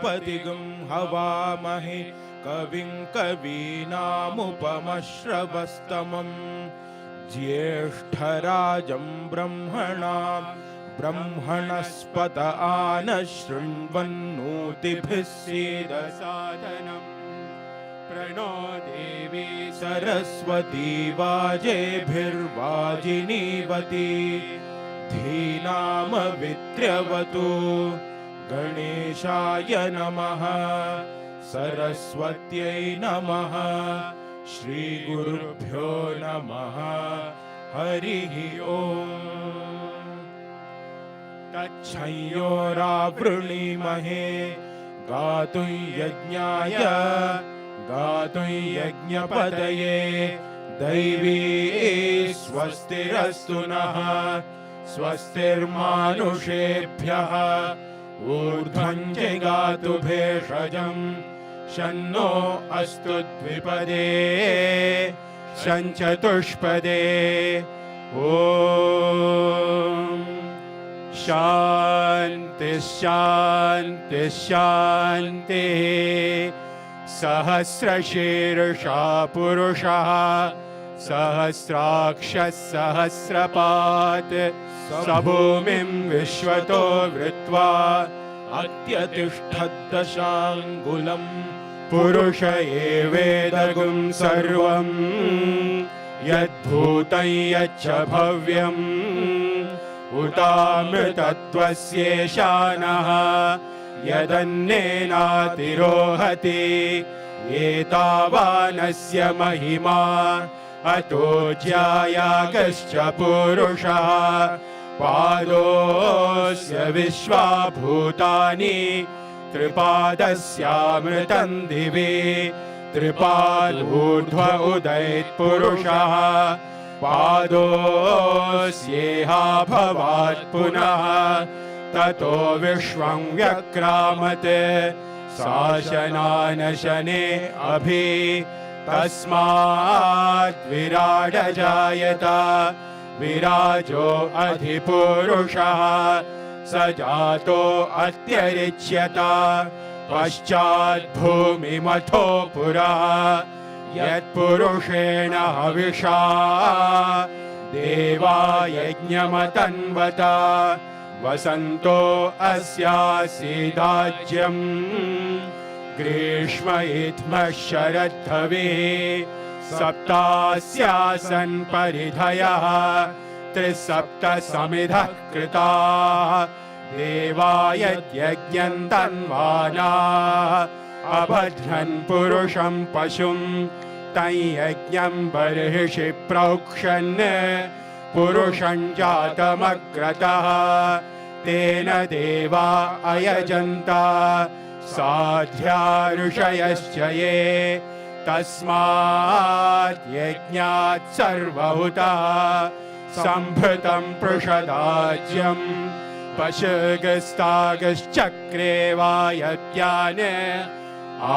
गणपतिगं हवामहे कविं कवीनामुपमश्रवस्तमम् ज्येष्ठराजं ब्रह्मणस्पत आनशृण्वन्नोतिभिः सीदसादनम् प्रणो देवी सरस्वती वाजेभिर्वाजिनीवती धीनामवित्र्यवतु गणेशाय नमः सरस्वत्यै नमः श्रीगुरुभ्यो नमः हरिः ओम् तच्छंयोरावृणीमहे गातुं यज्ञाय गातुं यज्ञपतये दैवी स्वस्तिरस्तु नः स्वस्तिर्मानुषेभ्यः ऊर्ध्वं जगातु भेषजं शन्नो अस्तु द्विपदे शञ्चतुष्पदे ॐ शान्ति शान्ति शान्तिः सहस्रशीर्षा पुरुषः सहस्राक्षः सहस्रपात् स भूमिं विश्वतो वृत्वा अत्यतिष्ठद्दशाङ्गुलम् पुरुष एवेदगुं सर्वं यद्भूतं यच्च भव्यम् उतामृतत्वस्येशानः यदन्नेनातिरोहति एतावानस्य महिमा अतो ज्यायागश्च पुरुषः पादोऽस्य विश्वाभूतानि त्रिपादस्यामृतं दिवि त्रिपादूर्ध्व उदयत्पुरुषः पादोऽस्येहा भवात् पुनः ततो विश्वं व्यक्रामत् शासनानशने अभि तस्मात् विराड जायत विराजो अधिपुरुषः स जातो अत्यरिच्यत पश्चात् भूमिमथो पुरः यत्पुरुषेण हविषा देवा यज्ञमतन्वत वसन्तो अस्यासीदाज्यम् ग्रीष्म इत्मः शरद्धविः सप्तास्यासन् परिधयः त्रिसप्त समिधः कृताः देवा यज्ञं तन्वानाः अबध्नन् पुरुषं पशुं तं यज्ञं बर्हिषि प्रोक्षन् पुरुषं जातमग्रतः तेन देवा अयजन्त साध्या ऋषयश्च ये तस्मात् यज्ञात् सर्वहुतः सम्भृतं पृषदाज्यं पशुगस्तागश्चक्रे वायत्यान्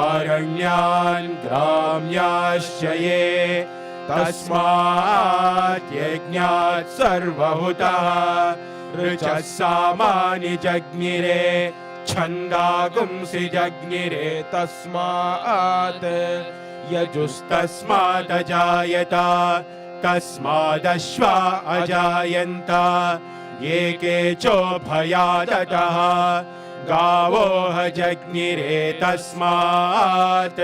आरण्यान् ग्राम्याश्च ये तस्मात् यज्ञात् सर्वहुतः ऋचः सामानि जज्ञिरे छन्दागुंसि जज्ञिरे तस्मात् यजुस्तस्मात् अजायत तस्मादश्वा अजायन्त ये केचोभयादतः गावो जज्ञिरे तस्मात्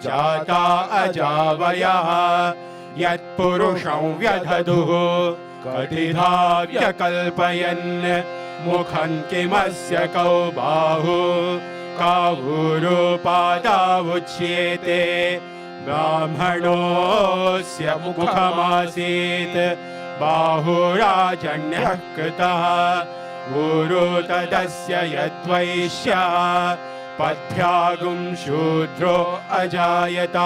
जाता अजावयः यत्पुरुषं व्यधदुः कटिधा व्यकल्पयन् मुखं किमस्य कौ बाहु कावूरुपादावुच्येते ब्राह्मणोऽस्य मुखमासीत् बाहुराजन्यः कृतः ऊरु तदस्य यद्वैश्यः पद्भ्यागुं शूद्रो अजायत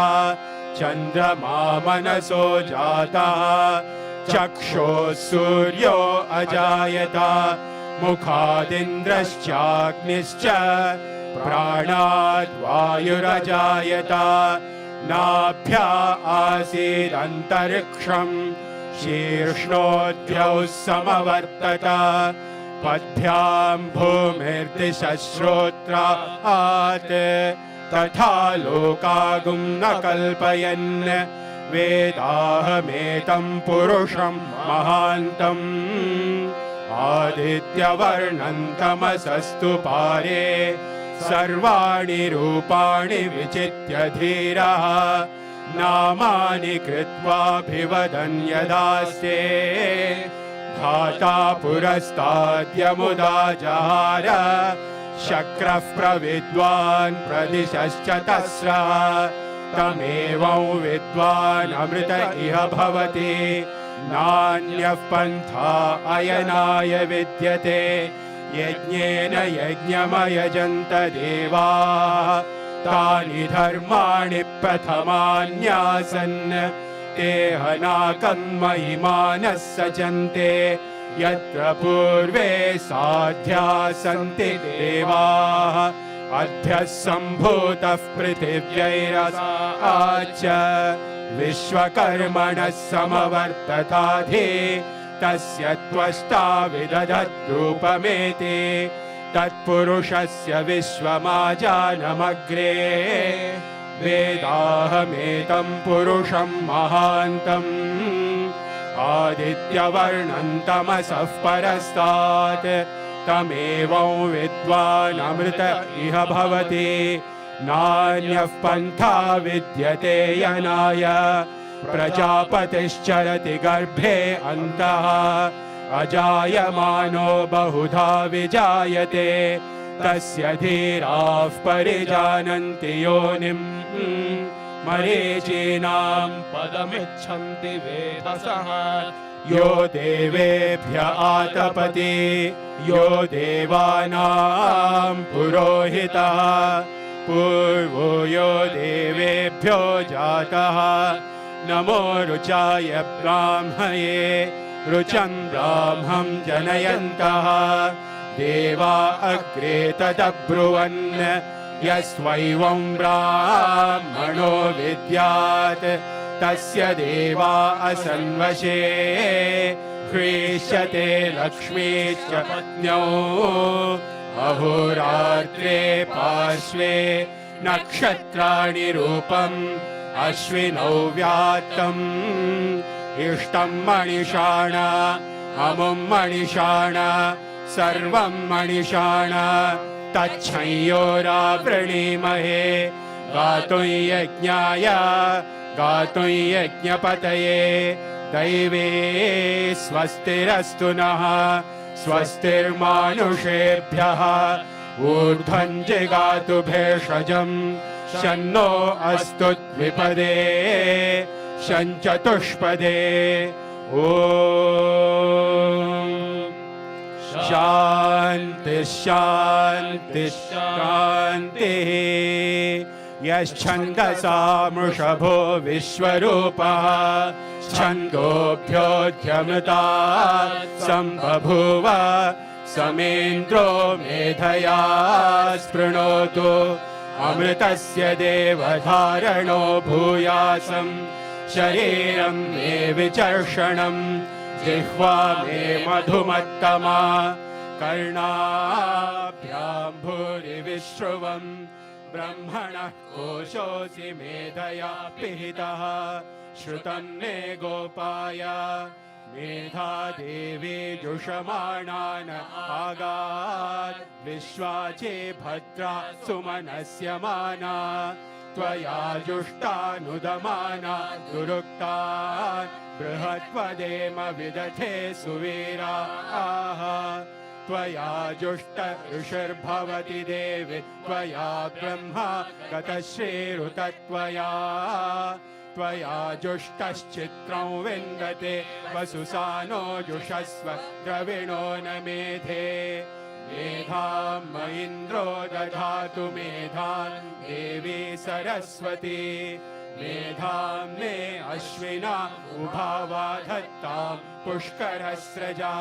चन्द्रमा मनसो जातः चक्षुः सूर्यो अजायत मुखादिन्द्रश्चाग्निश्च प्राणाद् वायुरजायत नाभ्या आसीदन्तरिक्षं शीर्ष्णोद्यौ समवर्तत पद्भ्यां भूमिर्दिशश्रोत्रात् तथा लोकागुं न कल्पयन् वेदाहमेतं पुरुषं महान्तम् आदित्यवर्णं तमसस्तु पारे सर्वाणि रूपाणि विचित्य धीरः नामानि कृत्वाभिवदन् यदास्ते धाता पुरस्ताद्यमुदा जहार शक्रः प्रविद्वान् प्रदिशश्च तस्रः तमेवं विद्वान् अमृत इह भवति नान्यः पन्था अयनाय विद्यते यज्ञेन यज्ञमयजन्त देवाः तानि धर्माणि प्रथमान्यासन् ते हनाकन्महिमानः सचन्ते यत्र पूर्वे साध्या सन्ति देवाः अद्भ्यः सम्भूतः पृथिव्यैरसाच्च विश्वकर्मणः समवर्तताधि तस्य त्वष्टा विदधद्रूपमेति तत्पुरुषस्य विश्वमाजानमग्रे वेदाहमेतं पुरुषं महान्तम् आदित्यवर्णं तमसः परस्तात् तमेवं विद्वान् अमृत इह भवति नान्यः पन्था विद्यते यनाय प्रजापतिश्चरति गर्भे अन्तः अजायमानो बहुधा विजायते तस्य धीराः परिजानन्ति योनिम् मरीचीनां पदमिच्छन्ति वेधसः यो देवेभ्य आतपति यो देवानां पुरोहितः पूर्वो यो देवेभ्यो जातः नमो रुचाय ब्राह्मये रुचं ब्राह्मं जनयन्तः देवा अग्रे तदब्रुवन् यस्वैवं ब्राह्मणो विद्यात् तस्य देवा असन्वशे ह्रीष्यते लक्ष्मीश्च पत्न्यौ अहोरात्रे पार्श्वे नक्षत्राणि रूपम् अश्विनौ व्यात्तम् इष्टं मणिषाण अमुं मणिषाण सर्वं मणिषाण तच्छंयोरावृणीमहे गातुं यज्ञाय गातुं यज्ञपतये दैवे स्वस्तिरस्तु नः स्वस्तिर्मानुषेभ्यः ऊर्ध्वं जिगातु भेषजं शन्नो अस्तु द्विपदे शञ्चतुष्पदे ॐ शान्ति शान्ति शान्तिः यश्छन्दसामृषभो विश्वरूपः छन्दोभ्योऽध्यमृता सम्बभूव समेन्द्रो मेधया स्पृणोतु अमृतस्य देवधारणो भूयासं शरीरं मे विचर्षणं जिह्वा मे मधुमत्तमा कर्णाभ्यां भूरिविश्रुवं ब्रह्मणः कोशोऽसि मेधया पिहितः श्रुतं मे गोपाय मेधा देवी जुषमाणान् आगात् विश्वाचे भद्रा सुमनस्य माना त्वया जुष्टानुदमाना दुरुक्तान् बृहत्वदेम विदथे सुवीराः त्वया जुष्ट ऋषिर्भवति देवि त्वया ब्रह्मा गतश्रीरुतत्वया त्वया जुष्टश्चित्रं विन्दते वसुसानो जुषस्व द्रविणो न मेधे मेधां म इन्द्रो दधातु मेधां देवी सरस्वती मेधां मे अश्विना उभावा धत्तां पुष्करस्रजा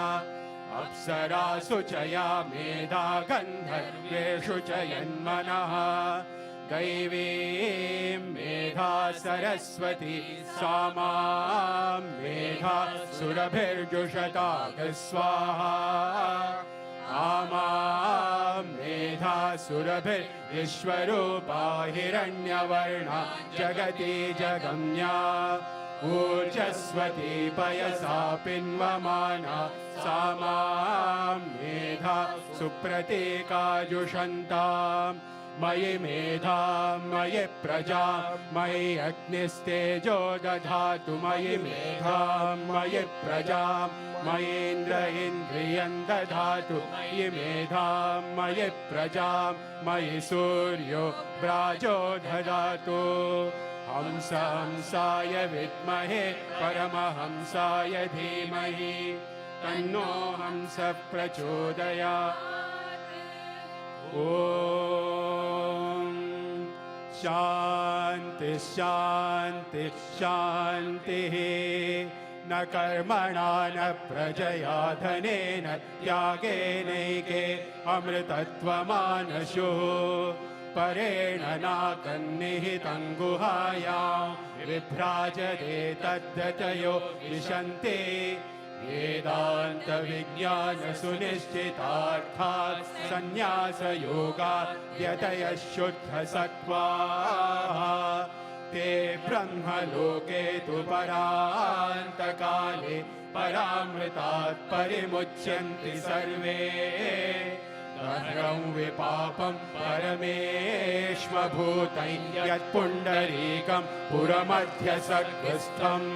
अप्सरासु च या मेधा गन्धर्वेषु च यन्मनः दैवीं मेधा सरस्वती सा मां मेधा सुरभिर्जुषता स्वाहा आमां मेधासुरभिर्विश्वरूपा हिरण्यवर्णा जगति जगम्या ऊर्जस्वती पयसा पिन्वमाना सा मां मेधा सुप्रतीकाजुषन्तां मयि मेधां मयि प्रजां मयि अग्निस्तेजो दधातु मयि मेधां मयि प्रजां मयीन्द्र इन्द्रियं दधातु मयि मेधां मयि प्रजां मयि सूर्यो व्राजो दधातु हंस हंसाय विद्महे परमहंसाय धीमहि तन्नो हंस प्रचोदयात्। ॐ शान्ति शान्ति शान्तिः न कर्मणा न प्रजया धनेन त्यागेनैके अमृतत्वमानशुः परेण नाकन्निहितं गुहायां विभ्राजते तद्गतयो विशन्ति वेदान्तविज्ञानसुनिश्चितार्थात् संन्यासयोगाद्यतयः शुद्धसत्त्वाः ते ब्रह्मलोके तु परान्तकाले परामृतात् परिमुच्यन्ति सर्वे दह्रं विपापं परमेष्मभूतं यत्पुण्डरीकं पुरमध्यसद्गुस्थम्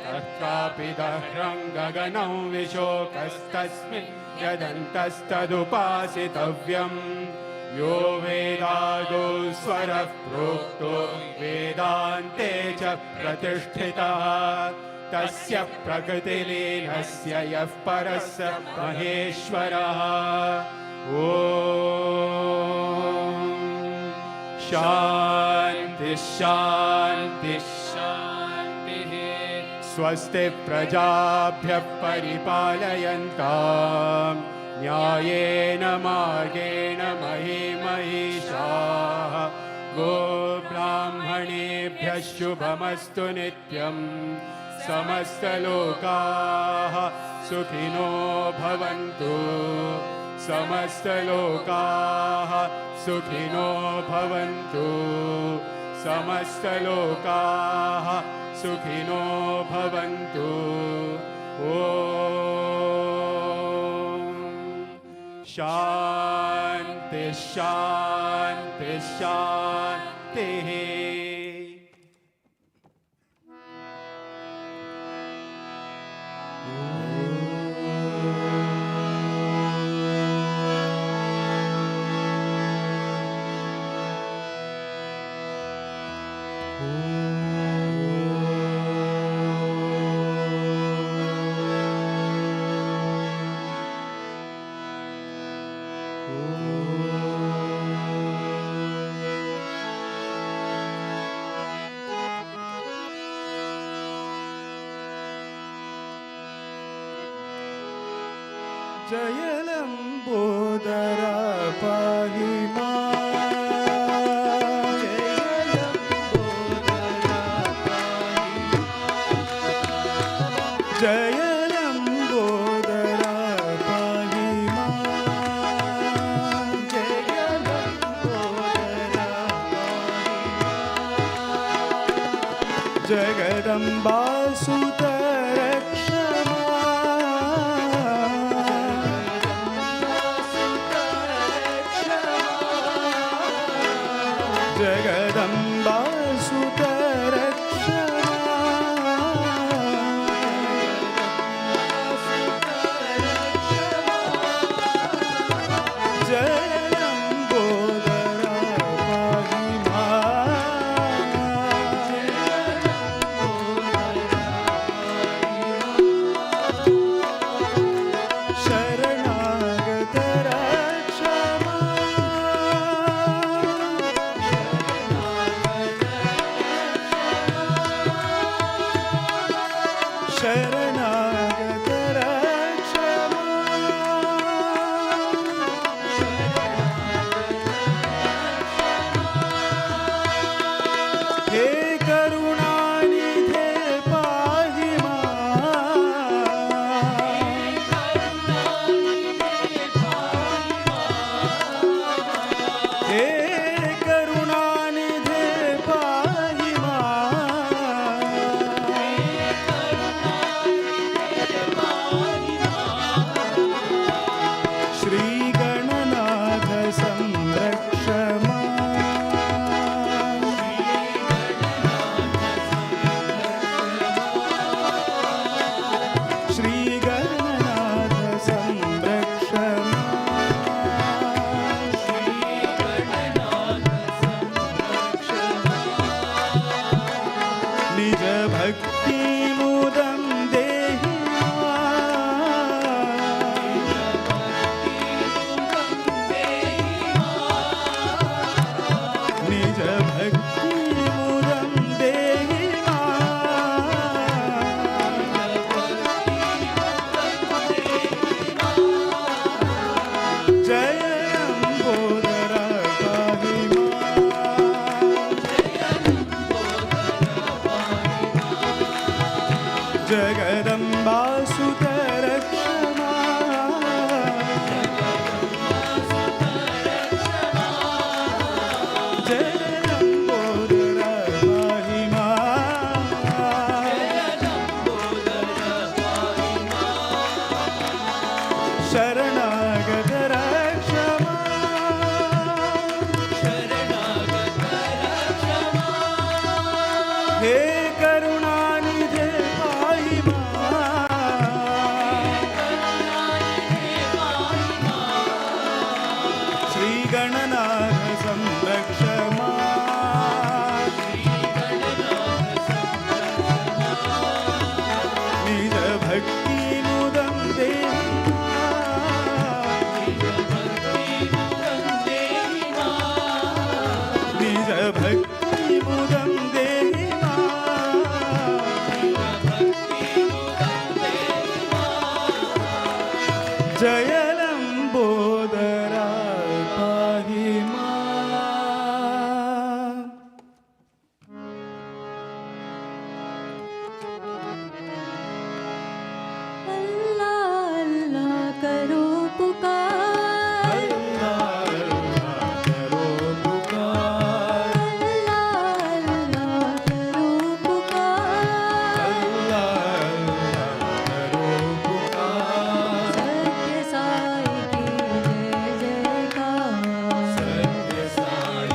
तत्रापि दह्रं गगनं विशोकस्तस्मिन् यदन्तस्तदुपासितव्यम् यो वेदादो स्वरः प्रोक्तो वेदान्ते च प्रतिष्ठितः तस्य प्रकृतिलीनस्य यः परस्य महेश्वरः। ॐ शान्ति शान्ति शान्तिः। स्वस्ति प्रजाभ्यः परिपालयन्तां न्यायेन मार्गेण मही महिषाः गोब्राह्मणेभ्यः शुभमस्तु नित्यम् समस्तलोकाः सुखिनो भवन्तु समस्तलोकाः सुखिनो भवन्तु समस्तलोकाः सुखिनो भवन्तु। ॐ शान्ति शान्ति शान्तिः। जय लंबोदर पाहि मां जय लंबोदर पाहि मां जय लंबोदर पाहि मां जय लंबोदर पाहि मां जगदम्बा सुत जगदम्बा सुत भक्तिमुदं देहि निज भक्तिमुदं देहि जय लंबोदरा पाहि जगदम्बा सुतरक्षमा जय लंबोदरा पाहि शरणागत रक्षमा हे करुणानिधे पाहि श्री गणनाथ संरक्ष निज भक्तिमुदं देहि निज भक्तिमुदं देहि जय लंबोदरा पाहि अल्लाह अल्लाह करो पुकार अल्लाह करो पुकार अल्लाह अल्लाह करो पुकार अल्लाह करो पुकार सत्य साई की जय जयकार सत्य साई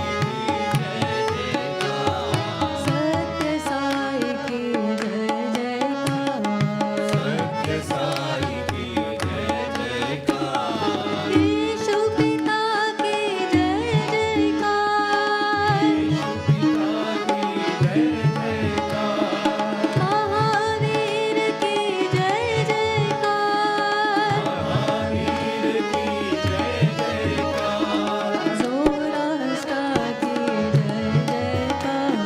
सत्य साई की जय जयकार सत्य साई की जय जयकार यीशु पिता की जय जयकार जय जयकार महावीर की जय जयकार महावीर की जय जयकार जोराष्ट्र की जय जयकार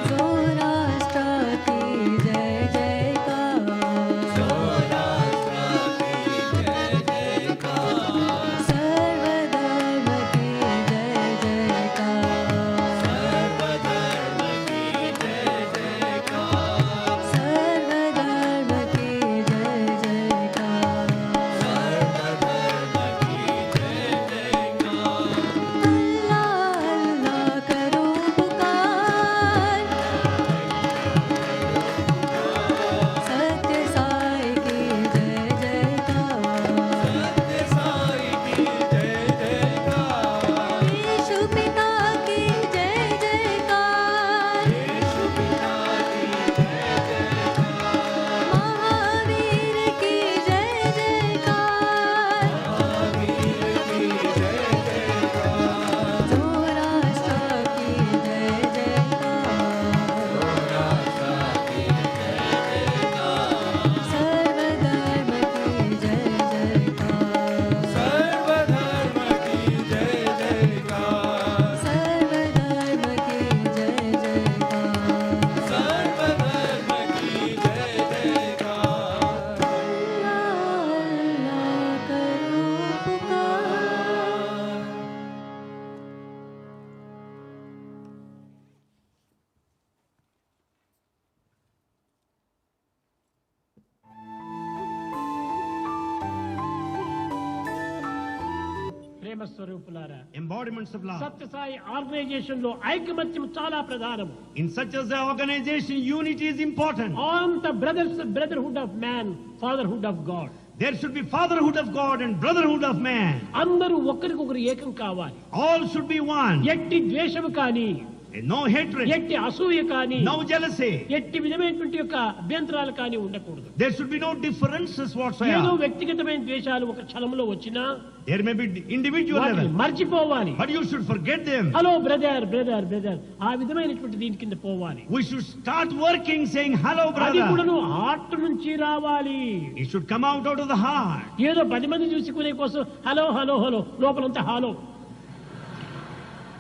जोराष्ट्र की जय जयकार सर्वधर्म की जय जयकार सर्वधर्म की जय जयकार अल्लाह अल्लाह करो पुकार सत्य साई की जय जयकार यीशु पिता की जय जयकार महावीर की जय जयकार जोराष्ट्र की जय जयकार सर्वधर्म की जय जयकार सर्वधर्म की जय जयकार सर्वधर्म की जय जयकार सर्वधर्म की जय जयकार अल्लाह करो पुकार ప్రేమ స్వరూపులారా embodiments of love. Sathya Sai organisation లో ఐకమత్యం చాలా ప్రధానం. In such as the organization, unity is important. On the brotherhood of man, fatherhood of God. There should be fatherhood of God and brotherhood of man. అందరూ ఒకరికొకరు ఏకం కావాలి. All should be one. ఎట్టి ద్వేషము కానీ, No hatred, ఎట్టి అసూయ కానీ no jealousy. ఎట్టి విధమైనటువంటి యొక్క అభ్యంతరాలు కానీ ఉండకూడదు. There should be no differences ఏదో whatsoever. వ్యక్తిగతమైన ద్వేషాలు ఒక క్షణంలో వచ్చినా There may be individual వాటిని level, మర్చిపోవాలి. but you should forget them. Hello brother brother brother ఆ విధమైనటువంటి దీని కింద పోవాలి. We should start working saying hello అది కూడా brother. హార్ట్ నుంచి రావాలి. It should come out of the heart. ఏదో 10 మంది చూసుకునే కోసం హలో హలో హలో లోపలంతా hello.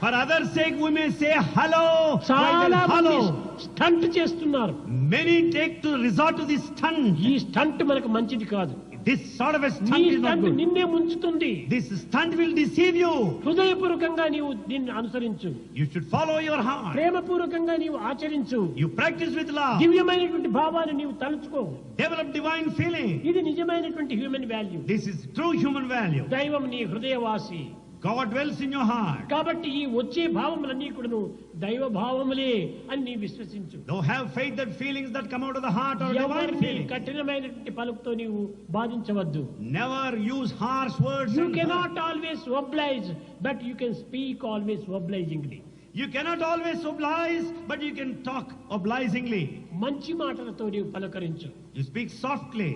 For others' sake, we may say hello. while చాలా there is మంది hello. స్టంట్ చేస్తున్నారు. Many take to resort to this stunt. ఈ స్టంట్ మనకు మంచిది కాదు. This sort of a నీ stunt is not stunt good. నిన్నే ముంచుతుంది. This stunt will deceive you. హృదయపూర్వకంగా నీవు దీన్ని అనుసరించు. You should follow your heart. ప్రేమపూర్వకంగా నీవు ఆచరించు. You practice with love. దివ్యమైనటువంటి భావాన్ని నీవు తలుచుకో. Develop divine feeling. ఇది నిజమైనటువంటి human value. This is true human value. దైవం నీ హృదయవాసి. God dwells in your heart. కాబట్టి ఈ వచ్చే భావములన్నీ కూడాను దైవ భావములే అని నీ విశ్వసించు. Though have faith that feelings that come out of the heart are divine ఎవరిని feelings. కఠినమైనటువంటి పలుకుతో నీవు బాధించవద్దు. Never use harsh words. You and cannot always oblige, but you can speak always obligingly. You cannot always oblige, but you can talk obligingly. మంచి మాటలతో నీవు పలకరించు. You speak softly.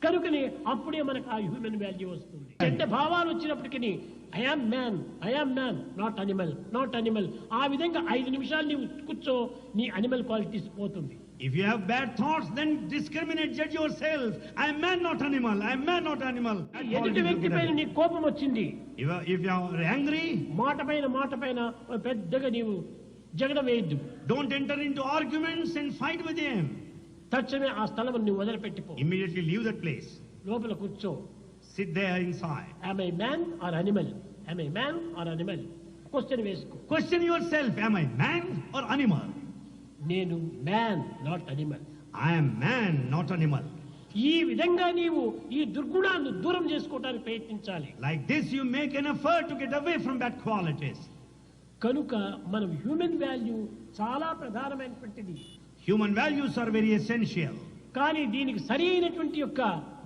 కనుకనే అప్పుడే మనకు ఆ హ్యూమన్ వాల్యూ వస్తుంది. చెడ్డ భావాలు వచ్చినప్పటికీ I am man not animal not animal ఆ విధంగా 5 నిమిషాలు నీవు కూర్చో నీ అనిమల్ క్వాలిటీస్ పోతుంది. If you have bad thoughts, then discriminate, judge yourself. I am man, not animal. I am man, not animal. ఎదుటి వ్యక్తి పైన నీ కోపం వచ్చింది. If you are angry, మాట పైన పెద్దగా నీవు జగడ వేయద్దు. don't enter into arguments and fight with him. తక్షణమే ఆ స్థలం నువ్వు వదిలిపెట్టిపో. Immediately leave that place. లోపల కూర్చో. Sit there inside. Am I man or animal? Am I man or animal? Question వేసుకో. Question yourself, am I man or animal? నేను man not animal. I am man, not animal. ఈ విధంగా నీవు ఈ దుర్గుణాన్ని దూరం చేసుకోవడానికి ప్రయత్నించాలి. Like this, you make an effort to get away from bad qualities. కనుక మనం హ్యూమన్ వాల్యూ చాలా ప్రధానమైనటువంటిది. Human values are very essential. కానీ దీనికి సరి అయినటువంటి యొక్క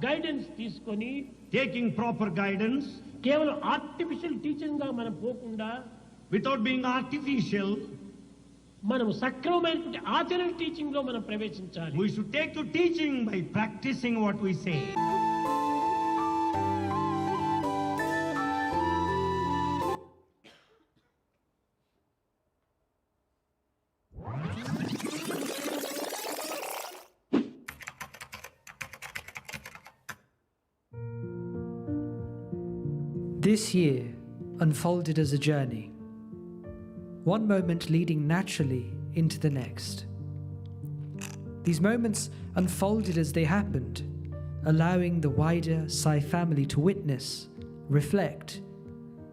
గైడెన్స్ తీసుకొని Taking proper guidance, కేవలం ఆర్టిఫిషియల్ టీచింగ్ గా మనం పోకుండా without being artificial, మనం సక్రమమైనటువంటి ఆచరణ టీచింగ్ లో మనం ప్రవేశించాలి. we should take to teaching by practicing what we say. This year unfolded as a journey, one moment leading naturally into the next. These moments unfolded as they happened, allowing the wider Sai family to witness, reflect,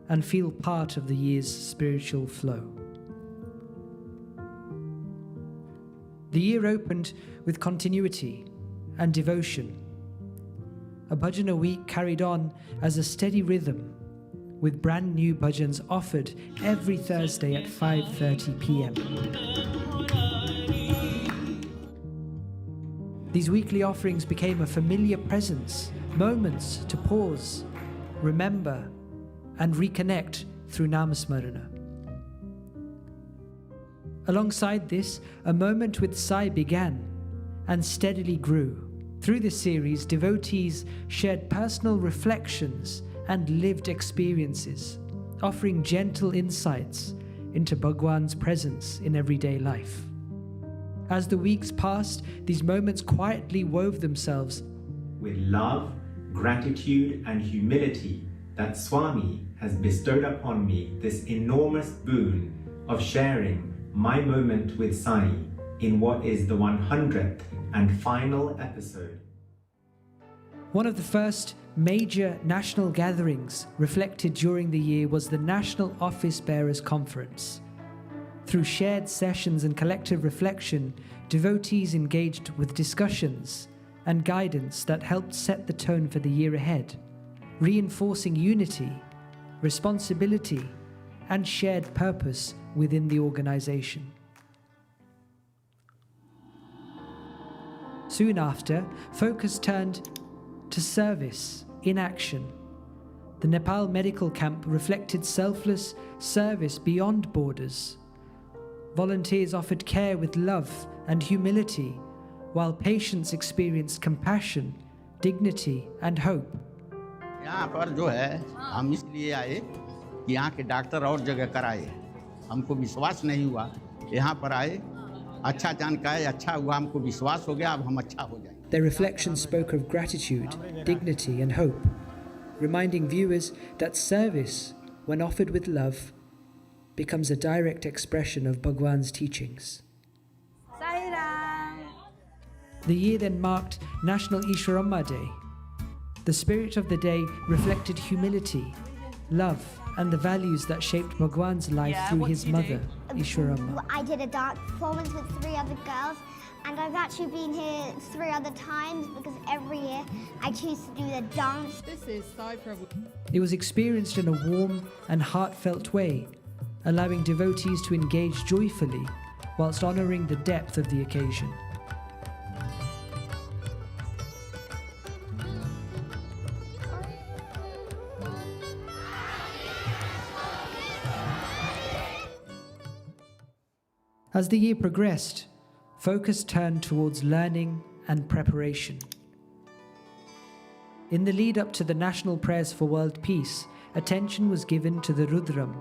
and feel part of the year's spiritual flow. The year opened with continuity and devotion. A bhajana week carried on as a steady rhythm, with brand new bhajans offered every Thursday at 5:30 p.m. These weekly offerings became a familiar presence, moments to pause, remember, and reconnect through Namasmarana. Alongside this, a moment with Sai began and steadily grew. Through this series, devotees shared personal reflections and lived experiences, offering gentle insights into Bhagwan's presence in everyday life. As the weeks passed, these moments quietly wove themselves with love, gratitude, and humility that Swami has bestowed upon me this enormous boon of sharing my moment with Sai in what is the 100th and final episode. One of the first major national gatherings reflected during the year was the National Office Bearers Conference. Through shared sessions and collective reflection, devotees engaged with discussions and guidance that helped set the tone for the year ahead, reinforcing unity, responsibility, and shared purpose within the organization. Soon after, focus turned to service in action. The Nepal medical camp reflected selfless service beyond borders. Volunteers offered care with love and humility, while patients experienced compassion, dignity, and hope. यहाँ पर जो है हम इसलिए आए कि यहाँ के डॉक्टर और जगह कराए, हमको विश्वास नहीं हुआ, यहाँ पर आए, अच्छा जानकारी अच्छा हुआ, हमको विश्वास हो गया, अब हम अच्छा हो जाए. Their reflections spoke of gratitude, dignity, and hope, reminding viewers that service, when offered with love, becomes a direct expression of Bhagwan's teachings. The year then marked National Ishwaramma Day. The spirit of the day reflected humility, love, and the values that shaped Bhagwan's life through his mother, Ishwaramma. I did a dance performance with 3 other girls, and I've actually been here 3 other times because every year I choose to do the dance. This is Sai Prabhu. It was experienced in a warm and heartfelt way, allowing devotees to engage joyfully whilst honouring the depth of the occasion. As the year progressed, focus turned towards learning and preparation. In the lead up to the national prayers for world peace, attention was given to the Rudram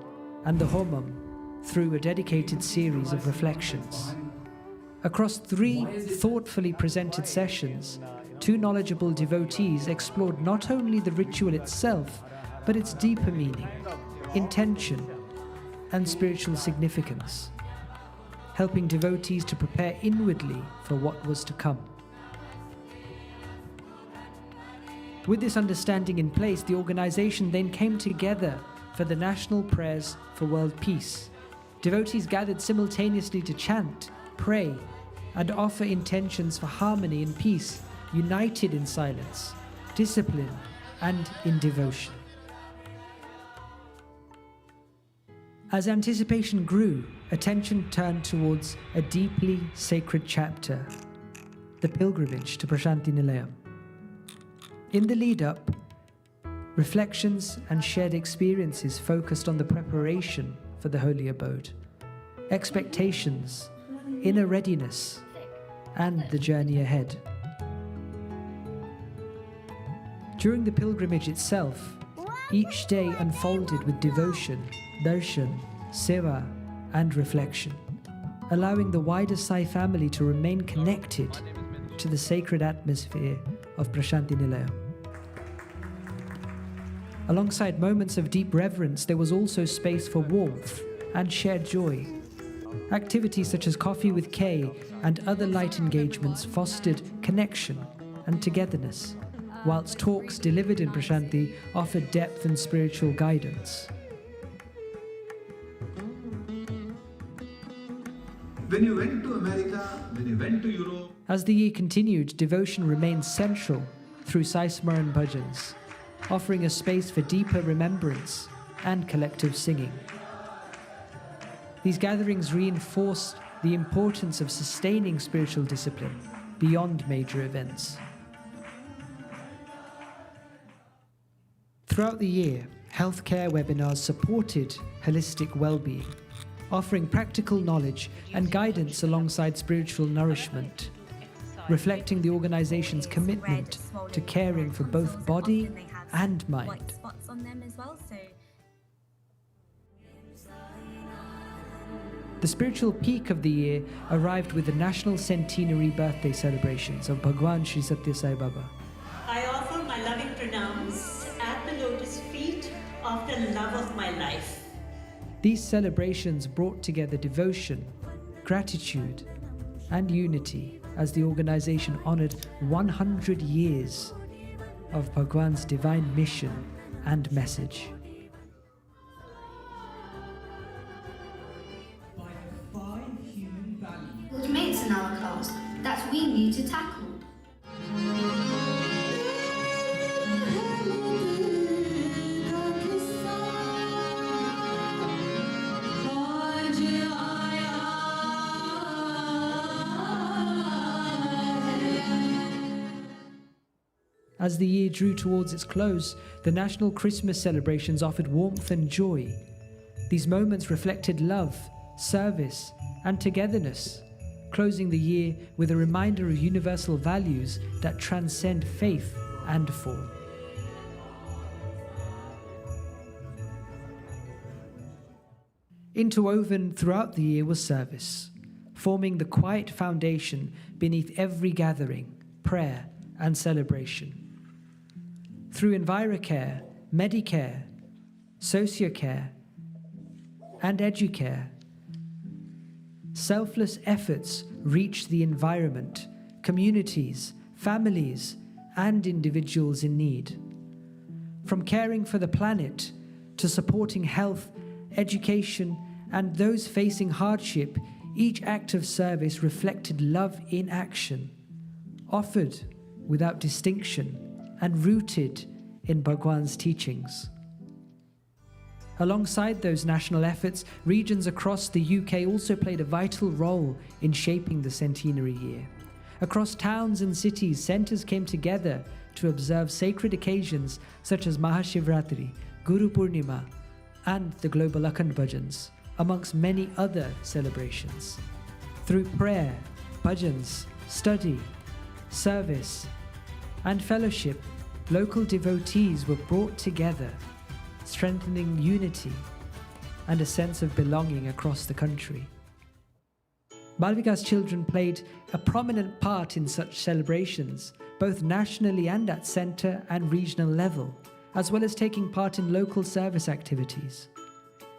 and the Homam through a dedicated series of reflections. Across 3 thoughtfully presented sessions, 2 knowledgeable devotees explored not only the ritual itself, but its deeper meaning, intention, and spiritual significance, helping devotees to prepare inwardly for what was to come. With this understanding in place, the organization then came together for the national prayers for world peace. Devotees gathered simultaneously to chant, pray, and offer intentions for harmony and peace, united in silence, discipline, and in devotion. As anticipation grew, attention turned towards a deeply sacred chapter, the pilgrimage to Prashanti Nilayam. In the lead-up, reflections and shared experiences focused on the preparation for the holy abode, expectations, inner readiness, and the journey ahead. During the pilgrimage itself, each day unfolded with devotion, darshan, seva, and reflection, allowing the wider Sai family to remain connected to the sacred atmosphere of Prashanti Nilayam. Alongside moments of deep reverence, there was also space for warmth and shared joy. Activities such as coffee with Kay and other light engagements fostered connection and togetherness, whilst talks delivered in Prashanti offered depth and spiritual guidance. When you went to America, when you went to Europe... As the year continued, devotion remained central through Vedam Bhajans, offering a space for deeper remembrance and collective singing. These gatherings reinforced the importance of sustaining spiritual discipline beyond major events. Throughout the year, healthcare webinars supported holistic well-being, offering practical knowledge and guidance alongside spiritual nourishment, reflecting the organization's commitment to caring for both body and mind. The spiritual peak of the year arrived with the national centenary birthday celebrations of Bhagwan Sri Sathya Sai Baba. I offer my loving pranams at the lotus feet of the love of my life. These celebrations brought together devotion, gratitude, and unity as the organization honored 100 years of Bhagwan's divine mission and message. Good mates in our class that we need to tackle. As the year drew towards its close, the national Christmas celebrations offered warmth and joy. These moments reflected love, service, and togetherness, closing the year with a reminder of universal values that transcend faith and form. Interwoven throughout the year was service, forming the quiet foundation beneath every gathering, prayer, and celebration. Through EnviroCare, Medicare, Sociocare, and Educare, selfless efforts reach the environment, communities, families, and individuals in need. From caring for the planet to supporting health, education, and those facing hardship, each act of service reflected love in action, offered without distinction and rooted in Bhagwan's teachings. Alongside those national efforts, regions across the UK also played a vital role in shaping the centenary year. Across towns and cities, centres came together to observe sacred occasions such as Mahashivratri, Guru Purnima, and the global Vedam Bhajans, amongst many other celebrations. Through prayer, bhajans, study, service, and fellowship, local devotees were brought together, strengthening unity and a sense of belonging across the country. Balvikas children played a prominent part in such celebrations, both nationally and at centre and regional level, as well as taking part in local service activities.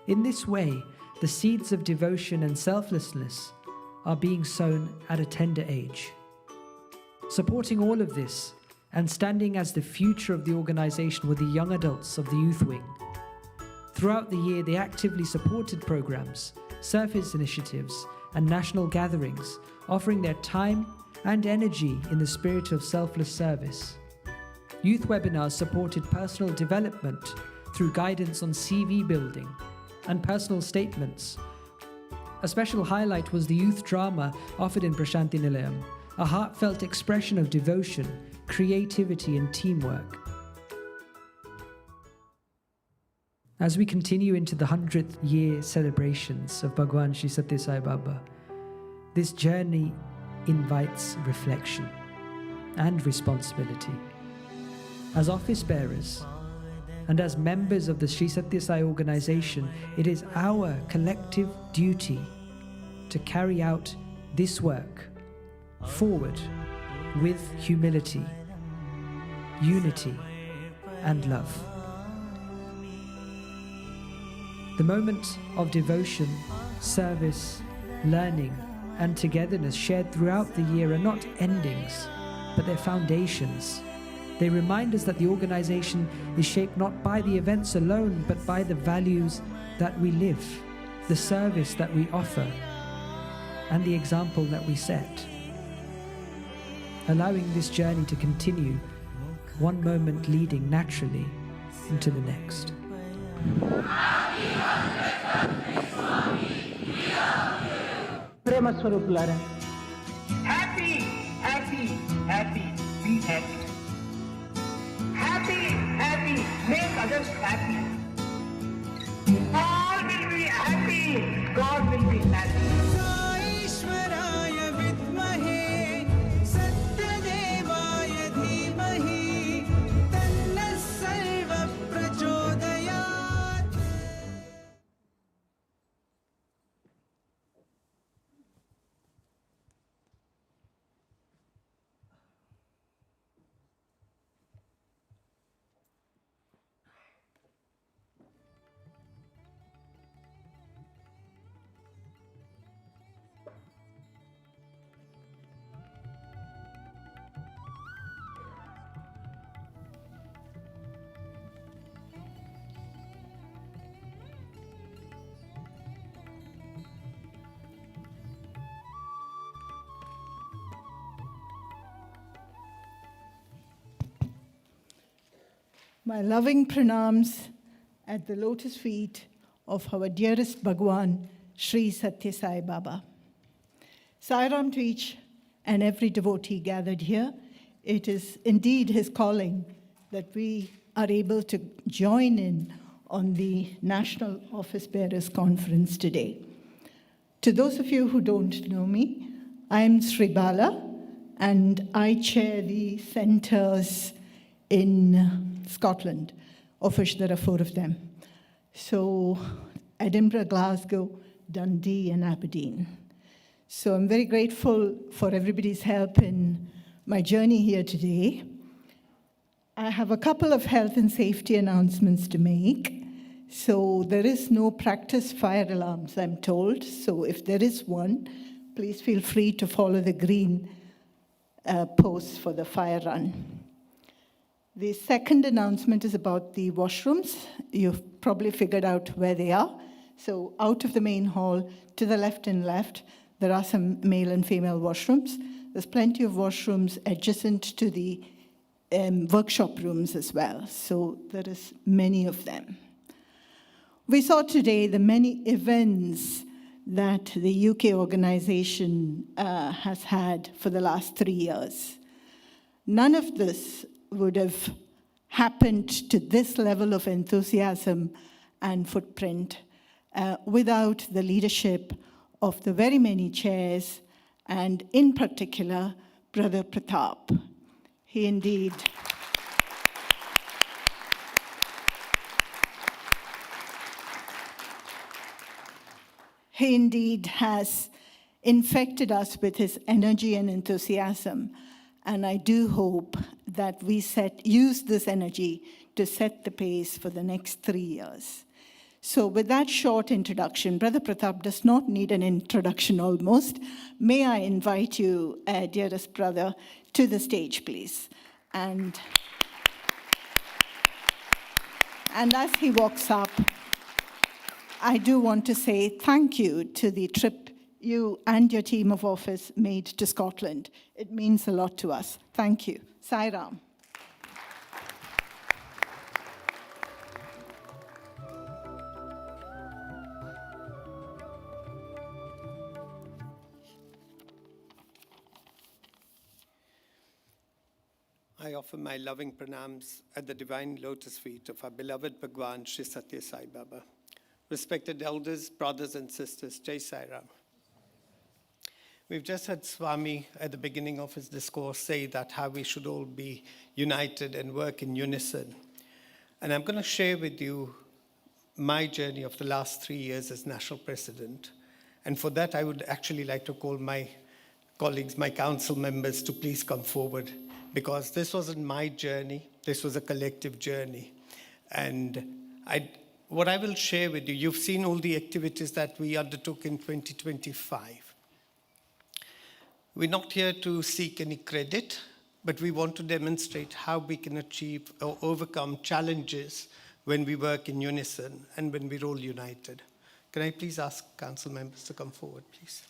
In this way, the seeds of devotion and selflessness are being sown at a tender age. Supporting all of this and standing as the future of the organisation were the young adults of the Youth Wing. Throughout the year, they actively supported programmes, service initiatives, and national gatherings, offering their time and energy in the spirit of selfless service. Youth webinars supported personal development through guidance on CV building and personal statements. A special highlight was the youth drama offered in Prashanti Nilayam, a heartfelt expression of devotion, creativity, and teamwork. As we continue into the 100th year celebrations of Bhagwan Shri Sathya Sai Baba, this journey invites reflection and responsibility. As office bearers and as members of the Sri Sathya Sai organization, it is our collective duty to carry out this work forward with humility, unity, and love. The moments of devotion, service, learning, and togetherness shared throughout the year are not endings, but they're foundations. They remind us that the organization is shaped not by the events alone, but by the values that we live, the service that we offer, and the example that we set. Allowing this journey to continue, one moment leading naturally into the next. ప్రేమ స్వరూపులారా, happy happy happy be happy, happy happy make others happy, all will be happy, God will be happy. ఈశ్వరాయ విద్మహే సత్యదేవాయ ధీమహి తన్నః సర్వ ప్రచోదయాత్. My loving pranams at the lotus feet of our dearest Bhagwan, Sri Sathya Sai Baba. Sairam to each and every devotee gathered here. It is indeed his calling that we are able to join in on the National Office Bearers Conference today. To those of you who don't know me, I'm Sri Bala, and I chair the centres in Scotland, of which there are 4 of them. So Edinburgh, Glasgow, Dundee, and Aberdeen. So I'm very grateful for everybody's help in my journey here today. I have a couple of health and safety announcements to make. So there is no practice fire alarms, I'm told. So if there is one, please feel free to follow the green posts for the fire run. The second announcement is about the washrooms. You've probably figured out where they are. So out of the main hall, to the left and left, there are some male and female washrooms. There's plenty of washrooms adjacent to the workshop rooms as well. So there is many of them. We saw today the many events that the UK organisation has had for the last 3 years. None of this would have happened to this level of enthusiasm and footprint without the leadership of the very many chairs, and in particular, Brother Pratap. He indeed has infected us with his energy and enthusiasm. And I do hope that we use this energy to set the pace for the next 3 years. So with that short introduction, Brother Pratap does not need an introduction almost. May I invite you, dearest brother, to the stage, please. And as he walks up, I do want to say thank you to the trip you and your team of office made to Scotland. It means a lot to us. Thank you. Sai Ram. I offer my loving pranams at the divine lotus feet of our beloved Bhagwan Sri Sathya Sai Baba. Respected elders, brothers and sisters, Jai Sai Ram. We've just heard Swami at the beginning of his discourse say that how we should all be united and work in unison. And I'm going to share with you my journey of the last 3 years as national president. And for that, I would actually like to call my colleagues, my council members, to please come forward, because this wasn't my journey, this was a collective journey. And what I will share with you, you've seen all the activities that we undertook in 2025. We're not here to seek any credit, but we want to demonstrate how we can achieve or overcome challenges when we work in unison and when we're all united. Can I please ask council members to come forward, please?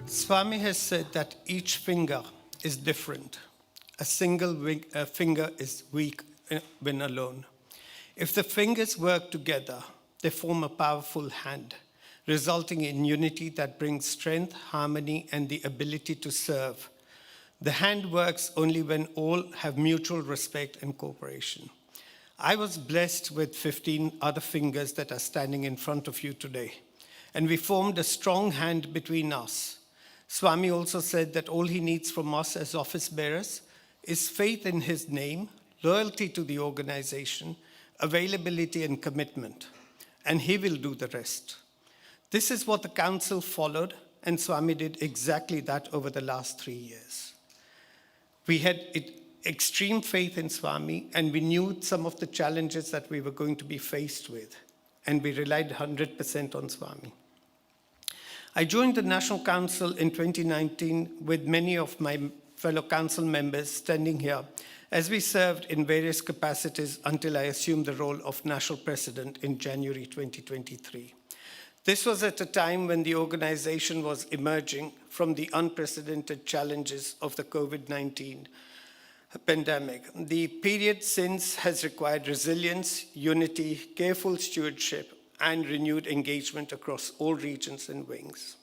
Swami has said that each finger is different. A single finger is weak when alone. If the fingers work together, they form a powerful hand, resulting in unity that brings strength, harmony, and the ability to serve. The hand works only when all have mutual respect and cooperation. I was blessed with 15 other fingers that are standing in front of you today, and we formed a strong hand between us. Swami also said that all he needs from us as office bearers is faith in his name, loyalty to the organization, availability and commitment, and he will do the rest. This is what the council followed, and Swami did exactly that over the last 3 years. We had extreme faith in Swami, and we knew some of the challenges that we were going to be faced with, and we relied 100% on Swami. I joined the National Council in 2019 with many of my fellow council members standing here as we served in various capacities until I assumed the role of National President in January 2023. This was at a time when the organization was emerging from the unprecedented challenges of the COVID-19 pandemic. The period since has required resilience, unity, careful stewardship, and renewed engagement across all regions and wings.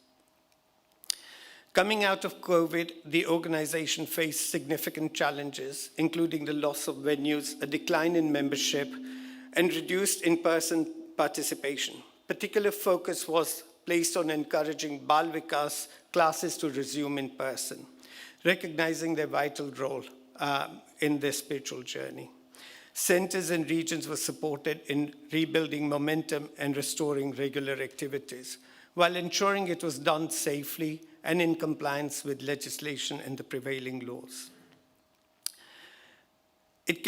Coming out of COVID, the organization faced significant challenges, including the loss of venues, a decline in membership, and reduced in-person participation. Particular focus was placed on encouraging Balvikas classes to resume in person, recognizing their vital role in their spiritual journey. Centers and regions were supported in rebuilding momentum and restoring regular activities, while ensuring it was done safely and in compliance with legislation and the prevailing laws. It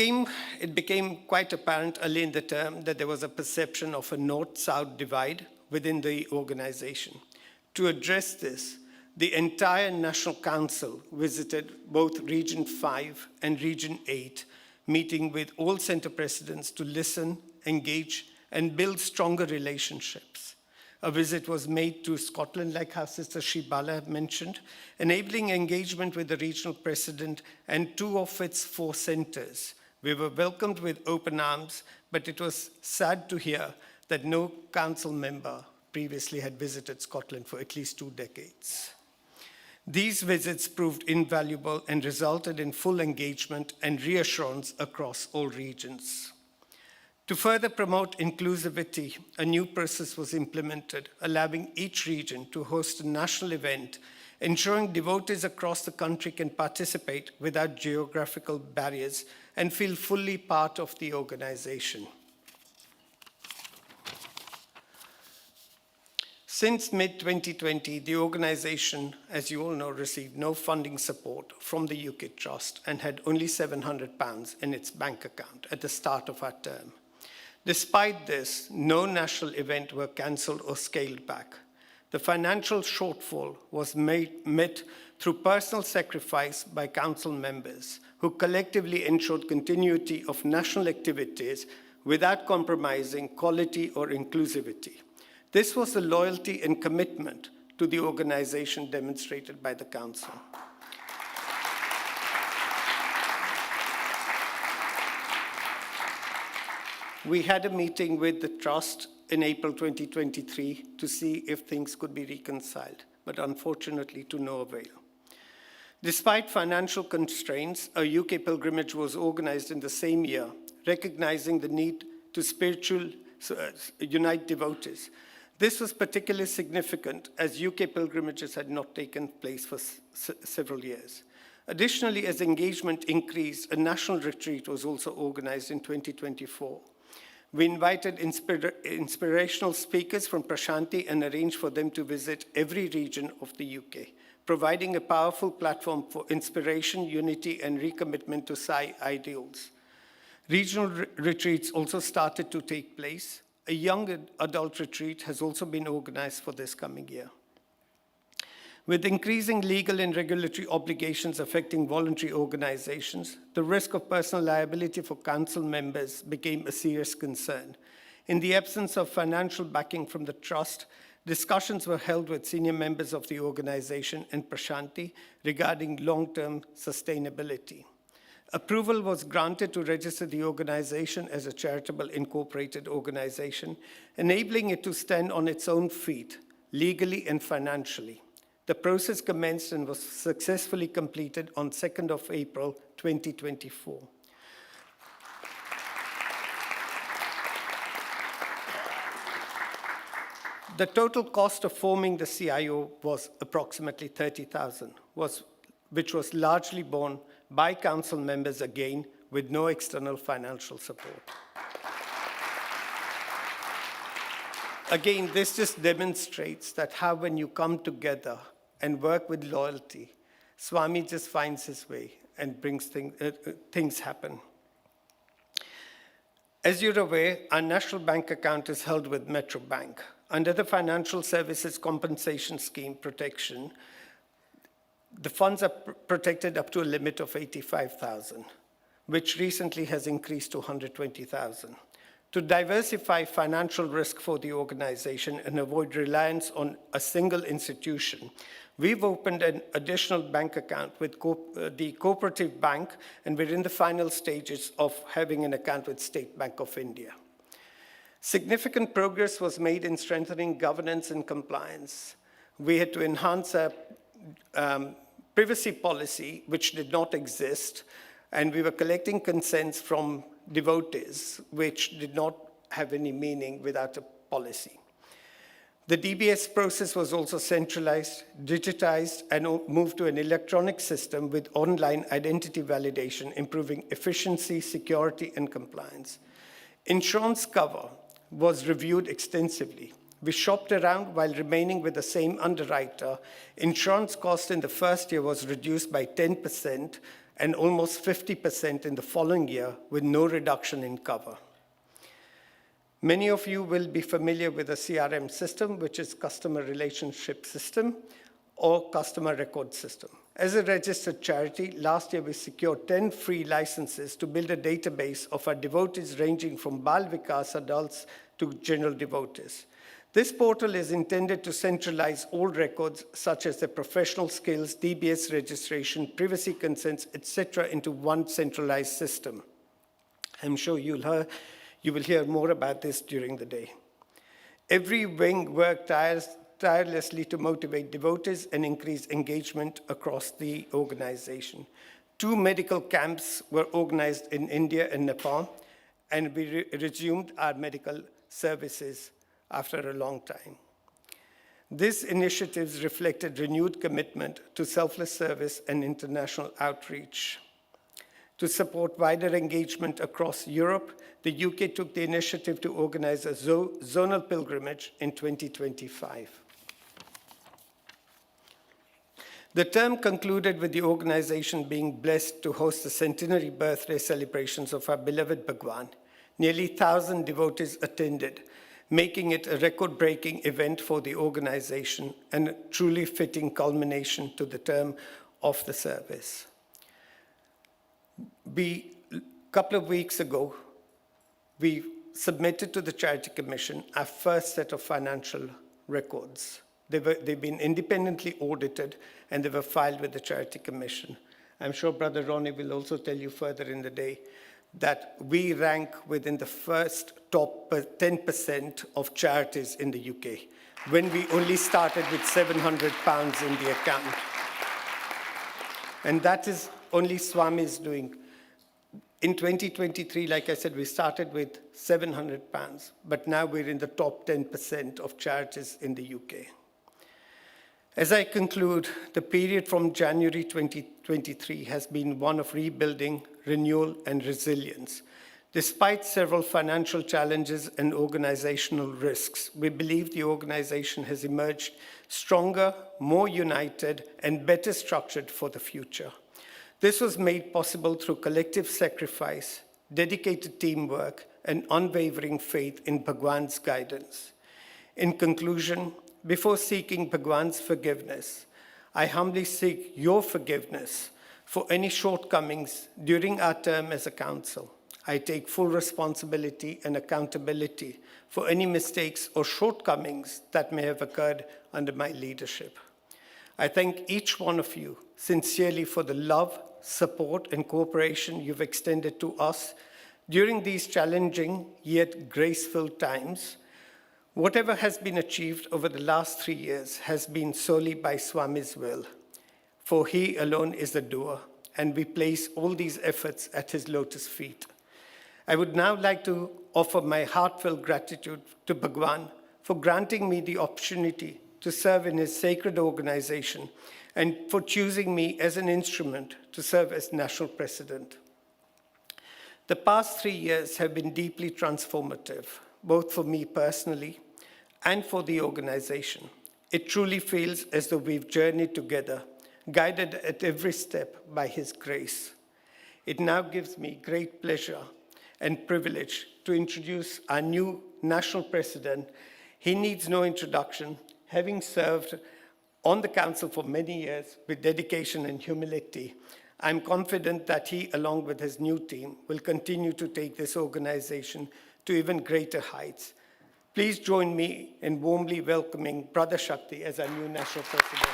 became quite apparent early in the term that there was a perception of a north-south divide within the organization. To address this, the entire National Council visited both Region 5 and Region 8, meeting with all center presidents to listen, engage, and build stronger relationships. A visit was made to Scotland, like how Sister Shibala mentioned, enabling engagement with the regional president and 2 of its 4 centers. We were welcomed with open arms, but it was sad to hear that no council member previously had visited Scotland for at least 2 decades. These visits proved invaluable and resulted in full engagement and reassurance across all regions. To further promote inclusivity, a new process was implemented, allowing each region to host a national event, ensuring devotees across the country can participate without geographical barriers and feel fully part of the organization. Since mid-2020, the organization, as you all know, received no funding support from the UK Trust and had only £700 in its bank account at the start of our term. Despite this, no national event were cancelled or scaled back. The financial shortfall was met through personal sacrifice by council members who collectively ensured continuity of national activities without compromising quality or inclusivity. This was the loyalty and commitment to the organization demonstrated by the council. We had a meeting with the trust in April 2023 to see if things could be reconciled, but unfortunately to no avail. Despite financial constraints, a UK pilgrimage was organized in the same year, recognizing the need to unite devotees. This was particularly significant as UK pilgrimages had not taken place for several years. Additionally, as engagement increased, a national retreat was also organized in 2024. We invited inspirational speakers from Prashanti and arranged for them to visit every region of the UK, providing a powerful platform for inspiration, unity, and recommitment to Sai ideals. Regional retreats also started to take place. A young adult retreat has also been organized for this coming year. With increasing legal and regulatory obligations affecting voluntary organizations, the risk of personal liability for council members became a serious concern. In the absence of financial backing from the trust, discussions were held with senior members of the organization and Prashanti regarding long-term sustainability. Approval was granted to register the organization as a charitable incorporated organization, enabling it to stand on its own feet, legally and financially. The process commenced and was successfully completed on 2nd of April, 2024. The total cost of forming the CIO was approximately 30,000, which was largely borne by council members again, with no external financial support. Again, this just demonstrates that how when you come together and work with loyalty, Swami just finds his way and brings things happen. As you're aware, our national bank account is held with Metro Bank. Under the Financial Services Compensation Scheme protection, the funds are protected up to a limit of 85,000, which recently has increased to 120,000. To diversify financial risk for the organization and avoid reliance on a single institution, we've opened an additional bank account with the Cooperative Bank, and we're in the final stages of having an account with State Bank of India. Significant progress was made in strengthening governance and compliance. We had to enhance our privacy policy, which did not exist, and we were collecting consents from devotees, which did not have any meaning without a policy. The DBS process was also centralized, digitized, and moved to an electronic system with online identity validation, improving efficiency, security, and compliance. Insurance cover was reviewed extensively. We shopped around while remaining with the same underwriter. Insurance cost in the first year was reduced by 10% and almost 50% in the following year with no reduction in cover. Many of you will be familiar with the CRM system, which is Customer Relationship System or Customer Record System. As a registered charity, last year we secured 10 free licenses to build a database of our devotees ranging from Balvikas adults to general devotees. This portal is intended to centralize all records such as their professional skills, DBS registration, privacy consents, etc. into one centralized system. I'm sure you will hear more about this during the day. Every wing worked tirelessly to motivate devotees and increase engagement across the organization. 2 medical camps were organized in India and Nepal, and we resumed our medical services after a long time. These initiatives reflected renewed commitment to selfless service and international outreach. To support wider engagement across Europe, the UK took the initiative to organize a zonal pilgrimage in 2025. The term concluded with the organization being blessed to host the centenary birthday celebrations of our beloved Bhagwan. Nearly 1,000 devotees attended, making it a record-breaking event for the organization and a truly fitting culmination to the term of the service. A couple of weeks ago, we submitted to the Charity Commission our first set of financial records. They've been independently audited and they were filed with the Charity Commission. I'm sure Brother Ronnie will also tell you further in the day that we rank within the first top 10% of charities in the UK, when we only started with £700 in the account. And that is only Swami's doing. In 2023, like I said, we started with £700, but now we're in the top 10% of charities in the UK. As I conclude, the period from January 2023 has been one of rebuilding, renewal, and resilience. Despite several financial challenges and organizational risks, we believe the organization has emerged stronger, more united, and better structured for the future. This was made possible through collective sacrifice, dedicated teamwork, and unwavering faith in Bhagwan's guidance. In conclusion, before seeking Bhagwan's forgiveness, I humbly seek your forgiveness for any shortcomings during our term as a council. I take full responsibility and accountability for any mistakes or shortcomings that may have occurred under my leadership. I thank each one of you sincerely for the love, support, and cooperation you've extended to us during these challenging yet graceful times. Whatever has been achieved over the last 3 years has been solely by Swami's will, for he alone is the doer, and we place all these efforts at his lotus feet. I would now like to offer my heartfelt gratitude to Bhagwan for granting me the opportunity to serve in his sacred organization and for choosing me as an instrument to serve as national president. The past 3 years have been deeply transformative, both for me personally and for the organization. It truly feels as though we've journeyed together, guided at every step by his grace. It now gives me great pleasure and privilege to introduce our new national president. He needs no introduction, having served on the council for many years with dedication and humility. I'm confident that he, along with his new team, will continue to take this organization to even greater heights. Please join me in warmly welcoming Brother Shakti as our new national president.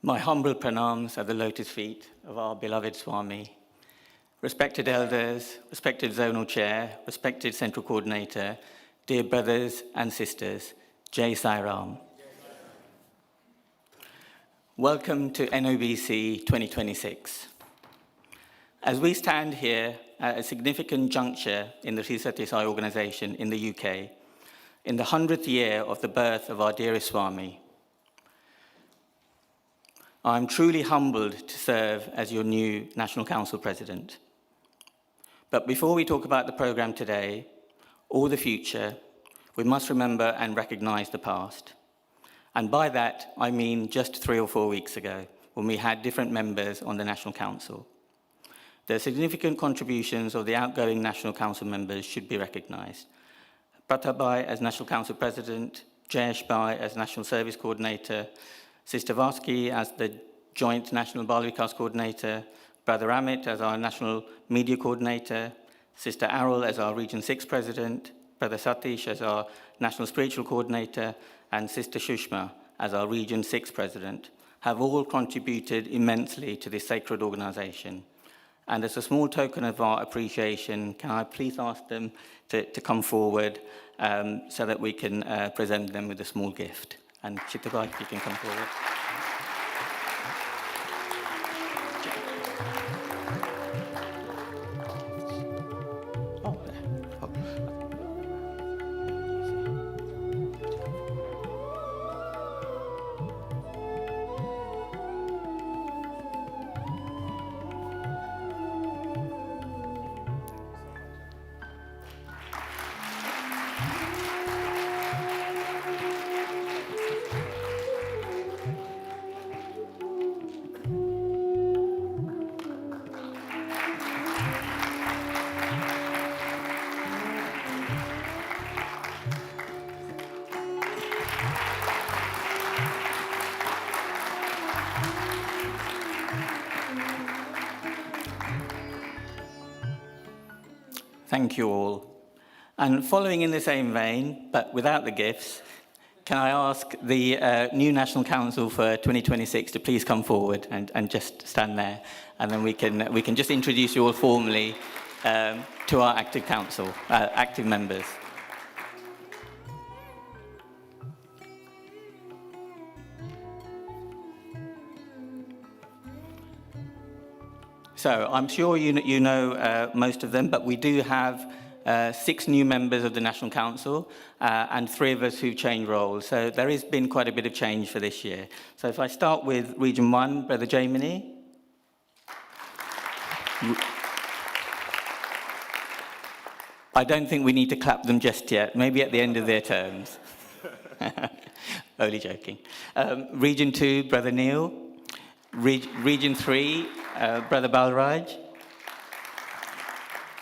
My humble pranams at the lotus feet of our beloved Swami. Respected elders, respected zonal chair, respected central coordinator, dear brothers and sisters, Jai Sai Ram. Welcome to NOBC 2026. As we stand here at a significant juncture in the Sri Sathya Sai organization in the UK, in the 100th year of the birth of our dearest Swami, I'm truly humbled to serve as your new National Council President. But before we talk about the programme today, or the future, we must remember and recognise the past. And by that, I mean just 3 or 4 weeks ago, when we had different members on the National Council. The significant contributions of the outgoing National Council members should be recognised. Prathabhai as National Council President, Jayesh Bhai as National Service Coordinator, Sister Vaski as the Joint National Balvikas Coordinator, Brother Amit as our National Media Coordinator, Sister Arul as our Region 6 President, Brother Satish as our National Spiritual Coordinator, and Sister Shushma as our Region 6 President, have all contributed immensely to this sacred organisation. And as a small token of our appreciation, can I please ask them to come forward so that we can present them with a small gift. And Chittabai, you can come forward. Thank you all. And following in the same vein, but without the gifts, can I ask the new National Council for 2026 to please come forward and just stand there, and then we can just introduce you all formally to our active council, active members. So I'm sure you know most of them, but we do have 6 new members of the National Council and 3 of us who've changed roles. So there has been quite a bit of change for this year. So if I start with Region 1, Brother Jaimini. I don't think we need to clap them just yet, maybe at the end of their terms. Only joking. Region 2, Brother Neil. Region 3, Brother Balraj.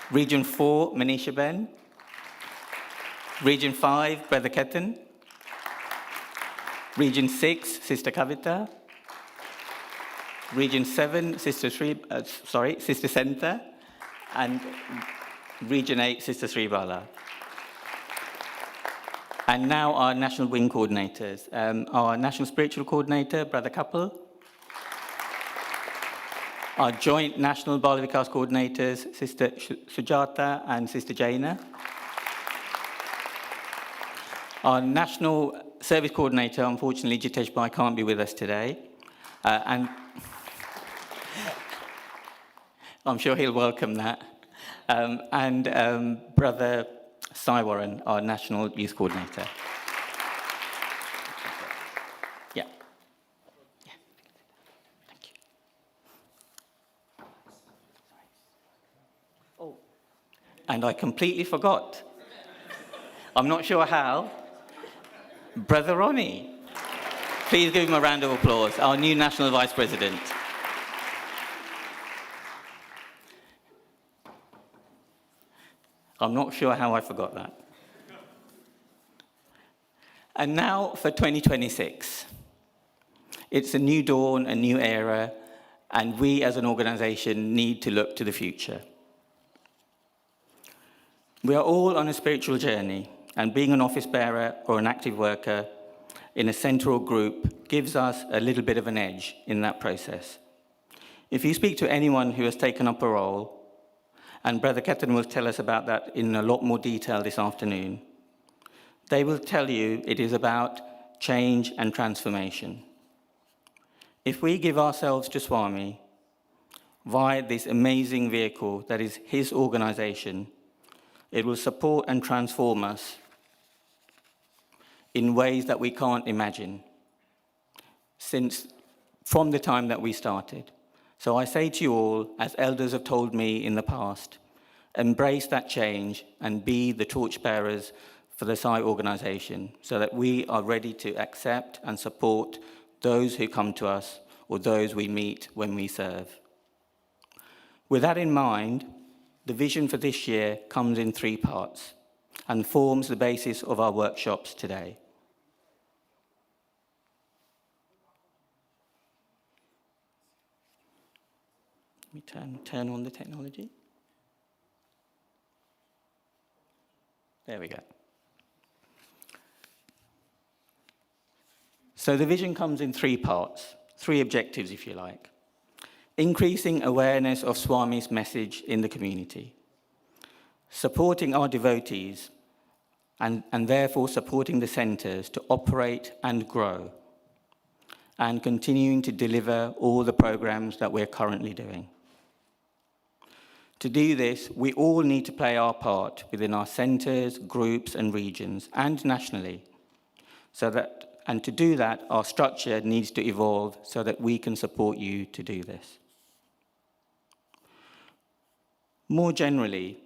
Region 4, Manisha Ben. Region 5, Brother Ketan. Region 6, Sister Kavita. Region 7, Sister Senta. And Region 8, Sister Sri Bala. And now our National Wing Coordinators. Our National Spiritual Coordinator, Brother Kapil. Our joint National Balvikas Coordinators, Sister Sujata and Sister Jaina. Our National Service Coordinator, unfortunately, Jitesh Bhai can't be with us today. And I'm sure he'll welcome that. And Brother Sai Warren, our National Youth Coordinator. Yeah. Thank you. Oh, and I completely forgot. I'm not sure how. Brother Ronnie. Please give him a round of applause, our new National Vice President. I'm not sure how I forgot that. And now for 2026. It's a new dawn, a new era, and we as an organisation need to look to the future. We are all on a spiritual journey, and being an office bearer or an active worker in a central group gives us a little bit of an edge in that process. If you speak to anyone who has taken up a role, and Brother Ketan will tell us about that in a lot more detail this afternoon, they will tell you it is about change and transformation. If we give ourselves to Swami via this amazing vehicle that is his organisation, it will support and transform us in ways that we can't imagine from the time that we started. So I say to you all, as elders have told me in the past, embrace that change and be the torchbearers for the Sai organisation so that we are ready to accept and support those who come to us or those we meet when we serve. With that in mind, the vision for this year comes in 3 parts and forms the basis of our workshops today. Let me turn on the technology. There we go. So the vision comes in 3 parts, 3 objectives, if you like. Increasing awareness of Swami's message in the community, supporting our devotees, and therefore supporting the centres to operate and grow, and continuing to deliver all the programs that we're currently doing. To do this, we all need to play our part within our centres, groups and regions, and nationally. And to do that, our structure needs to evolve so that we can support you to do this. More generally,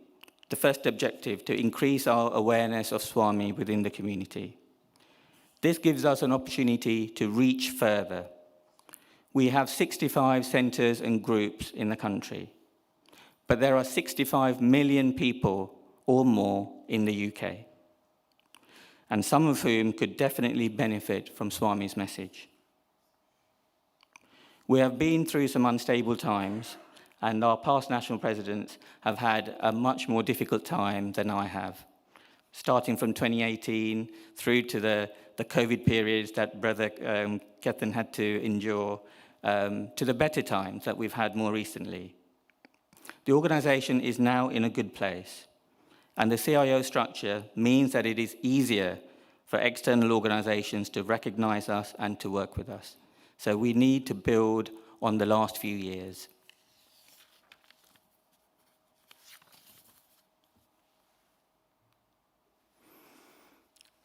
the first objective, to increase our awareness of Swami within the community. This gives us an opportunity to reach further. We have 65 centres and groups in the country, but there are 65 million people or more in the UK, and some of whom could definitely benefit from Swami's message. We have been through some unstable times, and our past national presidents have had a much more difficult time than I have, starting from 2018 through to the COVID periods that Brother Ketan had to endure, to the better times that we've had more recently. The organisation is now in a good place, and the CIO structure means that it is easier for external organisations to recognise us and to work with us. So we need to build on the last few years.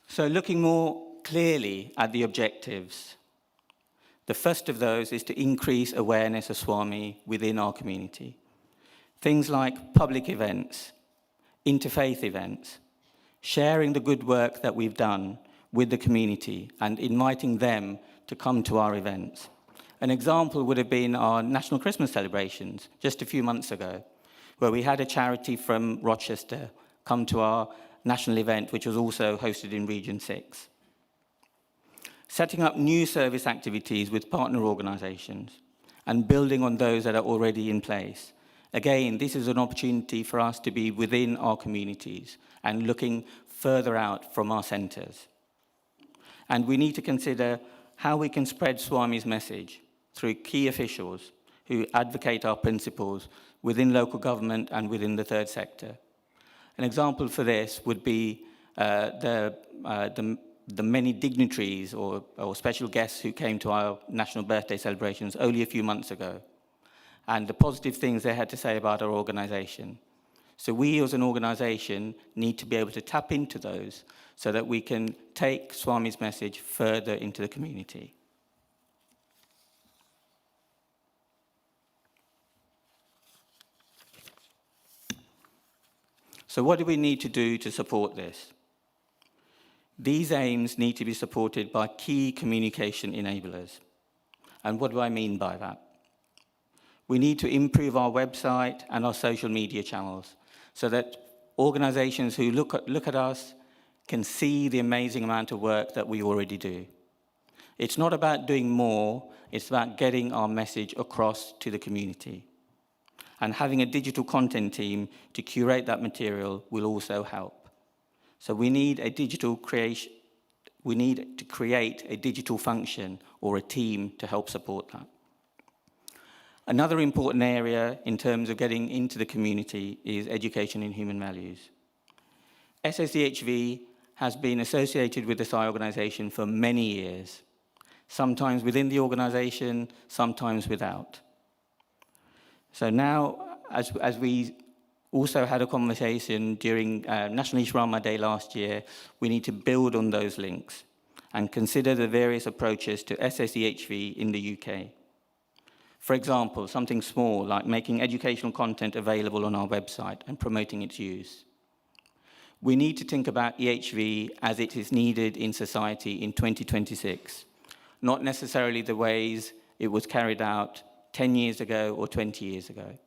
So looking more clearly at the objectives, the first of those is to increase awareness of Swami within our community. Things like public events, interfaith events, sharing the good work that we've done with the community and inviting them to come to our events. An example would have been our National Christmas celebrations just a few months ago, where we had a charity from Rochester come to our national event, which was also hosted in Region 6. Setting up new service activities with partner organisations and building on those that are already in place. Again, this is an opportunity for us to be within our communities and looking further out from our centres. And we need to consider how we can spread Swami's message through key officials who advocate our principles within local government and within the third sector. An example for this would be the many dignitaries or special guests who came to our national birthday celebrations only a few months ago, and the positive things they had to say about our organisation. So we as an organisation need to be able to tap into those so that we can take Swami's message further into the community. So what do we need to do to support this? These aims need to be supported by key communication enablers. And what do I mean by that? We need to improve our website and our social media channels so that organizations who look at us can see the amazing amount of work that we already do. It's not about doing more, it's about getting our message across to the community. And having a digital content team to curate that material will also help. So we need to create a digital function or a team to help support that. Another important area in terms of getting into the community is education in human values. SSEHV has been associated with the SI organisation for many years, sometimes within the organisation, sometimes without. So now, as we also had a conversation during National Ishrama Day last year, we need to build on those links and consider the various approaches to SSEHV in the UK. For example, something small like making educational content available on our website and promoting its use. We need to think about EHV as it is needed in society in 2026, not necessarily the ways it was carried out 10 years ago or 20 years ago.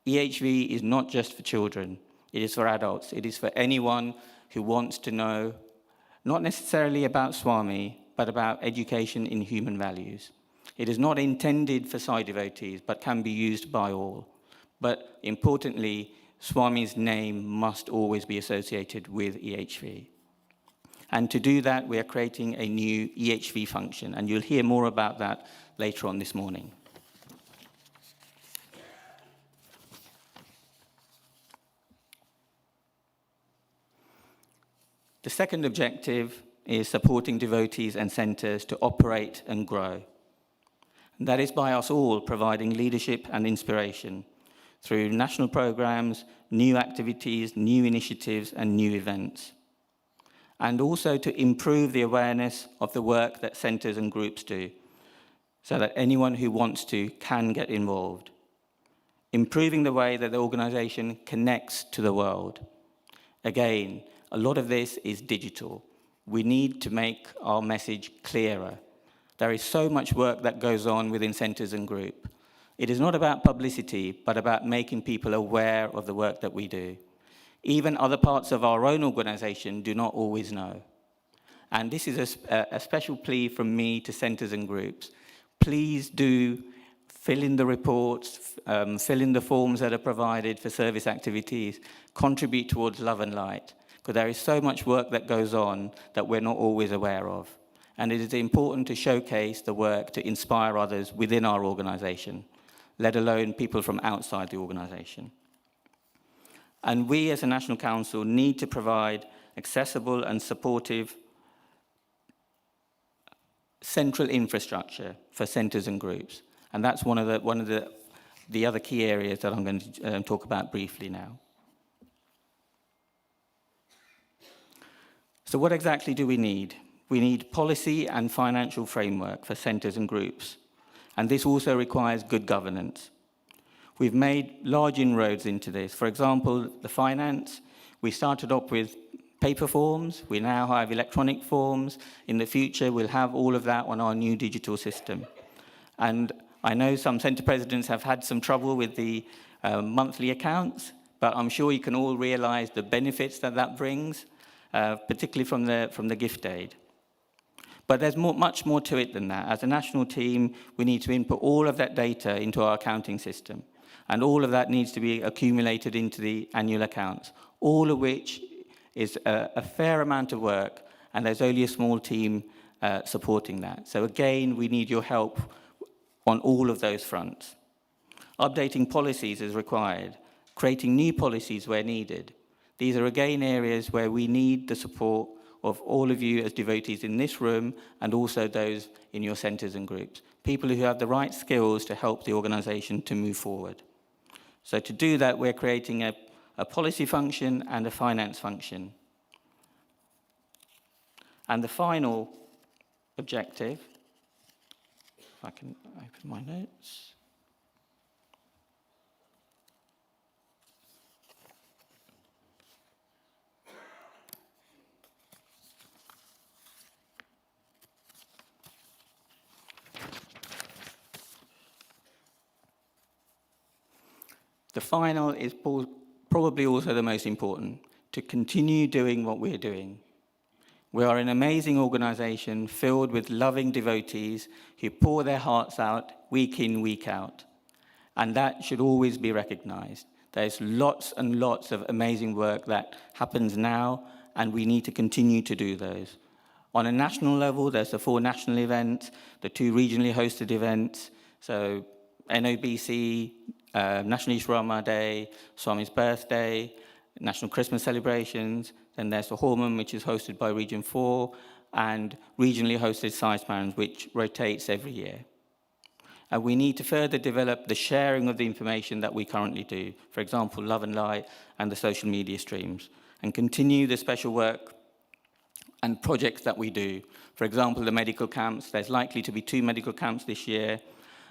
EHV is not just for children, it is for adults. It is for anyone who wants to know, not necessarily about Swami, but about education in human values. It is not intended for Sai devotees, but can be used by all. But importantly, Swami's name must always be associated with EHV. And to do that, we are creating a new EHV function, and you'll hear more about that later on this morning. The second objective is supporting devotees and centres to operate and grow. And that is by us all providing leadership and inspiration through national programmes, new activities, new initiatives and new events. And also to improve the awareness of the work that centres and groups do so that anyone who wants to can get involved. Improving the way that the organisation connects to the world. Again, a lot of this is digital. We need to make our message clearer. There is so much work that goes on within centres and groups. It is not about publicity, but about making people aware of the work that we do. Even other parts of our own organisation do not always know. And this is a special plea from me to centres and groups. Please do fill in the reports, fill in the forms that are provided for service activities, contribute towards love and light. Because there is so much work that goes on that we're not always aware of. And it is important to showcase the work to inspire others within our organisation, let alone people from outside the organisation. And we as a National Council need to provide accessible and supportive central infrastructure for centres and groups. And that's one of the other key areas that I'm going to talk about briefly now. So what exactly do we need? We need policy and financial framework for centres and groups. And this also requires good governance. We've made large inroads into this. For example, the finance, we started off with paper forms. We now have electronic forms. In the future, we'll have all of that on our new digital system. And I know some centre presidents have had some trouble with the monthly accounts, but I'm sure you can all realise the benefits that that brings. Particularly from the gift aid. But there's much more to it than that. As a national team, we need to input all of that data into our accounting system. And all of that needs to be accumulated into the annual accounts, all of which is a fair amount of work, and there's only a small team supporting that. So again, we need your help on all of those fronts. Updating policies is required, creating new policies where needed. These are again areas where we need the support of all of you as devotees in this room and also those in your centres and groups. People who have the right skills to help the organisation to move forward. So to do that, we're creating a a policy function, and a finance function. And the final objective, if I can open my notes. The final is probably also the most important, to continue doing what we're doing. We are an amazing organisation filled with loving devotees who pour their hearts out week in, week out. And that should always be recognised. There's lots and lots of amazing work that happens now, and we need to continue to do those. On a national level, there's the 4 national events, the 2 regionally hosted events, so NOBC, National Ishwarama Day, Swami's birthday, National Christmas celebrations, then there's the Hormone, which is hosted by Region 4, and regionally hosted Science Marathons, which rotates every year. And we need to further develop the sharing of the information that we currently do, for example, Love and Light and the social media streams, and continue the special work and projects that we do. For example, the medical camps, there's likely to be 2 medical camps this year.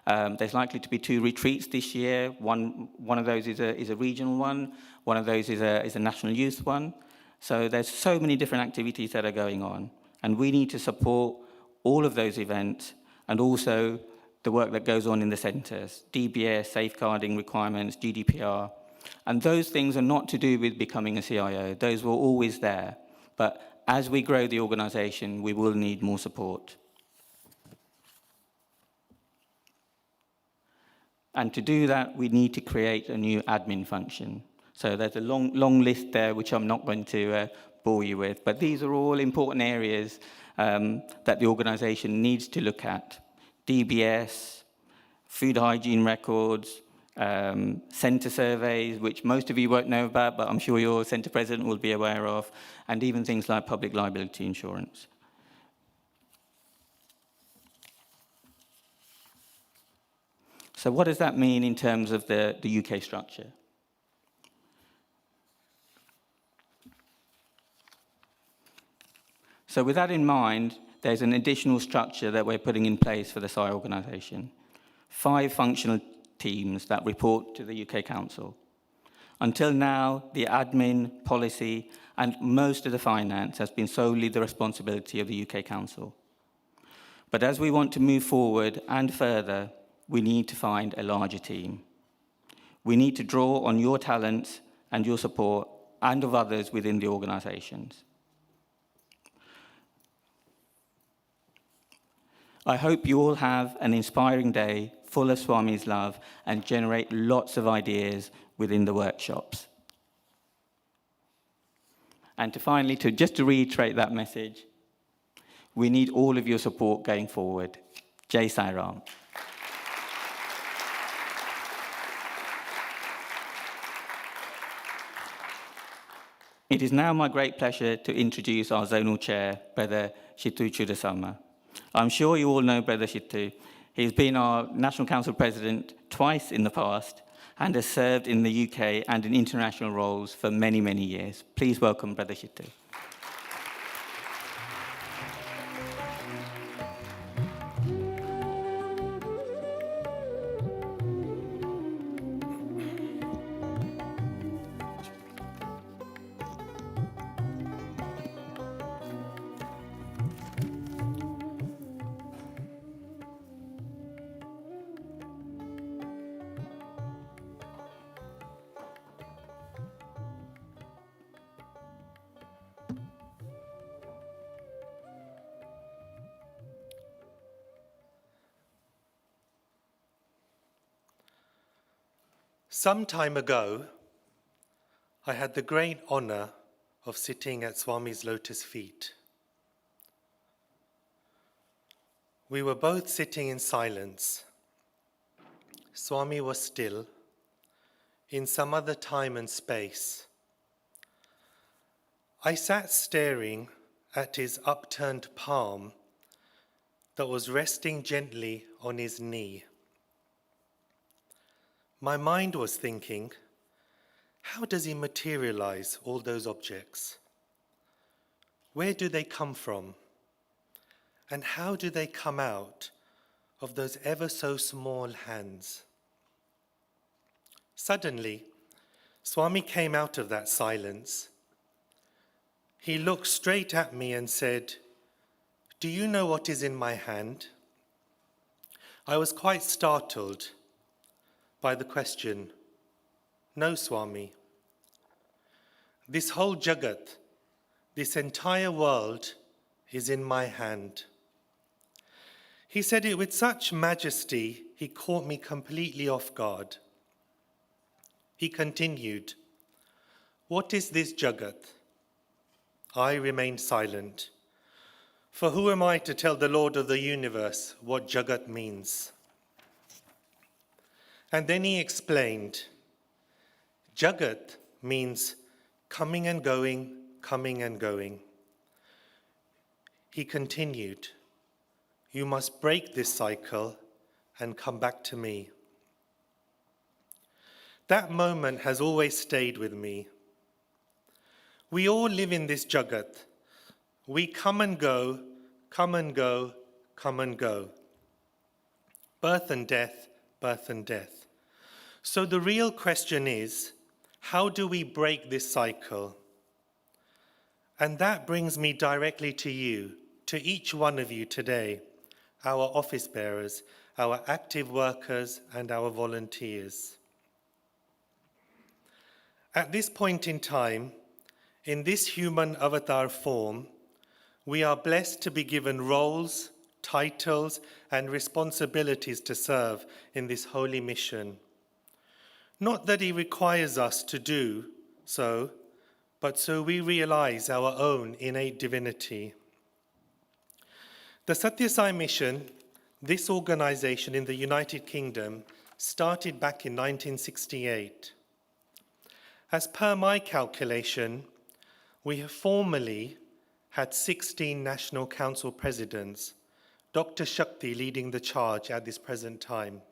There's likely to be 2 retreats this year. One of those is a regional one of those is a national youth one. So there's so many different activities that are going on, and we need to support all of those events and also the work that goes on in the centres, DBS, safeguarding requirements, GDPR. And those things are not to do with becoming a CIO. Those were always there. But as we grow the organisation, we will need more support. And to do that, we need to create a new admin function. So there's a long list there, which I'm not going to bore you with. But these are all important areas that the organisation needs to look at. DBS, food hygiene records, centre surveys, which most of you won't know about, but I'm sure your centre president will be aware of, and even things like public liability insurance. So what does that mean in terms of the UK structure? So with that in mind, there's an additional structure that we're putting in place for the SCI organisation. 5 functional teams that report to the UK Council. Until now, the admin, policy, and most of the finance has been solely the responsibility of the UK Council. But as we want to move forward and further, we need to find a larger team. We need to draw on your talents and your support and of others within the organisations. I hope you all have an inspiring day full of Swami's love and generate lots of ideas within the workshops. And just to reiterate that message, we need all of your support going forward. Jai Sai Ram. It is now my great pleasure to introduce our Zonal Chair, Brother Shitu Chudasama. I'm sure you all know Brother Shitu. He's been our National Council President twice in the past and has served in the UK and in international roles for many, many years. Please welcome Brother Shitu. Some time ago, I had the great honour of sitting at Swami's lotus feet. We were both sitting in silence. Swami was still, in some other time and space. I sat staring at his upturned palm that was resting gently on his knee. My mind was thinking, how does he materialize all those objects? Where do they come from? And how do they come out of those ever so small hands? Suddenly, Swami came out of that silence. He looked straight at me and said, "Do you know what is in my hand?" I was quite startled by the question. "No, Swami. This whole Jagat, this entire world is in my hand." He said it with such majesty, he caught me completely off guard. He continued, "What is this Jagat?" I remained silent. For who am I to tell the Lord of the universe what Jagat means? And then he explained, Jagat means coming and going, coming and going. He continued, "You must break this cycle and come back to me." That moment has always stayed with me. We all live in this Jagat. We come and go, come and go, come and go. Birth and death, birth and death. So the real question is, how do we break this cycle? And that brings me directly to you, to each one of you today, our office bearers, our active workers, and our volunteers. At this point in time, in this human avatar form, we are blessed to be given roles, titles, and responsibilities to serve in this holy mission. Not that he requires us to do so, but so we realize our own innate divinity. The Sathya Sai mission, this organization in the United Kingdom, started back in 1968. As per my calculation, we have formally had 16 National Council presidents, Dr. Shakti leading the charge at this present time.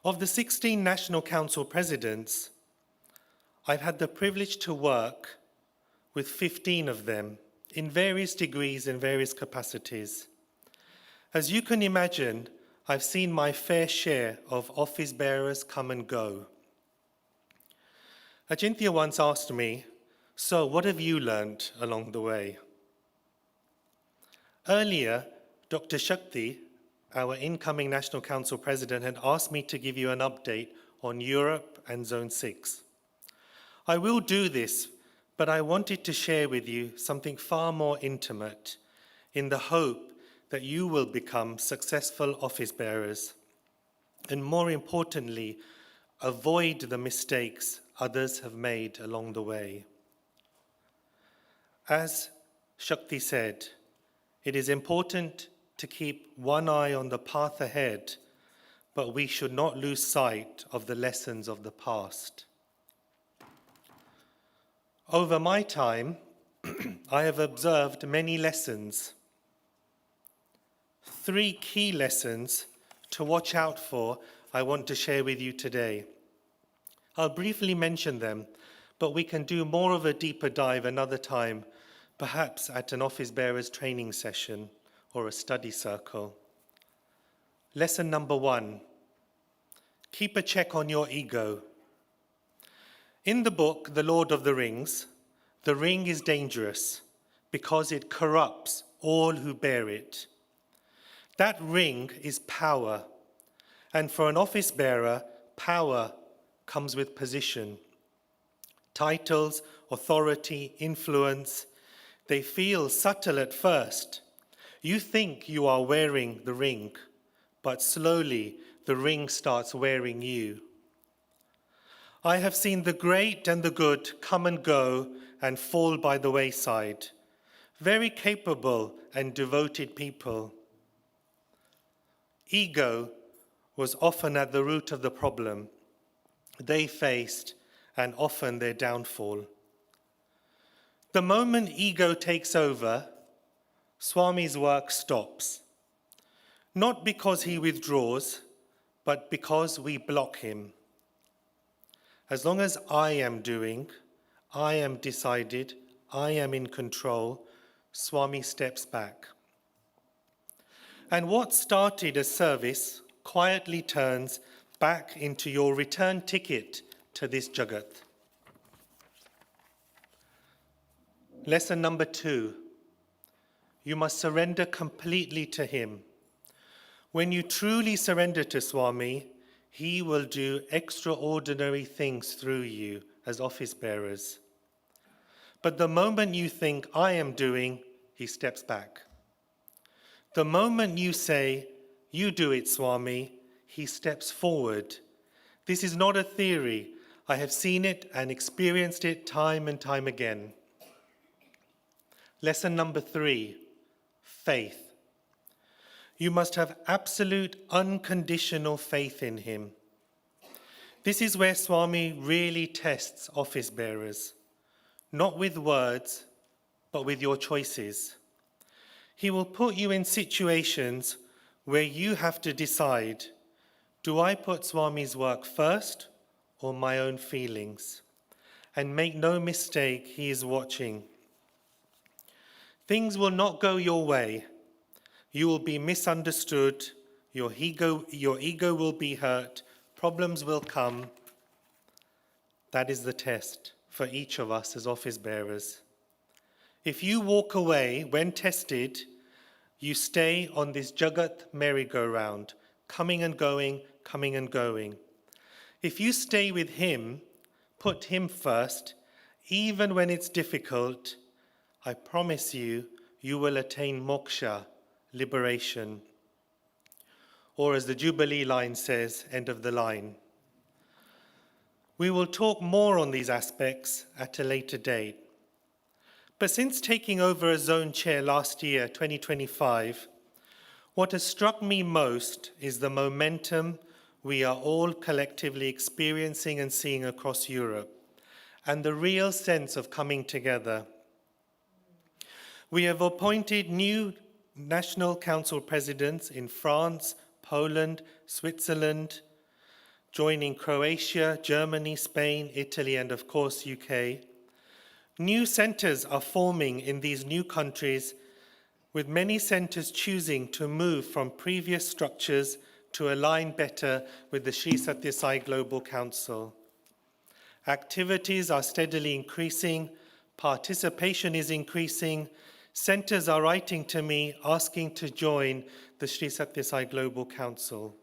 Of the 16 National Council presidents, I've had the privilege to work with 15 of them in various degrees and various capacities. As you can imagine, I've seen my fair share of office bearers come and go. Ajinthya once asked me, "So what have you learned along the way?" Earlier, Dr. Shakti, our incoming National Council President, had asked me to give you an update on Europe and Zone 6. I will do this, but I wanted to share with you something far more intimate in the hope that you will become successful office bearers and, more importantly, avoid the mistakes others have made along the way. As Shakti said, it is important to keep one eye on the path ahead, but we should not lose sight of the lessons of the past. Over my time, I have observed many lessons. 3 key lessons to watch out for I want to share with you today. I'll briefly mention them, but we can do more of a deeper dive another time, perhaps at an office bearers training session or a study circle. Lesson number 1, keep a check on your ego. In the book, The Lord of the Rings, the ring is dangerous because it corrupts all who bear it. That ring is power, and for an office bearer, power comes with position. Titles, authority, influence, they feel subtle at first. You think you are wearing the ring, but slowly the ring starts wearing you. I have seen the great and the good come and go and fall by the wayside. Very capable and devoted people. Ego was often at the root of the problem they faced, and often their downfall. The moment ego takes over, Swami's work stops. Not because he withdraws, but because we block him. As long as I am doing, I am decided, I am in control, Swami steps back. And what started as service quietly turns back into your return ticket to this Jagat. Lesson number 2, you must surrender completely to him. When you truly surrender to Swami, he will do extraordinary things through you as office bearers. But the moment you think, I am doing, he steps back. The moment you say, you do it, Swami, he steps forward. This is not a theory. I have seen it and experienced it time and time again. Lesson number 3, faith. You must have absolute unconditional faith in him. This is where Swami really tests office bearers, not with words, but with your choices. He will put you in situations where you have to decide, do I put Swami's work first or my own feelings? And make no mistake, he is watching. Things will not go your way. You will be misunderstood, your ego will be hurt, problems will come. That is the test for each of us as office bearers. If you walk away when tested, you stay on this Jagat merry-go-round, coming and going, coming and going. If you stay with him, put him first, even when it's difficult, I promise you, you will attain moksha, liberation. Or as the Jubilee line says, end of the line. We will talk more on these aspects at a later date. But since taking over as zone chair last year, 2025, what has struck me most is the momentum we are all collectively experiencing and seeing across Europe, and the real sense of coming together. We have appointed new National Council presidents in France, Poland, Switzerland, joining Croatia, Germany, Spain, Italy, and of course UK. New centres are forming in these new countries, with many centres choosing to move from previous structures to align better with the Sri Sathya Sai Global Council. Activities are steadily increasing, participation is increasing, centres are writing to me asking to join the Sri Sathya Sai Global Council.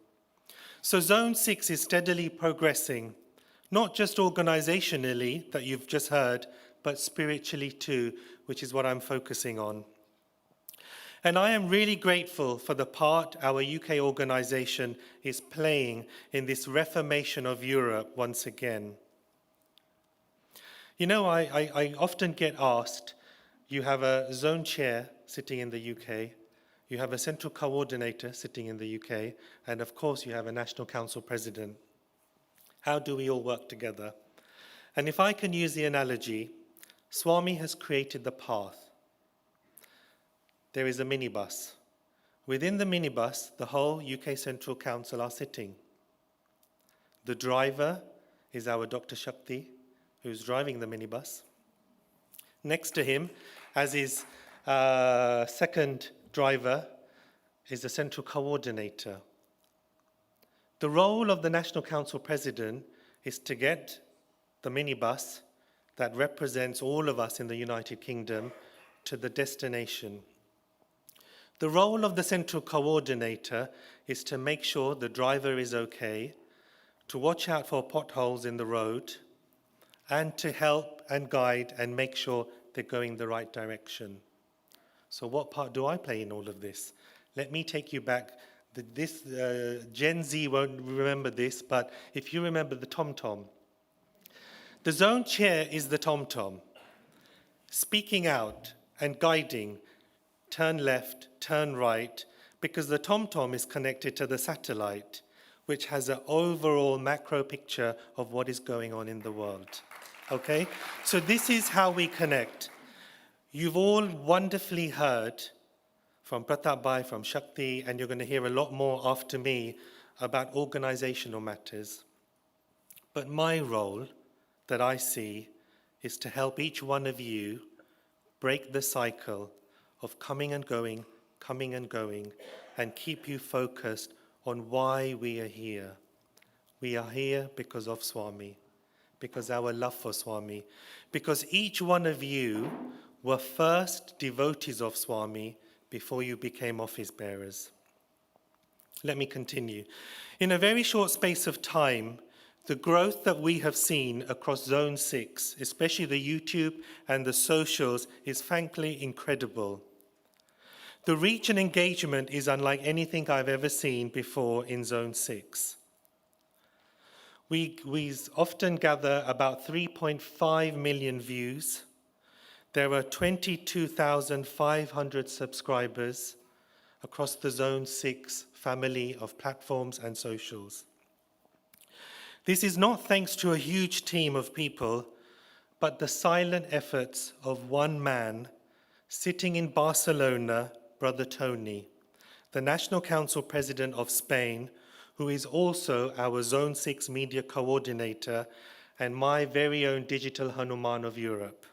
So Zone 6 is steadily progressing, not just organisationally, that you've just heard, but spiritually too, which is what I'm focusing on. And I am really grateful for the part our UK organisation is playing in this reformation of Europe once again. You know, I often get asked, you have a zone chair sitting in the UK, you have a central coordinator sitting in the UK, and of course you have a National Council president. How do we all work together? And if I can use the analogy, Swami has created the path. There is a minibus. Within the minibus, the whole UK Central Council are sitting. The driver is our Dr. Shakti, who's driving the minibus. Next to him, as his second driver, is the central coordinator. The role of the National Council President is to get the minibus that represents all of us in the United Kingdom to the destination. The role of the central coordinator is to make sure the driver is okay, to watch out for potholes in the road, and to help and guide and make sure they're going the right direction. So what part do I play in all of this? Let me take you back. Gen Z won't remember this, but if you remember the tom-tom, the zone chair is the tom-tom, speaking out and guiding, turn left, turn right, because the tom-tom is connected to the satellite, which has an overall macro picture of what is going on in the world. Okay? So this is how we connect. You've all wonderfully heard from Pratap Bhai, from Shakti, and you're going to hear a lot more after me about organizational matters. But my role that I see is to help each one of you break the cycle of coming and going, and keep you focused on why we are here. We are here because of Swami, because our love for Swami, because each one of you were first devotees of Swami before you became office bearers. Let me continue. In a very short space of time, the growth that we have seen across Zone 6, especially the YouTube and the socials, is frankly incredible. The reach and engagement is unlike anything I've ever seen before in Zone 6. We often gather about 3.5 million views. There are 22,500 subscribers across the Zone 6 family of platforms and socials. This is not thanks to a huge team of people, but the silent efforts of one man sitting in Barcelona, Brother Tony, the National Council President of Spain, who is also our Zone 6 media coordinator and my very own digital Hanuman of Europe.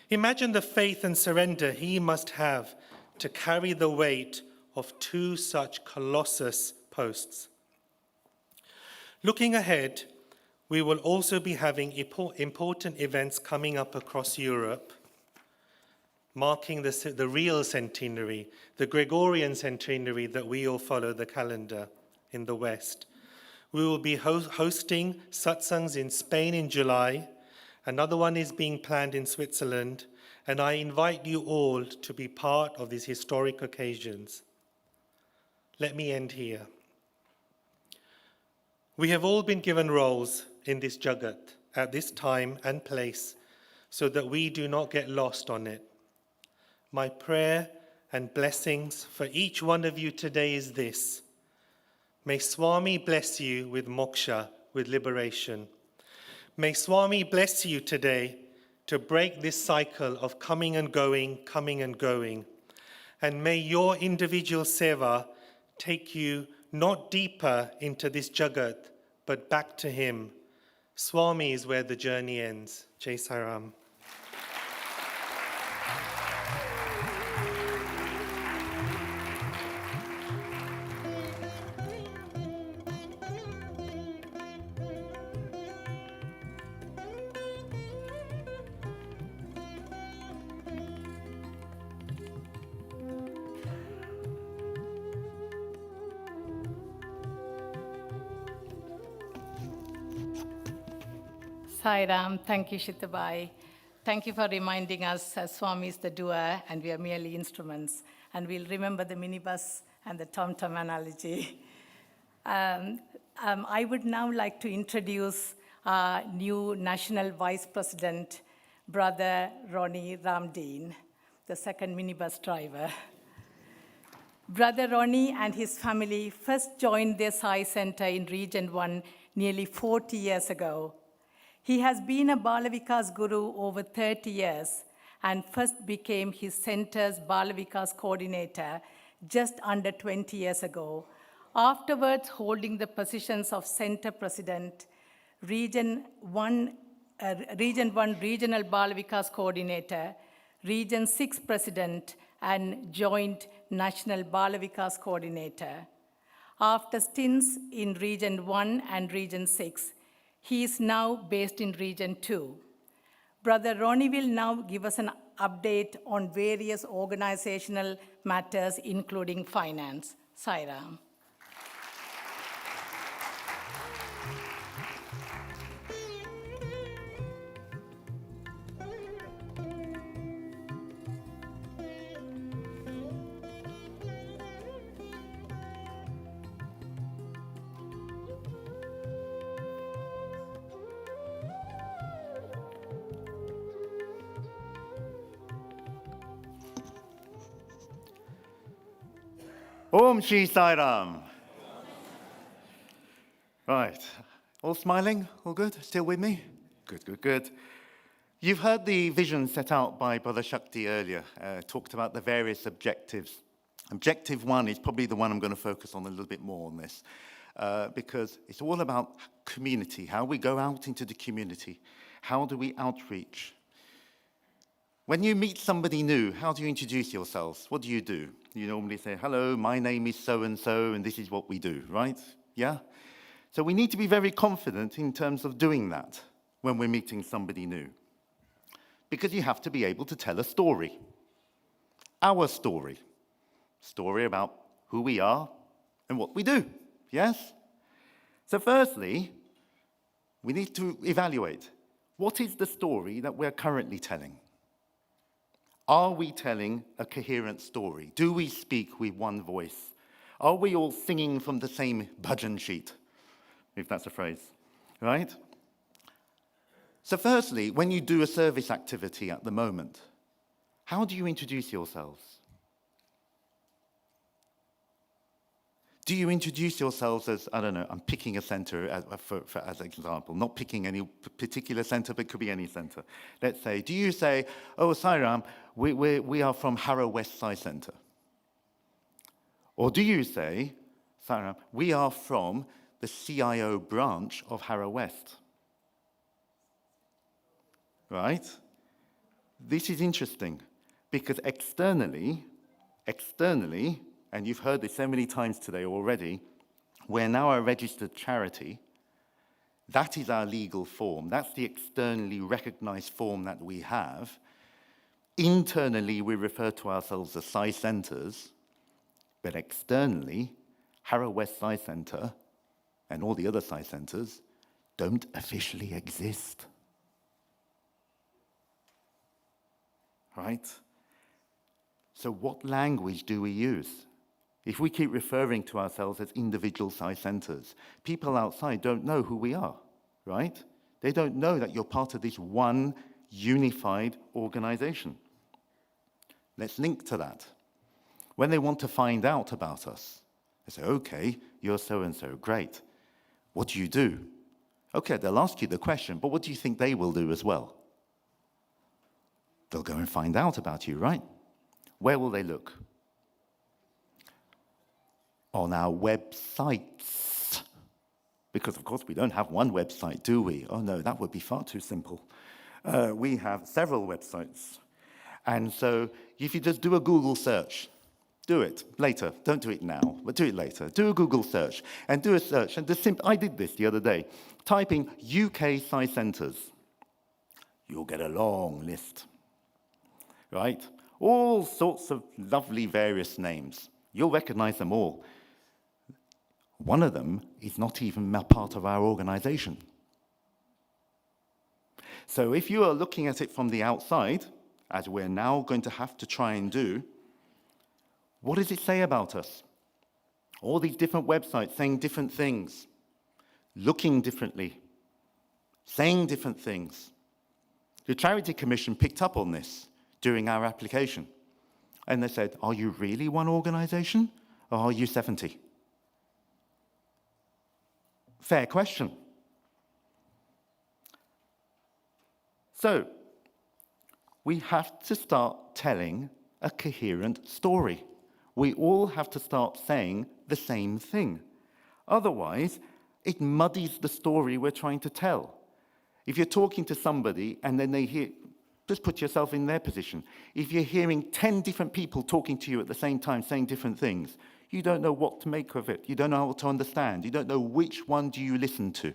Imagine the faith and surrender he must have to carry the weight of two such colossus posts. Looking ahead, we will also be having important events coming up across Europe, marking the real centenary, the Gregorian centenary that we all follow the calendar in the West. We will be hosting satsangs in Spain in July. Another one is being planned in Switzerland, and I invite you all to be part of these historic occasions. Let me end here. We have all been given roles in this Jagat at this time and place so that we do not get lost on it. My prayer and blessings for each one of you today is this. May Swami bless you with moksha, with liberation. May Swami bless you today to break this cycle of coming and going. And may your individual seva take you not deeper into this Jagat, but back to him. Swami is where the journey ends. Jai Sai Ram. Sai Ram, thank you, Shitabai. Thank you for reminding us that Swami is the doer and we are merely instruments. And we'll remember the minibus and the tom-tom analogy. I would now like to introduce our new National Vice President, Brother Ronnie Ramdeen, the second minibus driver. Brother Ronnie and his family first joined their Sai Center in Region 1 nearly 40 years ago. He has been a Balvikas guru over 30 years and first became his center's Balvikas coordinator just under 20 years ago, afterwards holding the positions of Center President, Region 1 Regional Balvikas Coordinator, Region 6 President, and Joint National Balvikas Coordinator. After stints in Region 1 and Region 6, he is now based in Region 2. Brother Ronnie will now give us an update on various organizational matters, including finance. Sai Ram. Om Shri Sai Ram. Right, all smiling? All good? Still with me? Good. You've heard the vision set out by Brother Shakti earlier, talked about the various objectives. Objective 1 is probably the one I'm going to focus on a little bit more on this. because it's all about community, how we go out into the community. How do we outreach? When you meet somebody new, how do you introduce yourselves? What do? You normally say, hello, my name is so-and-so, and this is what we do, right? Yeah? So we need to be very confident in terms of doing that when we're meeting somebody new. Because you have to be able to tell a story. Our story. Story about who we are and what we do, yes? So firstly, we need to evaluate, what is the story that we're currently telling? Are we telling a coherent story? Do we speak with one voice? Are we all singing from the same bhajan sheet, if that's a phrase, right? So firstly, when you do a service activity at the moment, how do you introduce yourselves? Do you introduce yourselves as, I don't know, I'm picking a center as an example, not picking any particular center, but it could be any center. Let's say, do you say, oh, Sairam, we are from Harrow West Side Center? Or do you say, Sairam, we are from the CIO branch of Harrow West? Right? This is interesting, because externally, and you've heard this so many times today already, we're now a registered charity. That is our legal form. That's the externally recognized form that we have. Internally, we refer to ourselves as Sai Centres, but externally, Harrow West Sai Centre and all the other Sai Centres don't officially exist. Right? So what language do we use? If we keep referring to ourselves as individual Sai Centres, people outside don't know who we are, right? They don't know that you're part of this one unified organization. Let's link to that. When they want to find out about us, they say, okay, you're so-and-so, great. What do you do? Okay, they'll ask you the question, but what do you think they will do as well? They'll go and find out about you, right? Where will they look? On our websites. Because, of course, we don't have one website, do we? Oh, no, that would be far too simple. We have several websites. And so if you just do a Google search, do it later. Don't do it now, but do it later. Do a Google search and do a search. And I did this the other day. Type in UK Sai Centres. You'll get a long list, right? All sorts of lovely various names. You'll recognize them all. One of them is not even part of our organization. So if you are looking at it from the outside, as we're now going to have to try and do, what does it say about us? All these different websites saying different things, looking differently, saying different things. The Charity Commission picked up on this during our application. And they said, are you really one organization, or are you 70? Fair question. So, we have to start telling a coherent story. We all have to start saying the same thing. Otherwise, it muddies the story we're trying to tell. If you're talking to somebody and then they hear, just put yourself in their position. If you're hearing 10 different people talking to you at the same time saying different things, you don't know what to make of it. You don't know how to understand. You don't know which one do you listen to.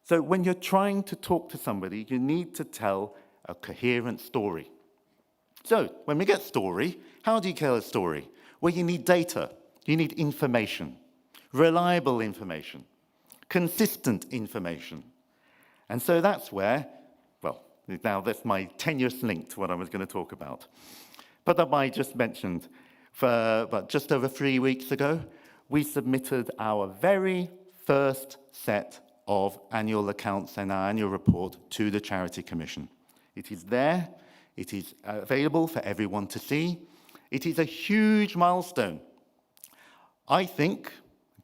So when you're trying to talk to somebody, you need to tell a coherent story. So when we get story, how do you tell a story? Well, you need data. You need information, reliable information, consistent information. And so that's where, well, now that's my tenuous link to what I was going to talk about. But I just mentioned, just over 3 weeks ago, we submitted our very first set of annual accounts and our annual report to the Charity Commission. It is there. It is available for everyone to see. It is a huge milestone. I think,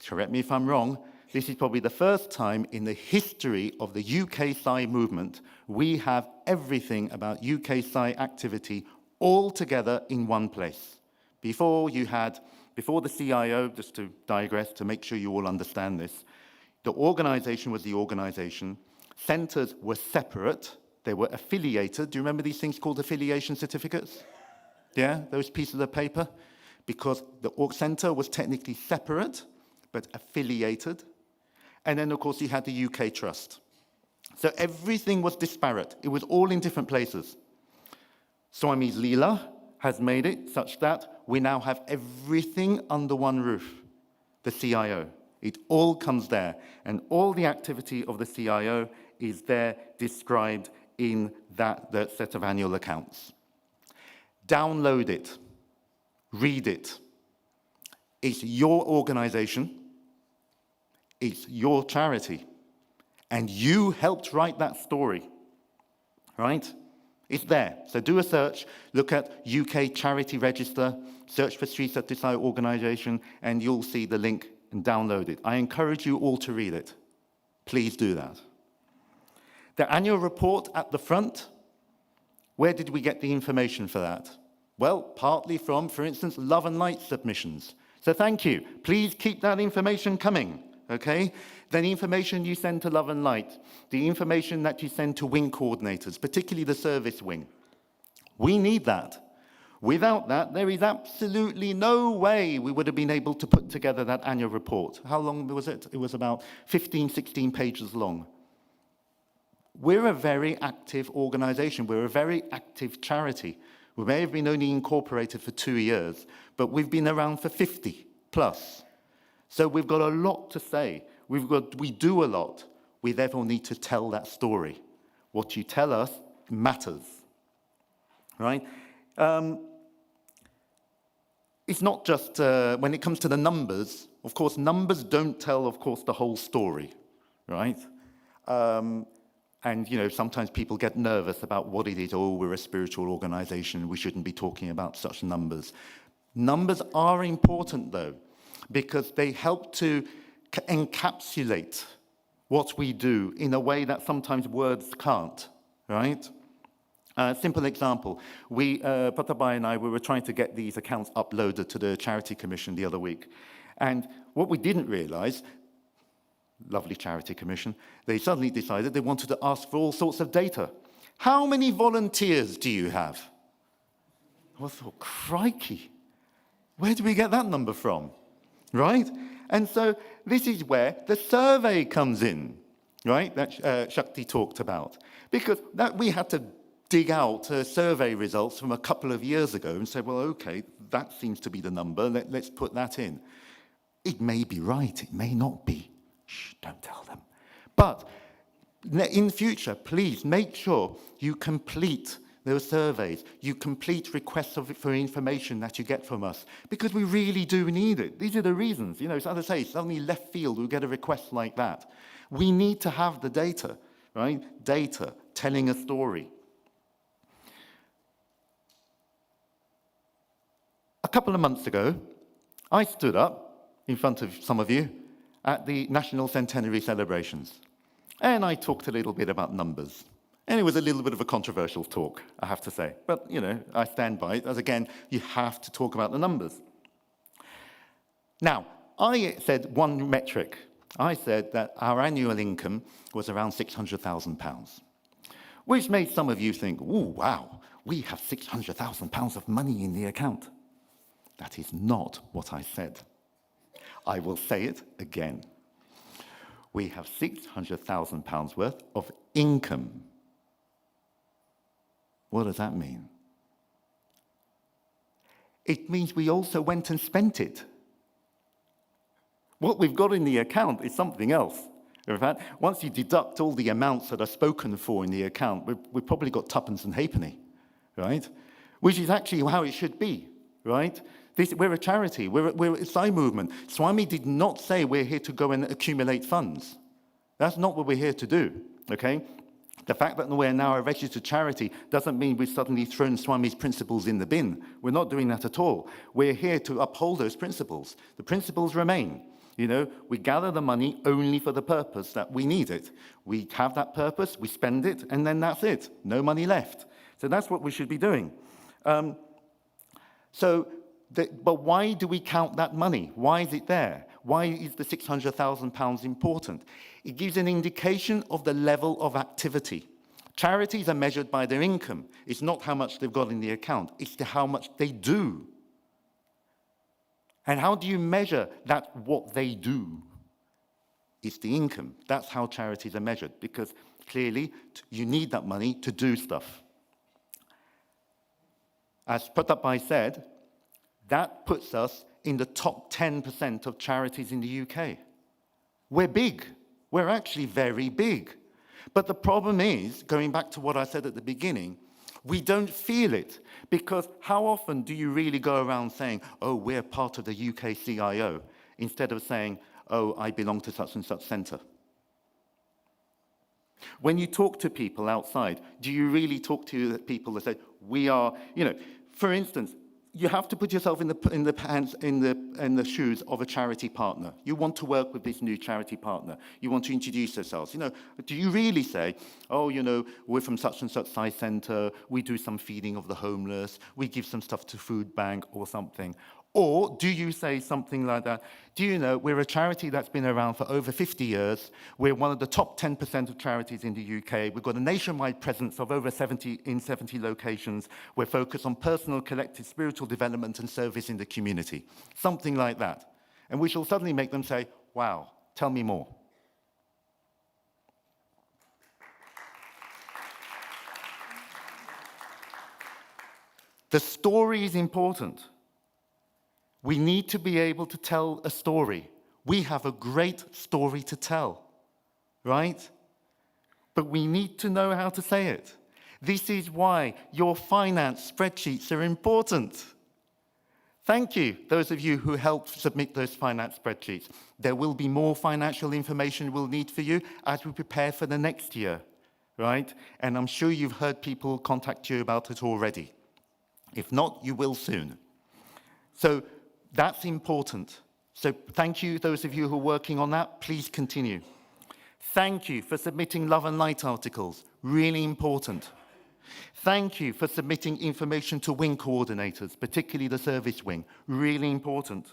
correct me if I'm wrong, this is probably the first time in the history of the UK Sai movement we have everything about UK Sai activity all together in one place. Before, you had Before the CIO, just to digress, to make sure you all understand this, the organization was the organization. Centers were separate. They were affiliated. Do you remember these things called affiliation certificates? Yeah, those pieces of paper? Because the org center was technically separate, but affiliated. And then, of course, you had the UK Trust. So everything was disparate. It was all in different places. Swami's Leela has made it such that we now have everything under one roof, the CIO. It all comes there, and all the activity of the CIO is there described in that set of annual accounts. Download it, read it. It's your organization, it's your charity, and you helped write that story, right? It's there. So do a search, look at UK Charity Register, search for Sri Sathya Sai Organization, and you'll see the link and download it. I encourage you all to read it. Please do that. The annual report at the front, where did we get the information for that? Well, partly from, for instance, Love and Light submissions. So thank you. Please keep that information coming, okay? Then the information you send to Love and Light, the information that you send to wing coordinators, particularly the service wing. We need that. Without that, there is absolutely no way we would have been able to put together that annual report. How long was it? It was about 15, 16 pages long. We're a very active organization. We're a very active charity. We may have been only incorporated for 2 years, but we've been around for 50 plus. So we've got a lot to say. We do a lot. We therefore need to tell that story. What you tell us matters, right? It's not just, when it comes to the numbers, of course, numbers don't tell, of course, the whole story, right? And, you know, sometimes people get nervous about what it is. Oh, we're a spiritual organization. We shouldn't be talking about such numbers. Numbers are important, though, because they help to encapsulate what we do in a way that sometimes words can't, right? Simple example. Patabai and I, we were trying to get these accounts uploaded to the Charity Commission the other week. And what we didn't realize, lovely Charity Commission, they suddenly decided they wanted to ask for all sorts of data. How many volunteers do you have? I thought, crikey, where do we get that number from, right? And so this is where the survey comes in, right, that Shakti talked about. Because that we had to dig out survey results from a couple of years ago and say, well, okay, that seems to be the number, let's put that in. It may be right, it may not be. Shh, don't tell them. But in future, please make sure you complete those surveys, you complete requests for information that you get from us, because we really do need it. These are the reasons. You know, so as I say, suddenly left field, we get a request like that. We need to have the data, right? Data, telling a story. A couple of months ago, I stood up in front of some of you at the National Centenary celebrations. And I talked a little bit about numbers. And it was a little bit of a controversial talk, I have to say. But, you know, I stand by it, as again, you have to talk about the numbers. Now, I said one metric. I said that our annual income was around £600,000, which made some of you think, oh, wow, we have £600,000 of money in the account. That is not what I said. I will say it again. We have £600,000 worth of income. What does that mean? It means we also went and spent it. What we've got in the account is something else. In fact, once you deduct all the amounts that are spoken for in the account, we've probably got tuppence and halfpenny, right? Which is actually how it should be, right? We're a charity, we're a Sai movement. Swami did not say we're here to go and accumulate funds. That's not what we're here to do, okay? The fact that we're now a registered charity doesn't mean we've suddenly thrown Swami's principles in the bin. We're not doing that at all. We're here to uphold those principles. The principles remain. You know, we gather the money only for the purpose that we need it. We have that purpose, we spend it, and then that's it. No money left. So that's what we should be doing. So But why do we count that money? Why is it there? Why is the £600,000 important? It gives an indication of the level of activity. Charities are measured by their income. It's not how much they've got in the account. It's how much they do. And how do you measure that what they do? It's the income. That's how charities are measured, because clearly you need that money to do stuff. As Pratapai said, that puts us in the top 10% of charities in the UK. We're big. We're actually very big. But the problem is, going back to what I said at the beginning, we don't feel it, because how often do you really go around saying, oh, we're part of the UK CIO, instead of saying, oh, I belong to such and such centre? When you talk to people outside, do you really talk to people that say, we are, for instance, you have to put yourself in the shoes of a charity partner. You want to work with this new charity partner. You want to introduce yourselves. Do you really say, oh, we're from such and such size centre, we do some feeding of the homeless, we give some stuff to food bank or something? Or do you say something like that? Do you know, we're a charity that's been around for over 50 years. We're one of the top 10% of charities in the UK. We've got a nationwide presence of over 70 locations. We're focused on personal, collective, spiritual development and service in the community. Something like that. And we shall suddenly make them say, wow, tell me more. The story is important. We need to be able to tell a story. We have a great story to tell, right? But we need to know how to say it. This is why your finance spreadsheets are important. Thank you, those of you who helped submit those finance spreadsheets. There will be more financial information we'll need for you as we prepare for the next year, right? And I'm sure you've heard people contact you about it already. If not, you will soon. So that's important. So thank you, those of you who are working on that. Please continue. Thank you for submitting Love and Light articles. Really important. Thank you for submitting information to wing coordinators, particularly the service wing. Really important.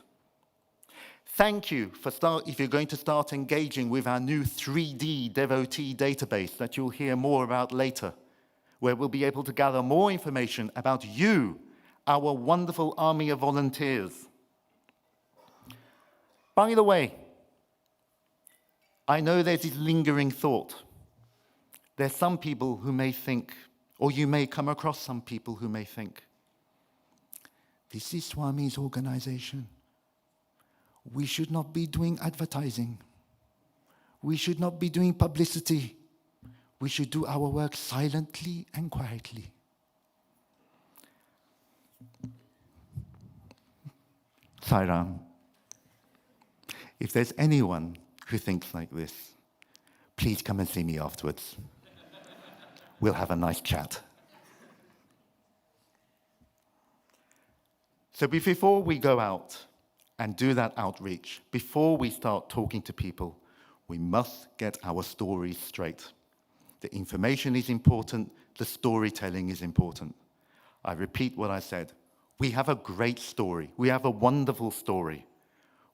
Thank you for if you're going to start engaging with our new 3D devotee database that you'll hear more about later, where we'll be able to gather more information about you, our wonderful army of volunteers. By the way, I know there's this lingering thought. There's some people who may think, or you may come across some people who may think, this is Swami's organization. We should not be doing advertising. We should not be doing publicity. We should do our work silently and quietly. Sairam, if there's anyone who thinks like this, please come and see me afterwards. We'll have a nice chat. So before we go out and do that outreach, before we start talking to people, we must get our stories straight. The information is important, the storytelling is important. I repeat what I said. We have a great story. We have a wonderful story.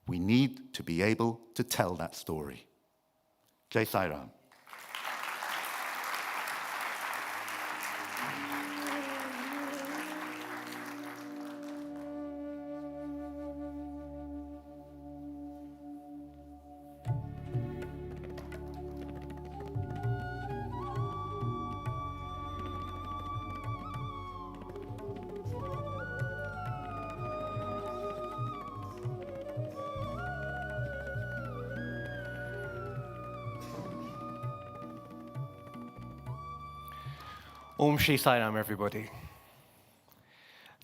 We need to be able to tell that story. Jai Sai Ram. Om Shri Sai Ram, everybody.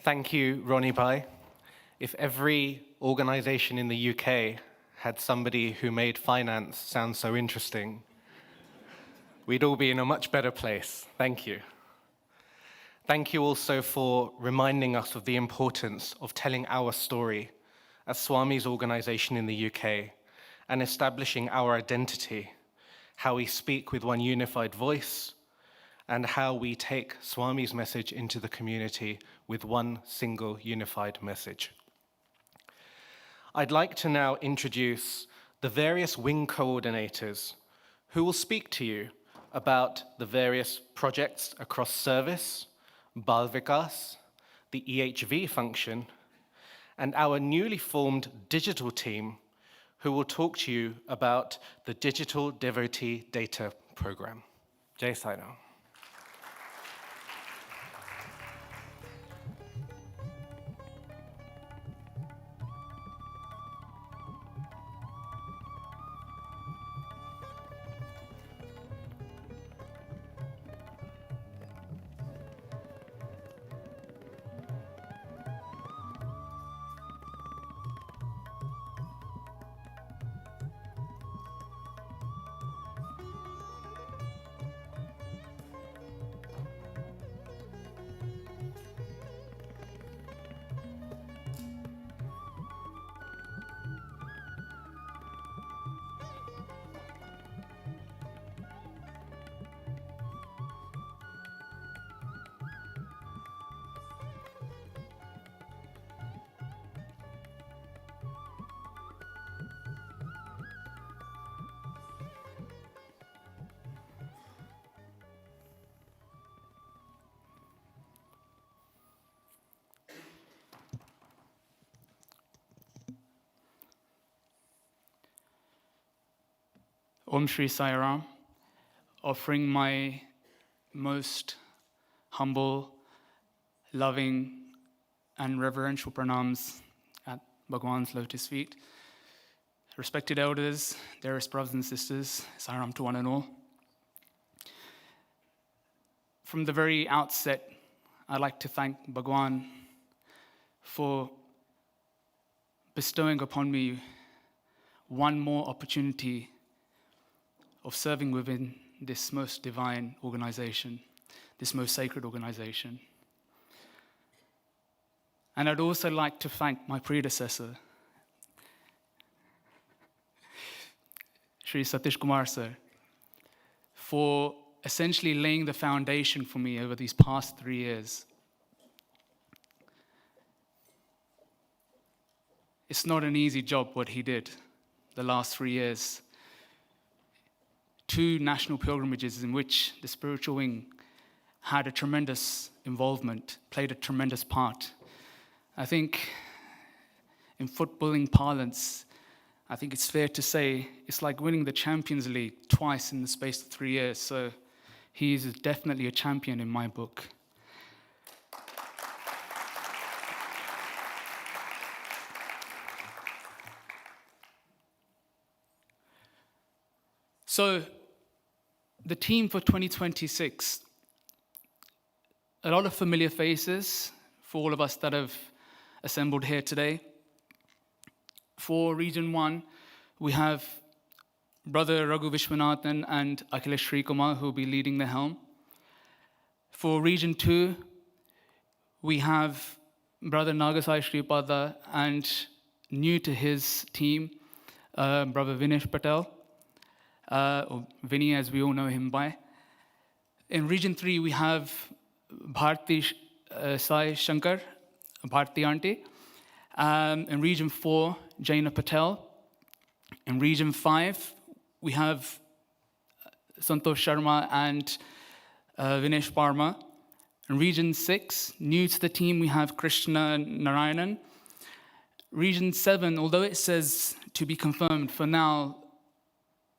Thank you, Ronnie Bhai. If every organization in the UK had somebody who made finance sound so interesting, we'd all be in a much better place. Thank you. Thank you also for reminding us of the importance of telling our story as Swami's organization in the UK and establishing our identity, how we speak with one unified voice, and how we take Swami's message into the community with one single unified message. I'd like to now introduce the various wing coordinators who will speak to you about the various projects across service, Balvikas, the EHV function, and our newly formed digital team who will talk to you about the Digital Devotee Data Program. Jai Sai Ram. Om Shri Sai Ram, offering my most humble, loving, and reverential pranams at Bhagwan's lotus feet. Respected elders, dearest brothers and sisters, Sai Ram to one and all. From the very outset, I'd like to thank Bhagwan for bestowing upon me one more opportunity of serving within this most divine organization, this most sacred organization. And I'd also like to thank my predecessor, Sri Satish Kumar sir, for essentially laying the foundation for me over these past 3 years. It's not an easy job what he did the last 3 years. 2 national pilgrimages in which the spiritual wing had a tremendous involvement, played a tremendous part. I think in footballing parlance, I think it's fair to say it's like winning the Champions League twice in the space of 3 years. So he is definitely a champion in my book. So the team for 2026, a lot of familiar faces for all of us that have assembled here today. For Region 1, we have Brother Raghu Vishwanathan and Akhilesh Sri Kumar who will be leading the helm. For Region 2, we have Brother Nagasai Sripada and new to his team, Brother Vinesh Patel, or Vinny as we all know him by. In Region 3, we have Bharti Sai Shankar, Bharti Auntie. In Region 4, Jaina Patel. In Region 5, we have Santosh Sharma and Vinesh Parma. In Region 6, new to the team, we have Krishna Narayanan. Region 7, although it says to be confirmed, for now,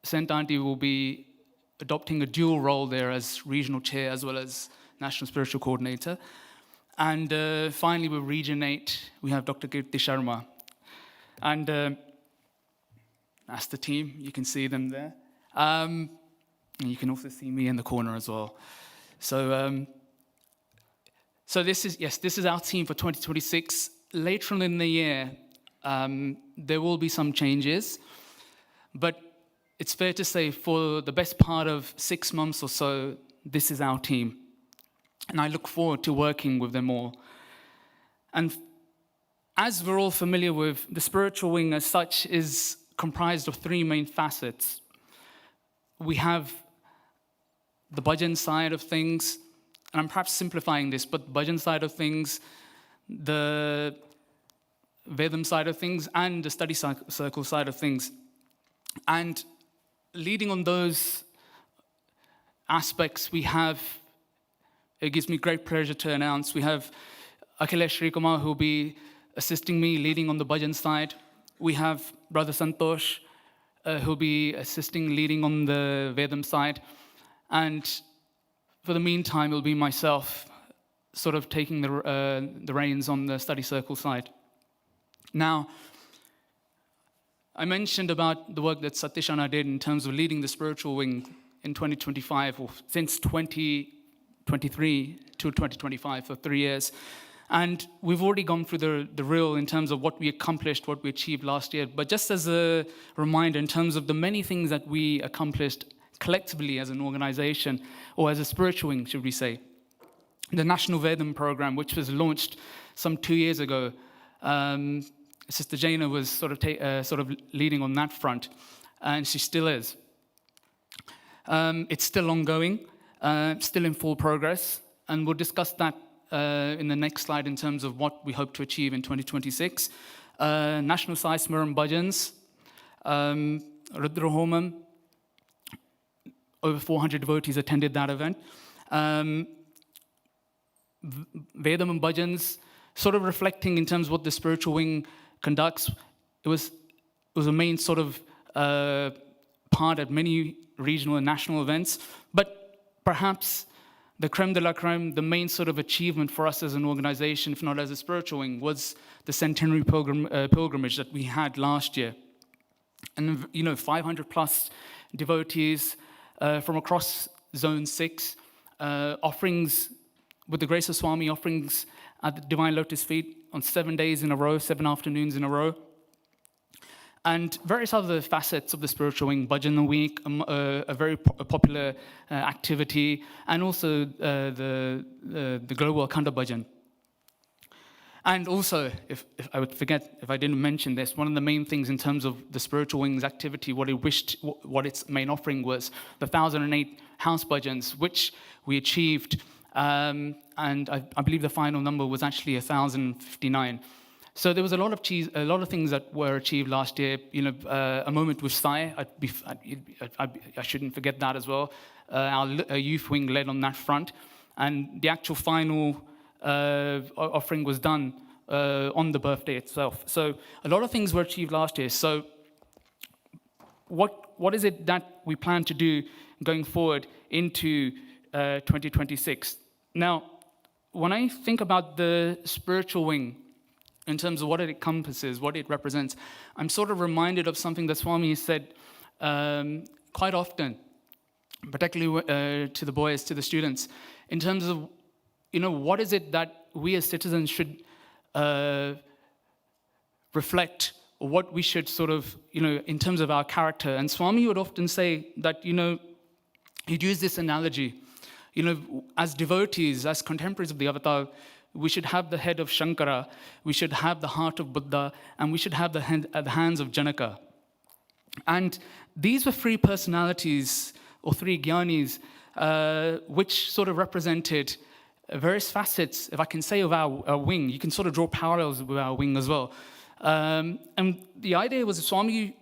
Sant Auntie will be adopting a dual role there as regional chair as well as national spiritual coordinator. And finally, with Region 8, we have Dr. Kirti Sharma. And that's the team. You can see them there. And you can also see me in the corner as well. So this is our team for 2026. Later on in the year, there will be some changes. But it's fair to say for the best part of 6 months or so, this is our team. And I look forward to working with them all. And as we're all familiar with, the spiritual wing as such is comprised of 3 main facets. We have the bhajan side of things, and I'm perhaps simplifying this, but the bhajan side of things, the Vedam side of things and the study circle side of things. And leading on those aspects, we have, it gives me great pleasure to announce, we have Akhilesh Srikumar, who will be assisting me, leading on the Bhajan side. We have Brother Santosh, who will be assisting, leading on the Vedam side. And for the meantime, it will be myself sort of taking the reins on the study circle side. Now, I mentioned about the work that Sathya and I did in terms of leading the spiritual wing in 2025, or since 2023 to 2025 for 3 years. And we've already gone through the reel in terms of what we accomplished, what we achieved last year. But just as a reminder, in terms of the many things that we accomplished collectively as an organization, or as a spiritual wing, should we say, the National Vedam program, which was launched some 2 years ago, Sister Jaina was sort of leading on that front, and she still is. It's still ongoing, still in full progress, and we'll discuss that in the next slide in terms of what we hope to achieve in 2026. National Sai Smaran Bhajans, Rudra Homam, over 400 devotees attended that event. Vedam and Bhajans, sort of reflecting in terms of what the spiritual wing conducts. It was a main sort of part at many regional and national events, but perhaps the creme de la creme, the main sort of achievement for us as an organization, if not as a spiritual wing, was the Centenary pilgrimage that we had last year. And 500 plus devotees from across Zone 6, offerings, with the grace of Swami, offerings at the Divine Lotus feet on 7 days in a row, 7 afternoons in a row. And various other facets of the spiritual wing, Bhajan Week, a very popular activity, and also the Global Akhanda Bhajan. And also, if I would forget, if I didn't mention this, one of the main things in terms of the spiritual wing's activity, what its main offering was, the 1008 house bhajans, which we achieved, and I believe the final number was actually 1059. So there was a lot of things that were achieved last year. A moment with Sai. I shouldn't forget that as well. Our youth wing led on that front, and the actual final offering was done on the birthday itself. So a lot of things were achieved last year. So what is it that we plan to do going forward into 2026? Now, when I think about the spiritual wing, in terms of what it encompasses, what it represents, I'm sort of reminded of something that Swami has said quite often, particularly to the boys, to the students, in terms of, what is it that we as citizens should reflect, or what we should sort of, in terms of our character. And Swami would often say that, he'd use this analogy, as devotees, as contemporaries of the avatar, we should have the head of Shankara, we should have the heart of Buddha, and we should have the hands of Janaka. And these were three personalities, or three jnanis, which sort of represented various facets, if I can say, of our wing. You can sort of draw parallels with our wing as well. And the idea was Swami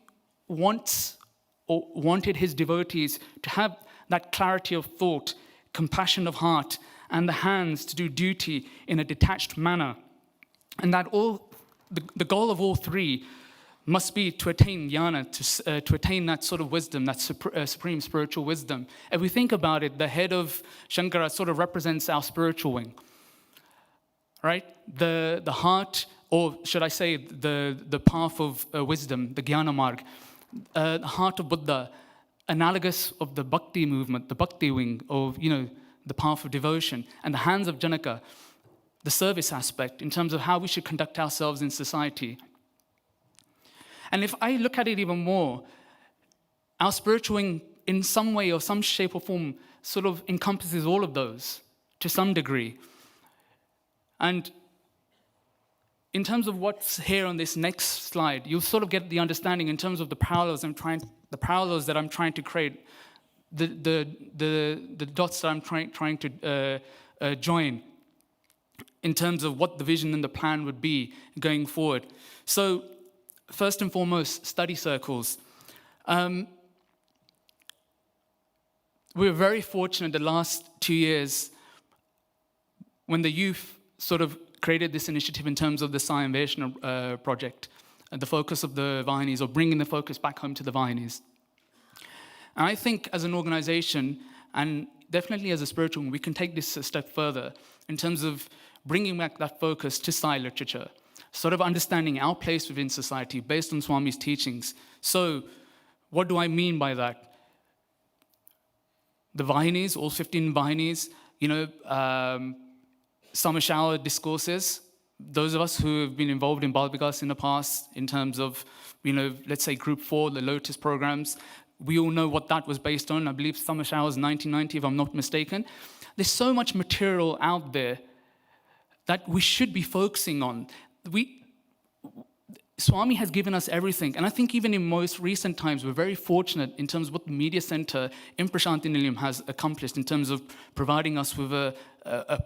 wanted his devotees to have that clarity of thought, compassion of heart, and the hands to do duty in a detached manner. And that the goal of all three must be to attain jnana, to attain that sort of wisdom, that supreme spiritual wisdom. If we think about it, the head of Shankara sort of represents our spiritual wing, right? The heart, or should I say the path of wisdom, the jnana marg, the heart of Buddha, analogous of the bhakti movement, the bhakti wing of, the path of devotion, and the hands of Janaka, the service aspect in terms of how we should conduct ourselves in society. And if I look at it even more, our spiritual wing in some way or some shape or form sort of encompasses all of those to some degree. And in terms of what's here on this next slide, you'll sort of get the understanding in terms of the parallels that I'm trying to create, the dots that I'm trying to join. in terms of what the vision and the plan would be going forward. So first and foremost, study circles. We were very fortunate the last 2 years when the youth sort of created this initiative in terms of the Sai Innovation project, and the focus of the Vahinis, or bringing the focus back home to the Vahinis. And I think as an organization, and definitely as a spiritual one, we can take this a step further in terms of bringing back that focus to Sai literature, sort of understanding our place within society based on Swami's teachings. So what do I mean by that? The Vahinis, all 15 Vahinis, summer shower discourses, those of us who have been involved in Balvikas in the past, in terms of, let's say Group 4, the Lotus programs, we all know what that was based on. I believe summer showers 1990, if I'm not mistaken. There's so much material out there that we should be focusing on. Swami has given us everything, and I think even in most recent times, we're very fortunate in terms of what the Media Center in Prashanthi Nilayam has accomplished in terms of providing us with a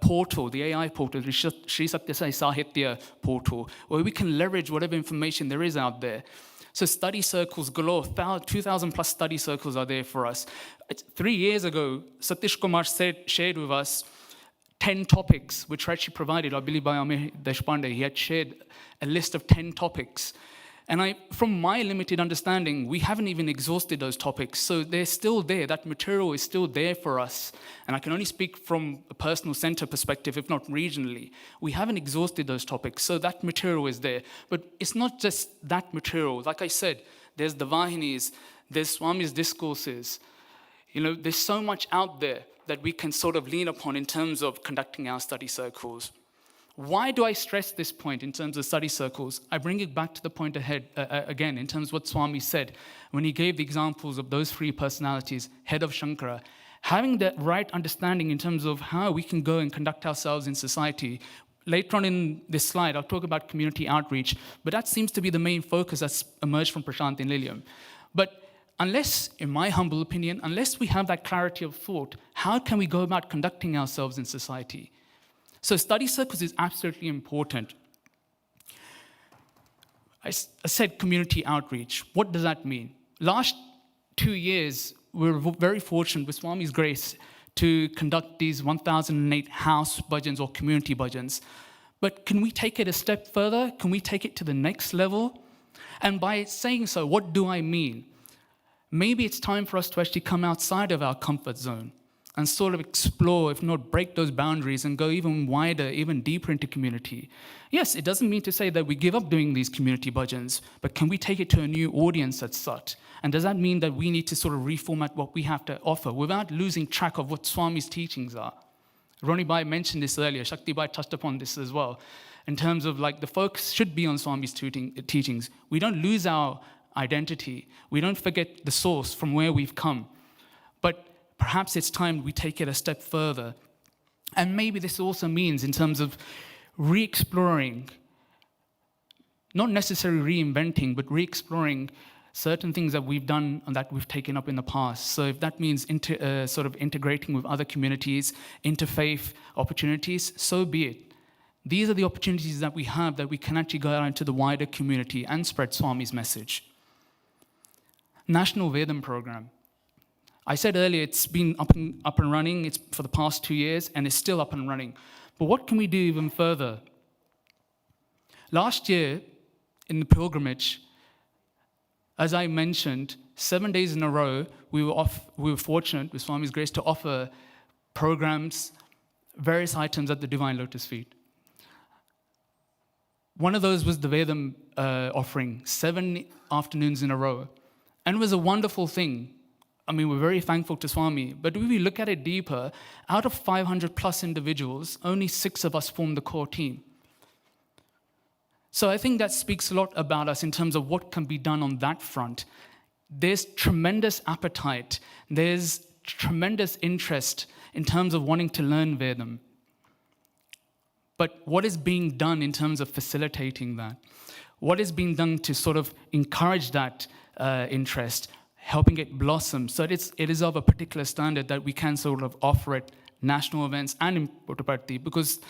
portal, the AI portal, the Sri Sathya Sai Sahitya portal, where we can leverage whatever information there is out there. So study circles galore, 2,000 plus study circles are there for us. 3 years ago, Satish Kumar shared with us 10 topics, which were actually provided, I believe, by Amir Deshpande. He had shared a list of 10 topics. And from my limited understanding, we haven't even exhausted those topics. So they're still there. That material is still there for us. And I can only speak from a personal center perspective, if not regionally. We haven't exhausted those topics. So that material is there. But it's not just that material. Like I said, there's the Vahinis, there's Swami's discourses. There's so much out there that we can sort of lean upon in terms of conducting our study circles. Why do I stress this point in terms of study circles? I bring it back to the point ahead again in terms of what Swami said when he gave the examples of those three personalities, head of Shankara, having the right understanding in terms of how we can go and conduct ourselves in society. Later on in this slide, I'll talk about community outreach, but that seems to be the main focus that's emerged from Prashanthi Nilayam. But unless, in my humble opinion, unless we have that clarity of thought, how can we go about conducting ourselves in society? So study circles is absolutely important. I said community outreach. What does that mean? Last 2 years, we were very fortunate with Swami's grace to conduct these 1008 house bhajans or community bhajans. But can we take it a step further? Can we take it to the next level? And by saying so, what do I mean? Maybe it's time for us to actually come outside of our comfort zone and sort of explore, if not break those boundaries and go even wider, even deeper into community. Yes, it doesn't mean to say that we give up doing these community bhajans, but can we take it to a new audience as such? And does that mean that we need to sort of reformat what we have to offer without losing track of what Swami's teachings are? Ronnie Bhai mentioned this earlier, Shakti Bhai touched upon this as well, in terms of the focus should be on Swami's teachings. We don't lose our identity. We don't forget the source from where we've come. But perhaps it's time we take it a step further. And maybe this also means in terms of re-exploring, not necessarily reinventing, but re-exploring certain things that we've done and that we've taken up in the past. So if that means sort of integrating with other communities, interfaith opportunities, so be it. These are the opportunities that we have that we can actually go out into the wider community and spread Swami's message. National Vedam program. I said earlier it's been up and running. It's for the past 2 years and it's still up and running. But what can we do even further? Last year in the pilgrimage, as I mentioned, 7 days in a row, we were fortunate with Swami's grace to offer programs, various items at the Divine Lotus feet. One of those was the Vedam offering, 7 afternoons in a row. And it was a wonderful thing. I mean, we're very thankful to Swami. But if we look at it deeper, out of 500 plus individuals, only 6 of us formed the core team. So I think that speaks a lot about us in terms of what can be done on that front. There's tremendous appetite. There's tremendous interest in terms of wanting to learn Vedam. But what is being done in terms of facilitating that? What is being done to sort of encourage that interest, helping it blossom so that it is of a particular standard that we can sort of offer at national events and in Puttaparthi? Because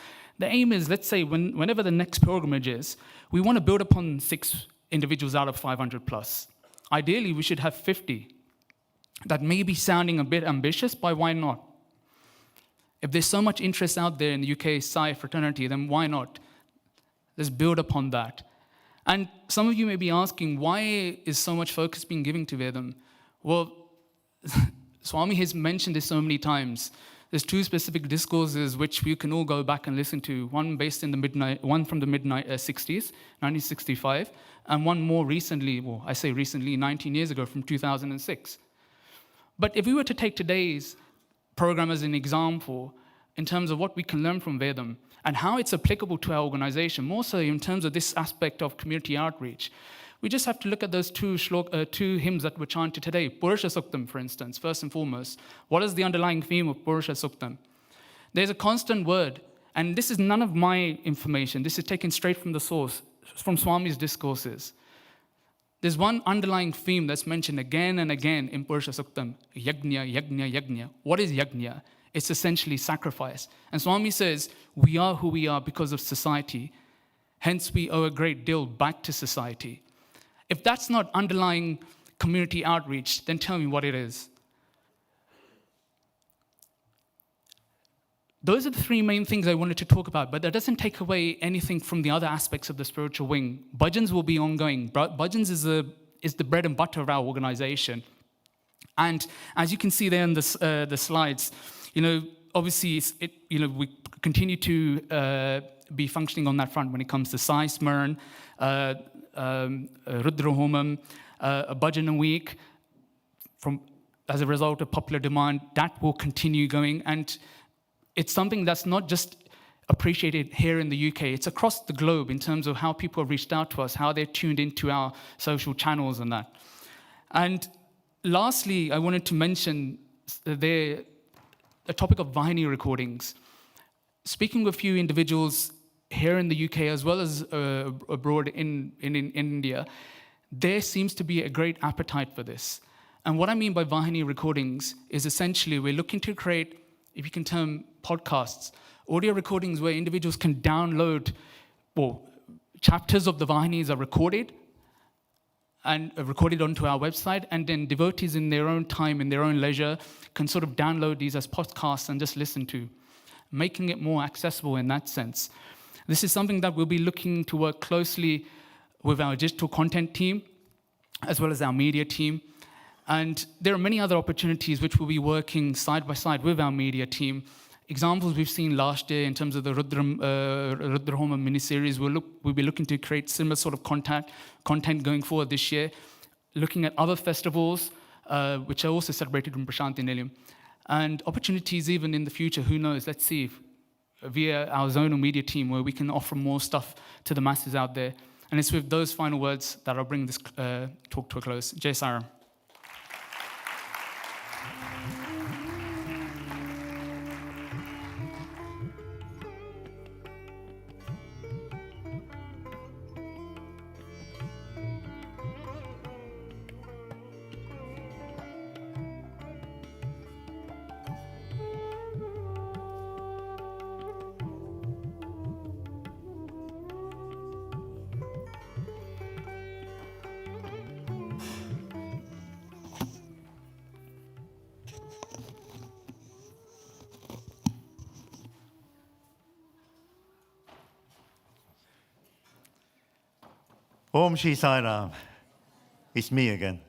The aim is, let's say, whenever the next pilgrimage is, we want to build upon 6 individuals out of 500 plus. Ideally, we should have 50. That may be sounding a bit ambitious, but why not? If there's so much interest out there in the UK Psi fraternity, then why not? Let's build upon that. And some of you may be asking, why is so much focus being given to Vedam? Well, Swami has mentioned this so many times. There's 2 specific discourses which we can all go back and listen to. One based in one from the mid-60s, 1965, and one more recently, well, I say recently, 19 years ago, from 2006. But if we were to take today's program as an example in terms of what we can learn from Vedam and how it's applicable to our organization, more so in terms of this aspect of community outreach, we just have to look at those 2 hymns that were chanted today. Purusha Suktam, for instance, first and foremost. What is the underlying theme of Purusha Suktam? There's a constant word, and this is none of my information. This is taken straight from the source, from Swami's discourses. There's one underlying theme that's mentioned again and again in Purusha Suktam, yajna, yajna, yajna. What is yajna? It's essentially sacrifice. And Swami says, we are who we are because of society. Hence, we owe a great deal back to society. If that's not underlying community outreach, then tell me what it is. Those are the 3 main things I wanted to talk about, but that doesn't take away anything from the other aspects of the spiritual wing. Bhajans will be ongoing. Bhajans is the bread and butter of our organization. And as you can see there in the slides, obviously we continue to be functioning on that front when it comes to Sai Smran, Rudra Homam, a bhajan a week. As a result of popular demand, that will continue going. And it's something that's not just appreciated here in the UK, it's across the globe in terms of how people have reached out to us, how they're tuned into our social channels and that. And lastly, I wanted to mention the topic of Vahini recordings. Speaking with a few individuals here in the UK as well as abroad in India, there seems to be a great appetite for this. And what I mean by Vahini recordings is essentially we're looking to create, if you can term podcasts, audio recordings where individuals can download, chapters of the Vahinis are recorded and recorded onto our website, and then devotees in their own time, in their own leisure, can sort of download these as podcasts and just listen to, making it more accessible in that sense. This is something that we'll be looking to work closely with our digital content team, as well as our media team. And there are many other opportunities which we'll be working side by side with our media team. Examples we've seen last year in terms of the Rudra Homa miniseries, we'll be looking to create similar sort of content going forward this year, looking at other festivals, which are also celebrated in Prashanti Nilayam. And opportunities even in the future, who knows, let's see, via our zonal media team where we can offer more stuff to the masses out there. And it's with those final words that I'll bring this talk to a close. Jai Saram. Om Shri Sai Ram. It's me again.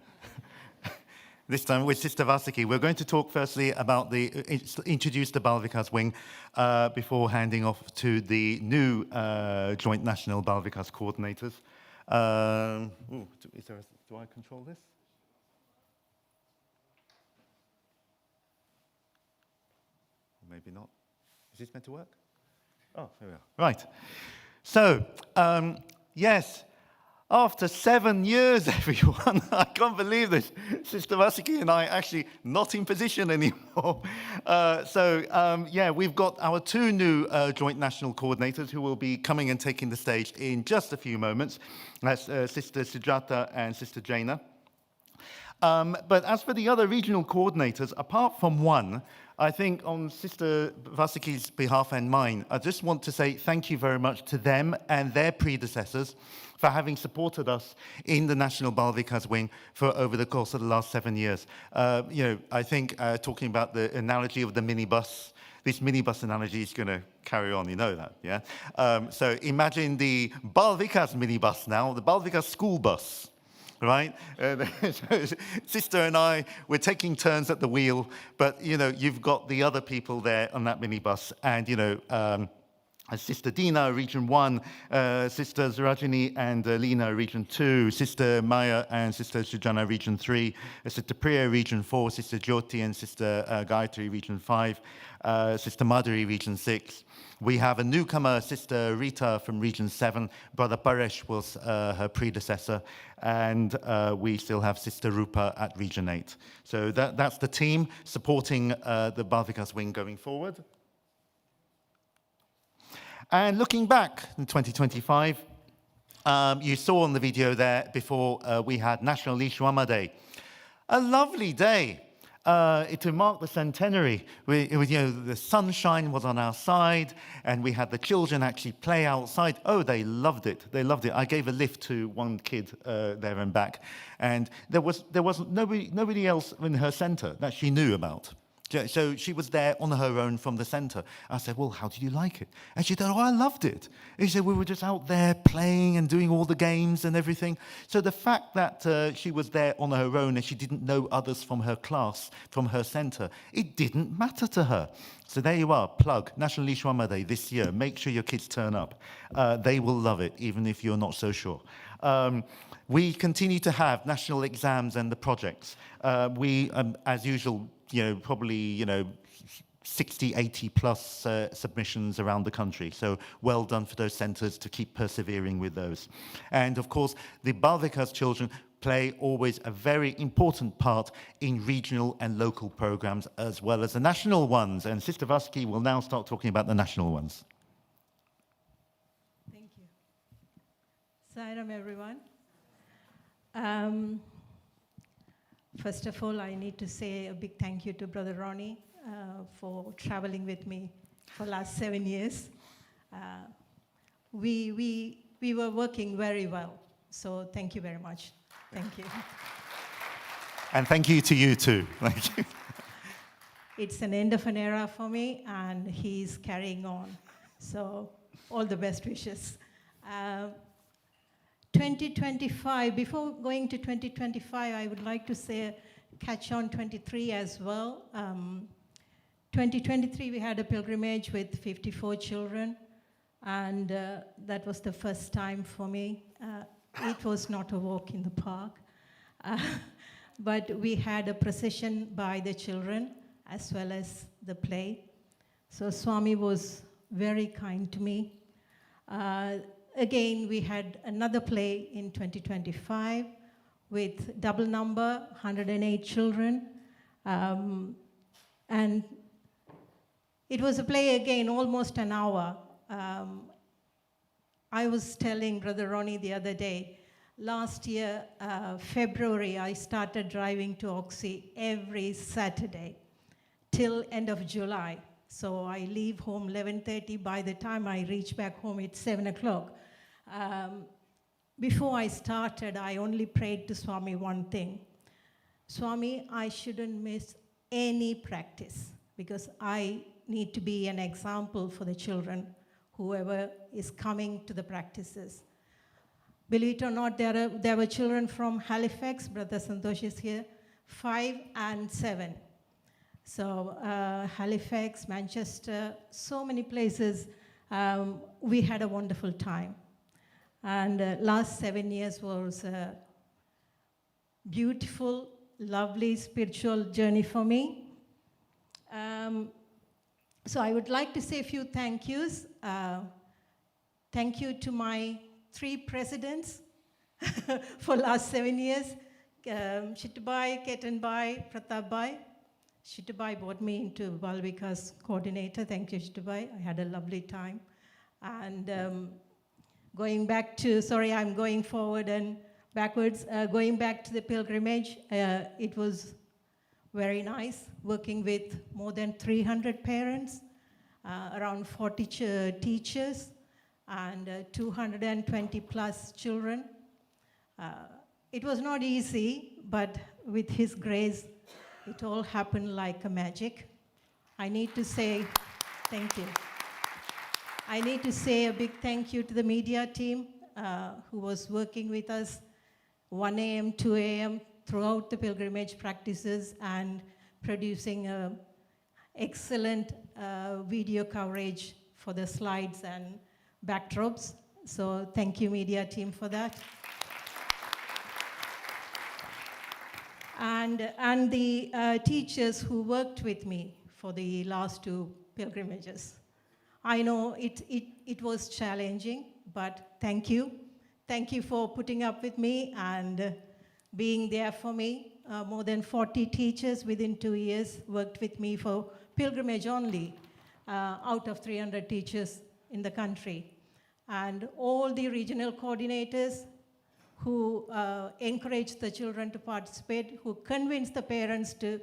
This time with Sister Vasaki. We're going to talk firstly about introduce the Balvikas wing before handing off to the new joint national Balvikas coordinators. Do I control this? Maybe not. Is this meant to work? Oh, here we are. Right. So, yes. After 7 years, everyone, I can't believe this. Sister Vasaki and I actually not in position anymore. We've got our 2 new joint national coordinators who will be coming and taking the stage in just a few moments. That's Sister Sujata and Sister Jaina. But as for the other regional coordinators, apart from one, I think on Sister Vasiki's behalf and mine, I just want to say thank you very much to them and their predecessors for having supported us in the National Balvikas Wing for over the course of the last 7 years. I think talking about the analogy of the minibus, this minibus analogy is going to carry on, you know that, yeah? So imagine the Balvikas minibus now, the Balvikas school bus. Right? Sister and I, we're taking turns at the wheel, but, you've got the other people there on that minibus. And, Sister Dina, Region 1, Sister Zarajini and Lena, Region 2, Sister Maya and Sister Sujana, Region 3, Sister Priya, Region 4, Sister Jyoti and Sister Gayatri, Region 5, Sister Madhuri, Region 6. We have a newcomer, Sister Rita from Region 7. Brother Paresh was her predecessor. And we still have Sister Rupa at Region 8. So that's the team supporting the Balvikas Wing going forward. And looking back in 2025, you saw on the video there before we had National Ishwama Day. A lovely day. To mark the centenary, the sunshine was on our side, and we had the children actually play outside. Oh, they loved it. They loved it. I gave a lift to one kid there and back, and there wasn't nobody else in her centre that she knew about. So she was there on her own from the centre. I said, well, how did you like it? And she said, oh, I loved it. And she said, we were just out there playing and doing all the games and everything. So the fact that she was there on her own and she didn't know others from her class, from her centre, it didn't matter to her. So there you are, plug, National Ishwama Day this year. Make sure your kids turn up. They will love it, even if you're not so sure. We continue to have national exams and the projects. We, as usual, probably, 60, 80 plus submissions around the country. So well done for those centres to keep persevering with those. And of course, the Balvikas children play always a very important part in regional and local programs as well as the national ones. And Sister Vasky will now start talking about the national ones. Thank you. Sairam, everyone. First of all, I need to say a big thank you to Brother Ronnie for traveling with me for the last 7 years. We were working very well, so thank you very much. Thank you. And thank you to you too. Thank you. It's an end of an era for me, and he's carrying on. So all the best wishes. 2025, before going to 2025, I would like to say catch on 23 as well. 2023, we had a pilgrimage with 54 children, and that was the first time for me. It was not a walk in the park, but we had a procession by the children as well as the play. So Swami was very kind to me. Again, we had another play in 2025 with double number, 108 children. And it was a play again, almost an hour. I was telling Brother Ronnie the other day, last year, February, I started driving to Oxy every Saturday till end of July. So I leave home 11:30. By the time I reach back home, it's 7 o'clock. Before I started, I only prayed to Swami one thing. Swami, I shouldn't miss any practice because I need to be an example for the children, whoever is coming to the practices. Believe it or not, there were children from Halifax, Brother Santosh is here, 5 and 7. So Halifax, Manchester, so many places, we had a wonderful time. And last 7 years was a beautiful, lovely spiritual journey for me. So I would like to say a few thank yous. Thank you to my 3 presidents for last 7 years. Shitubai, Ketanbai, Pratapbai. Shitubai brought me into Balvikas coordinator. Thank you, Shitubai. I had a lovely time. And going back to, sorry, I'm going forward and backwards. Going back to the pilgrimage, it was Very nice, working with more than 300 parents, around 40 teachers, and 220 plus children. It was not easy, but with His grace, it all happened like a magic. I need to say thank you. I need to say a big thank you to the media team who was working with us 1 a.m., 2 a.m. throughout the pilgrimage practices and producing excellent video coverage for the slides and backdrops. So thank you, media team, for that. And the teachers who worked with me for the last 2 pilgrimages. I know it was challenging, but thank you. Thank you for putting up with me and being there for me. More than 40 teachers within 2 years worked with me for pilgrimage only, out of 300 teachers in the country. And all the regional coordinators who encouraged the children to participate, who convinced the parents to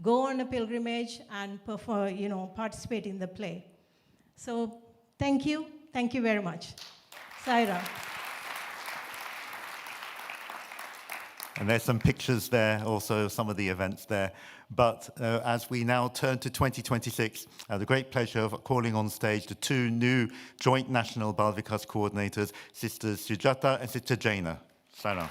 go on a pilgrimage and participate in the play. So thank you very much. Saira. And there's some pictures there, also some of the events there. But as we now turn to 2026, I have the great pleasure of calling on stage the 2 new joint national Balvikas coordinators, Sisters Sujata and Sister Jaina. Salam.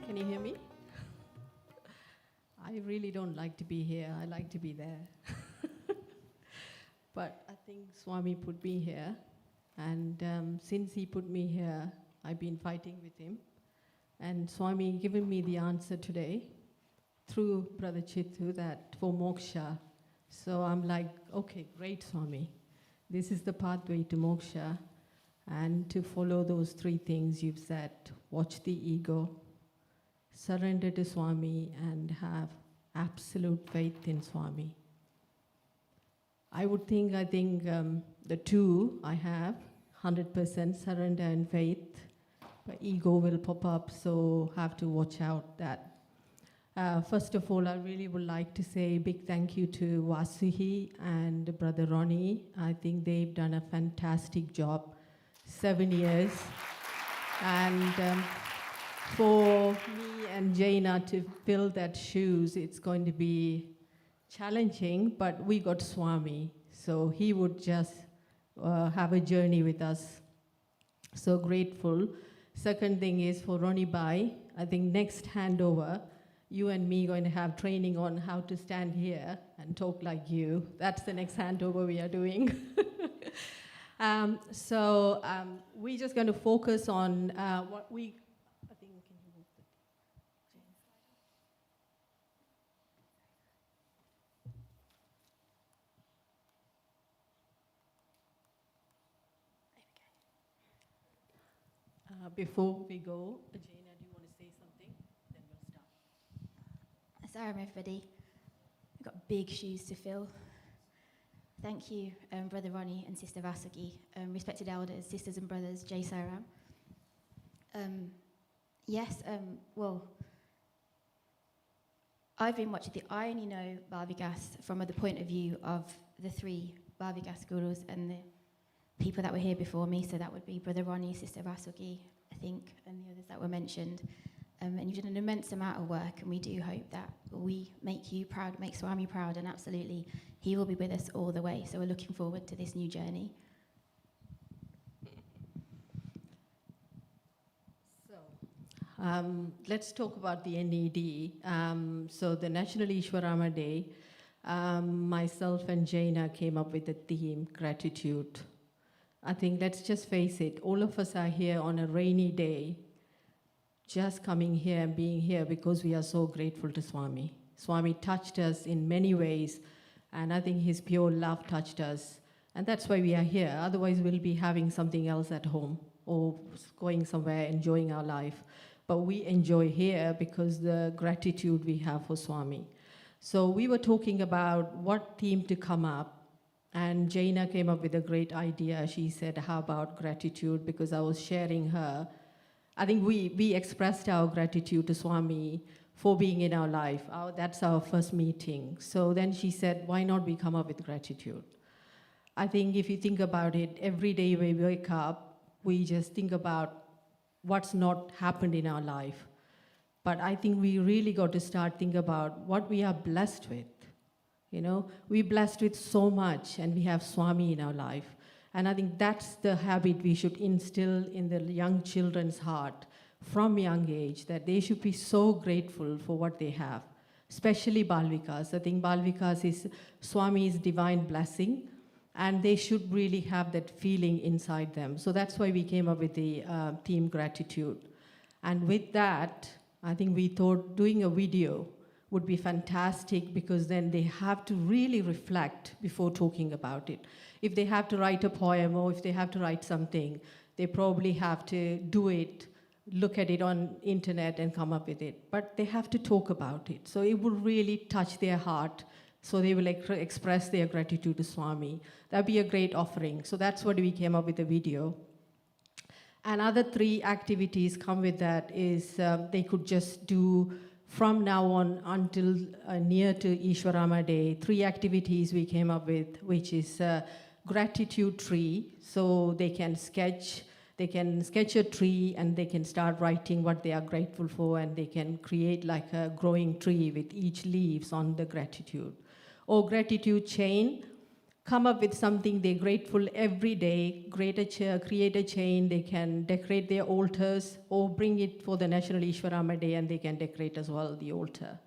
Can you hear me? I really don't like to be here. I like to be there. But I think Swami put me here. And since he put me here, I've been fighting with him. And Swami given me the answer today through Brother Chitu that for moksha. So I'm like, okay, great, Swami. This is the pathway to moksha. And to follow those 3 things you've said, watch the ego, surrender to Swami, and have absolute faith in Swami. I think the 2 I have, 100% surrender and faith, but ego will pop up, so have to watch out that. First of all, I really would like to say a big thank you to Vasuhi and Brother Ronnie. I think they've done a fantastic job, 7 years. And for me and Jaina to fill that shoes, it's going to be challenging, but we got Swami, so he would just have a journey with us. So grateful. Second thing is for Ronnie Bai, I think next handover, you and me going to have training on how to stand here and talk like you. That's the next handover we are doing. We're just going to focus on what we, I think, can you move the before we go, Jaina, do you want to say something? Then we'll start. Sorry, everybody. We've got big shoes to fill. Thank you, Brother Ronnie and Sister Vasuki, respected elders, sisters and brothers, Jai Sairam. I've been watching I only know Balvikas from the point of view of the 3 Balvikas gurus and the people that were here before me, so that would be Brother Ronnie, Sister Vasuki, I think, and the others that were mentioned. And you've done an immense amount of work, and we do hope that we make you proud, make Swami proud, and absolutely, he will be with us all the way. So we're looking forward to this new journey. Let's talk about the NED. So the National Ishwarama Day, myself and Jaina came up with the theme, gratitude. I think let's just face it, all of us are here on a rainy day, just coming here and being here because we are so grateful to Swami. Swami touched us in many ways, and I think his pure love touched us. And that's why we are here. Otherwise, we'll be having something else at home. or going somewhere, enjoying our life. But we enjoy here because the gratitude we have for Swami. So we were talking about what theme to come up, and Jaina came up with a great idea. She said, how about gratitude? Because I was sharing her. I think we expressed our gratitude to Swami for being in our life. That's our first meeting. So then she said, why not we come up with gratitude? I think if you think about it, every day we wake up, we just think about what's not happened in our life. But I think we really got to start thinking about what we are blessed with. You know, we're blessed with so much, and we have Swami in our life. And I think that's the habit we should instill in the young children's heart from young age, that they should be so grateful for what they have, especially Balvikas. I think Balvikas is Swami's divine blessing, and they should really have that feeling inside them. So that's why we came up with the theme gratitude. And with that, I think we thought doing a video would be fantastic, because then they have to really reflect before talking about it. If they have to write a poem or if they have to write something, they probably have to do it, look at it on internet and come up with it. But they have to talk about it. So it will really touch their heart, so they will express their gratitude to Swami. That'd be a great offering. So that's what we came up with the video. And other 3 activities come with that is they could just do from now on until near to Ishwarama Day, 3 activities we came up with, which is gratitude tree. So they can sketch a tree and they can start writing what they are grateful for, and they can create like a growing tree with each leaves on the gratitude. Or gratitude chain, come up with something they're grateful every day, create a chain, they can decorate their altars, or bring it for the National Ishwarama Day and they can decorate as well the altar.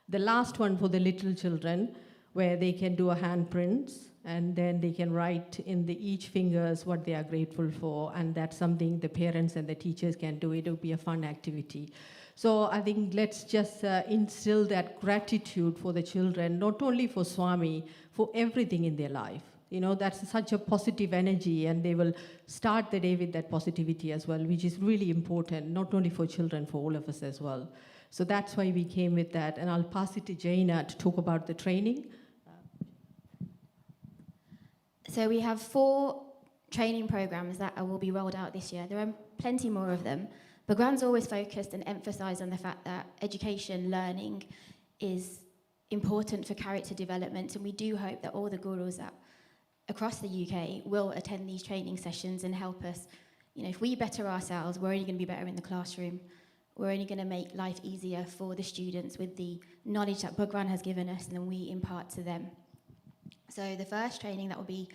The last one for the little children, where they can do a handprints, and then they can write in each fingers what they are grateful for, and that's something the parents and the teachers can do. It will be a fun activity. So I think let's just instill that gratitude for the children, not only for Swami, for everything in their life. You know, that's such a positive energy, and they will start the day with that positivity as well, which is really important, not only for children, for all of us as well. So that's why we came with that, and I'll pass it to Jaina to talk about the training. So we have 4 training programs that will be rolled out this year. There are plenty more of them. Bhagwan's always focused and emphasised on the fact that education, learning is important for character development, and we do hope that all the gurus across the UK will attend these training sessions and help us. You know, if we better ourselves, we're only going to be better in the classroom. We're only going to make life easier for the students with the knowledge that Bhagwan has given us, and then we impart to them. So the first training that will be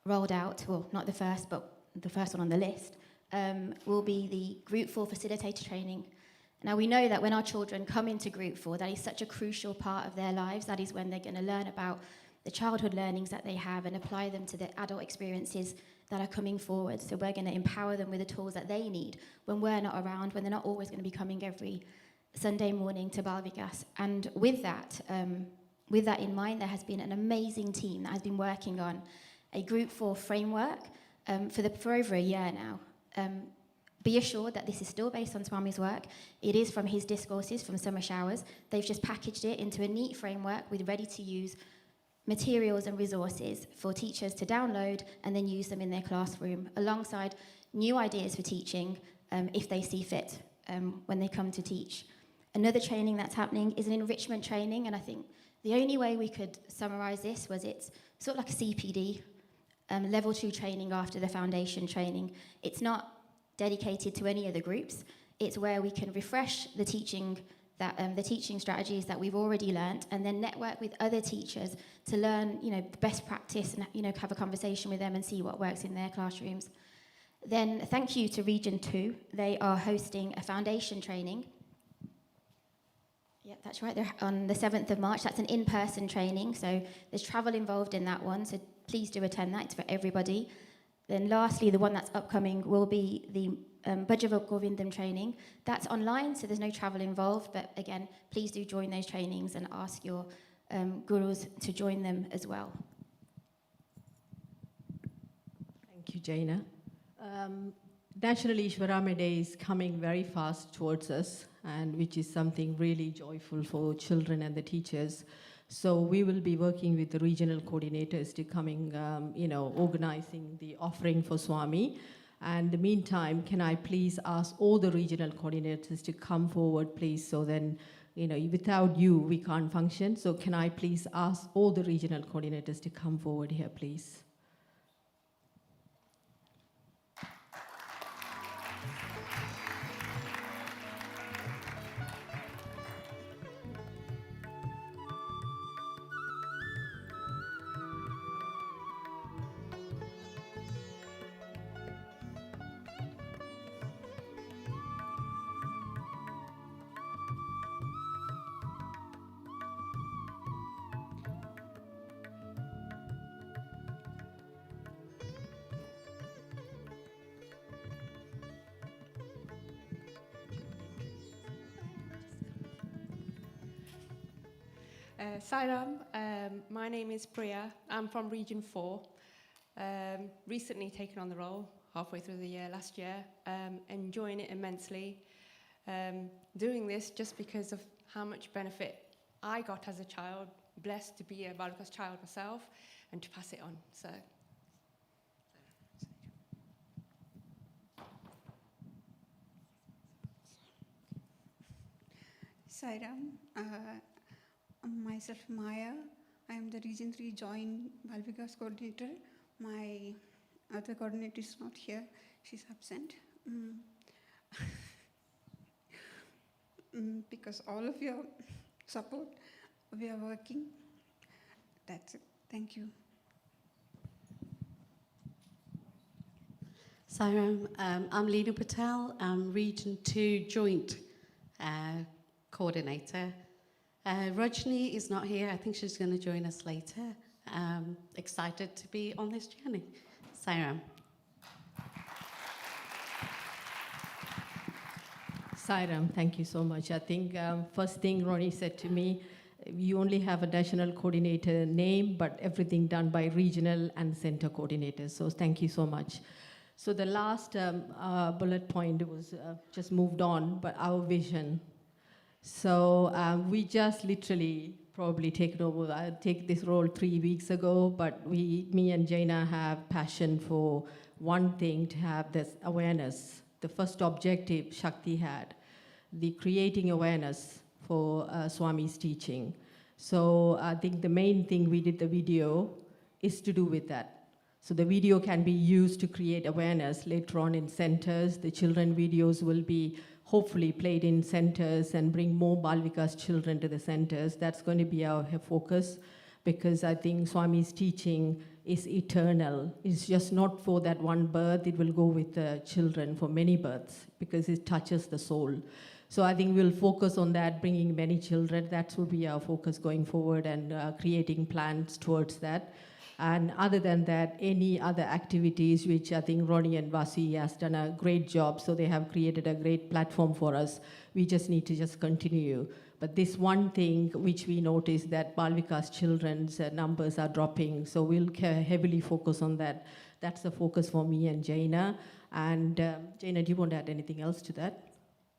rolled out, well, not the first, but the first one on the list, will be the Group 4 facilitator training. Now, we know that when our children come into Group 4, that is such a crucial part of their lives. That is when they're going to learn about the childhood learnings that they have and apply them to the adult experiences that are coming forward. So we're going to empower them with the tools that they need when we're not around, when they're not always going to be coming every Sunday morning to Balvikas. And with that in mind, there has been an amazing team that has been working on a Group 4 framework for over a year now. Be assured that this is still based on Swami's work. It is from his discourses from Summer Showers. They've just packaged it into a neat framework with ready-to-use materials and resources for teachers to download and then use them in their classroom, alongside new ideas for teaching if they see fit when they come to teach. Another training that's happening is an enrichment training, and I think the only way we could summarise this was it's sort of like a CPD, level 2 training after the foundation training. It's not dedicated to any of the groups. It's where we can refresh the teaching strategies that we've already learnt, and then network with other teachers to learn, best practice, and have a conversation with them and see what works in their classrooms. Then thank you to Region 2. They are hosting a foundation training. Yeah, that's right. They're on the 7th of March. That's an in-person training, so there's travel involved in that one, so please do attend that. It's for everybody. Then lastly, the one that's upcoming will be the Bhajav Govindam training. That's online, so there's no travel involved, but again, please do join those trainings and ask your gurus to join them as well. Thank you, Jaina. National Ishwarama Day is coming very fast towards us, and which is something really joyful for children and the teachers. So we will be working with the regional coordinators to coming, organizing the offering for Swami. And in the meantime, can I please ask all the regional coordinators to come forward, please, so then, without you, we can't function. So can I please ask all the regional coordinators to come forward here, please? Sairam, my name is Priya. I'm from Region 4. Recently taken on the role halfway through the year, last year. Enjoying it immensely. Doing this just because of how much benefit I got as a child. Blessed to be a Balvikas child myself and to pass it on. So. Sairam, myself Maya. I am the Region 3 Joint Balvikas coordinator. My other coordinator is not here. She's absent. Because all of your support, we are working. That's it. Thank you. Sairam, I'm Leena Patel. I'm Region 2 Joint Coordinator. Rajni is not here. I think she's going to join us later. Excited to be on this journey. Sairam. Sairam, thank you so much. I think first thing Ronnie said to me, you only have a national coordinator name, but everything done by regional and center coordinators. So thank you so much. So the last bullet point was just moved on, but our vision. So we just literally probably taken over. I take this role 3 weeks ago, but me and Jaina have passion for one thing, to have this awareness. The first objective Shakti had, the creating awareness for Swami's teaching. So I think the main thing we did the video is to do with that. So the video can be used to create awareness later on in centers. The children videos will be hopefully played in centers and bring more Balvikas children to the centers. That's going to be our focus, because I think Swami's teaching is eternal. It's just not for that one birth. It will go with the children for many births, because it touches the soul. So I think we'll focus on that, bringing many children. That will be our focus going forward, and creating plans towards that. And other than that, any other activities, which I think Ronnie and Vasi has done a great job, so they have created a great platform for us. We just need to just continue. But this one thing which we noticed, that Balvikas children's numbers are dropping, so we'll heavily focus on that. That's the focus for me and Jaina. And Jaina, do you want to add anything else to that?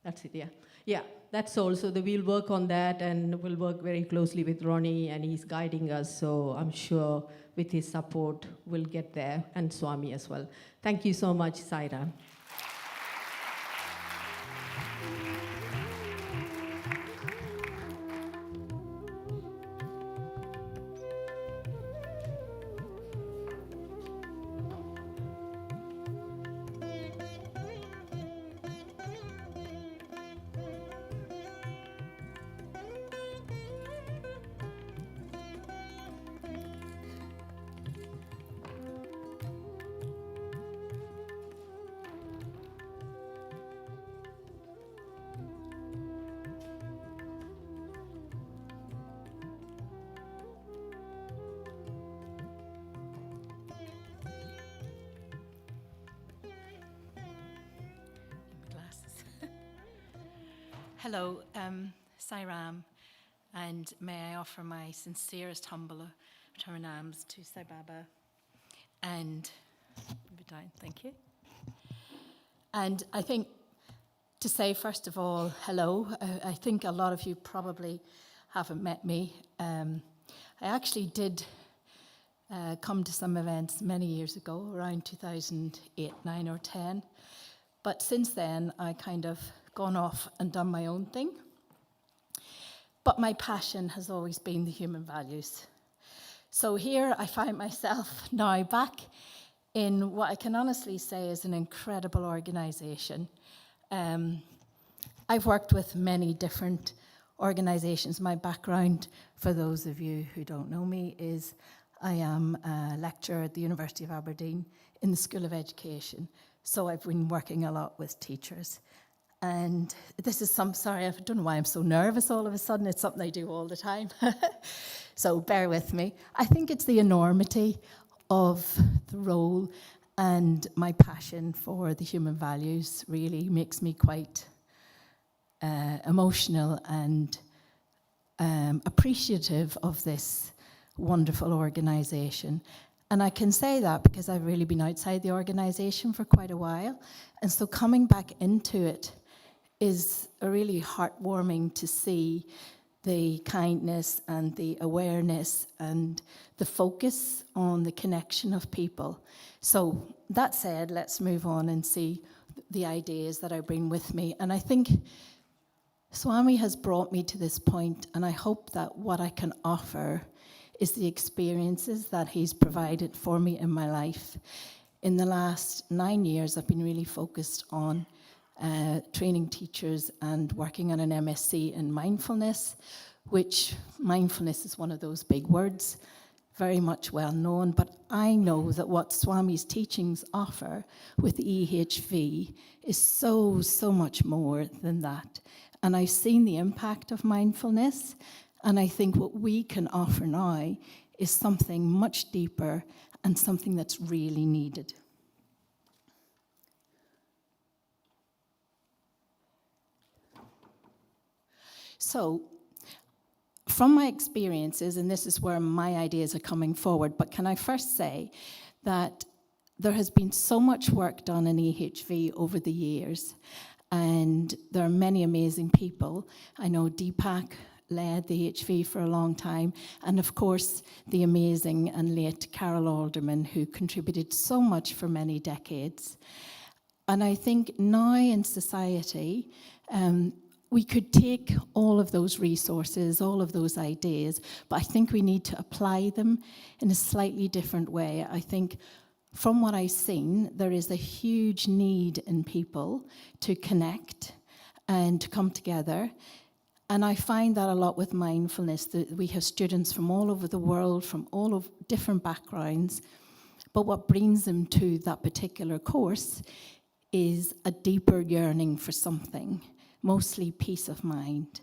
That's it, yeah. Yeah, that's all. So we'll work on that, and we'll work very closely with Ronnie, and he's guiding us. So I'm sure with his support, we'll get there, and Swami as well. Thank you so much, Saira. Hello, Sairam, and may I offer my sincerest humble pranams to Sai Baba and Vedam. Thank you. And I think to say, first of all, hello. I think a lot of you probably haven't met me. I actually did come to some events many years ago, around 2008, 9 or 10. But since then, I kind of gone off and done my own thing. But my passion has always been the human values. So here I find myself now back in what I can honestly say is an incredible organisation. I've worked with many different organisations. My background, for those of you who don't know me, is I am a lecturer at the University of Aberdeen in the School of Education. So I've been working a lot with teachers. And this is sorry, I don't know why I'm so nervous all of a sudden. It's something I do all the time. So bear with me. I think it's the enormity of the role, and my passion for the human values really makes me quite emotional and appreciative of this wonderful organisation. And I can say that because I've really been outside the organisation for quite a while. And so coming back into it is really heartwarming to see the kindness and the awareness and the focus on the connection of people. So that said, let's move on and see the ideas that I bring with me. And I think Swami has brought me to this point, and I hope that what I can offer is the experiences that he's provided for me in my life. In the last 9 years, I've been really focused on training teachers and working on an MSc in mindfulness, which mindfulness is one of those big words, very much well known, but I know that what Swami's teachings offer with EHV is so, so much more than that. And I've seen the impact of mindfulness, and I think what we can offer now is something much deeper and something that's really needed. So, from my experiences, and this is where my ideas are coming forward, but can I first say that there has been so much work done in EHV over the years, and there are many amazing people. I know Deepak led the EHV for a long time, and of course the amazing and late Carol Alderman, who contributed so much for many decades. And I think now in society, we could take all of those resources, all of those ideas, but I think we need to apply them in a slightly different way. I think from what I've seen, there is a huge need in people to connect and to come together. And I find that a lot with mindfulness, that we have students from all over the world, from all of different backgrounds, but what brings them to that particular course is a deeper yearning for something, mostly peace of mind.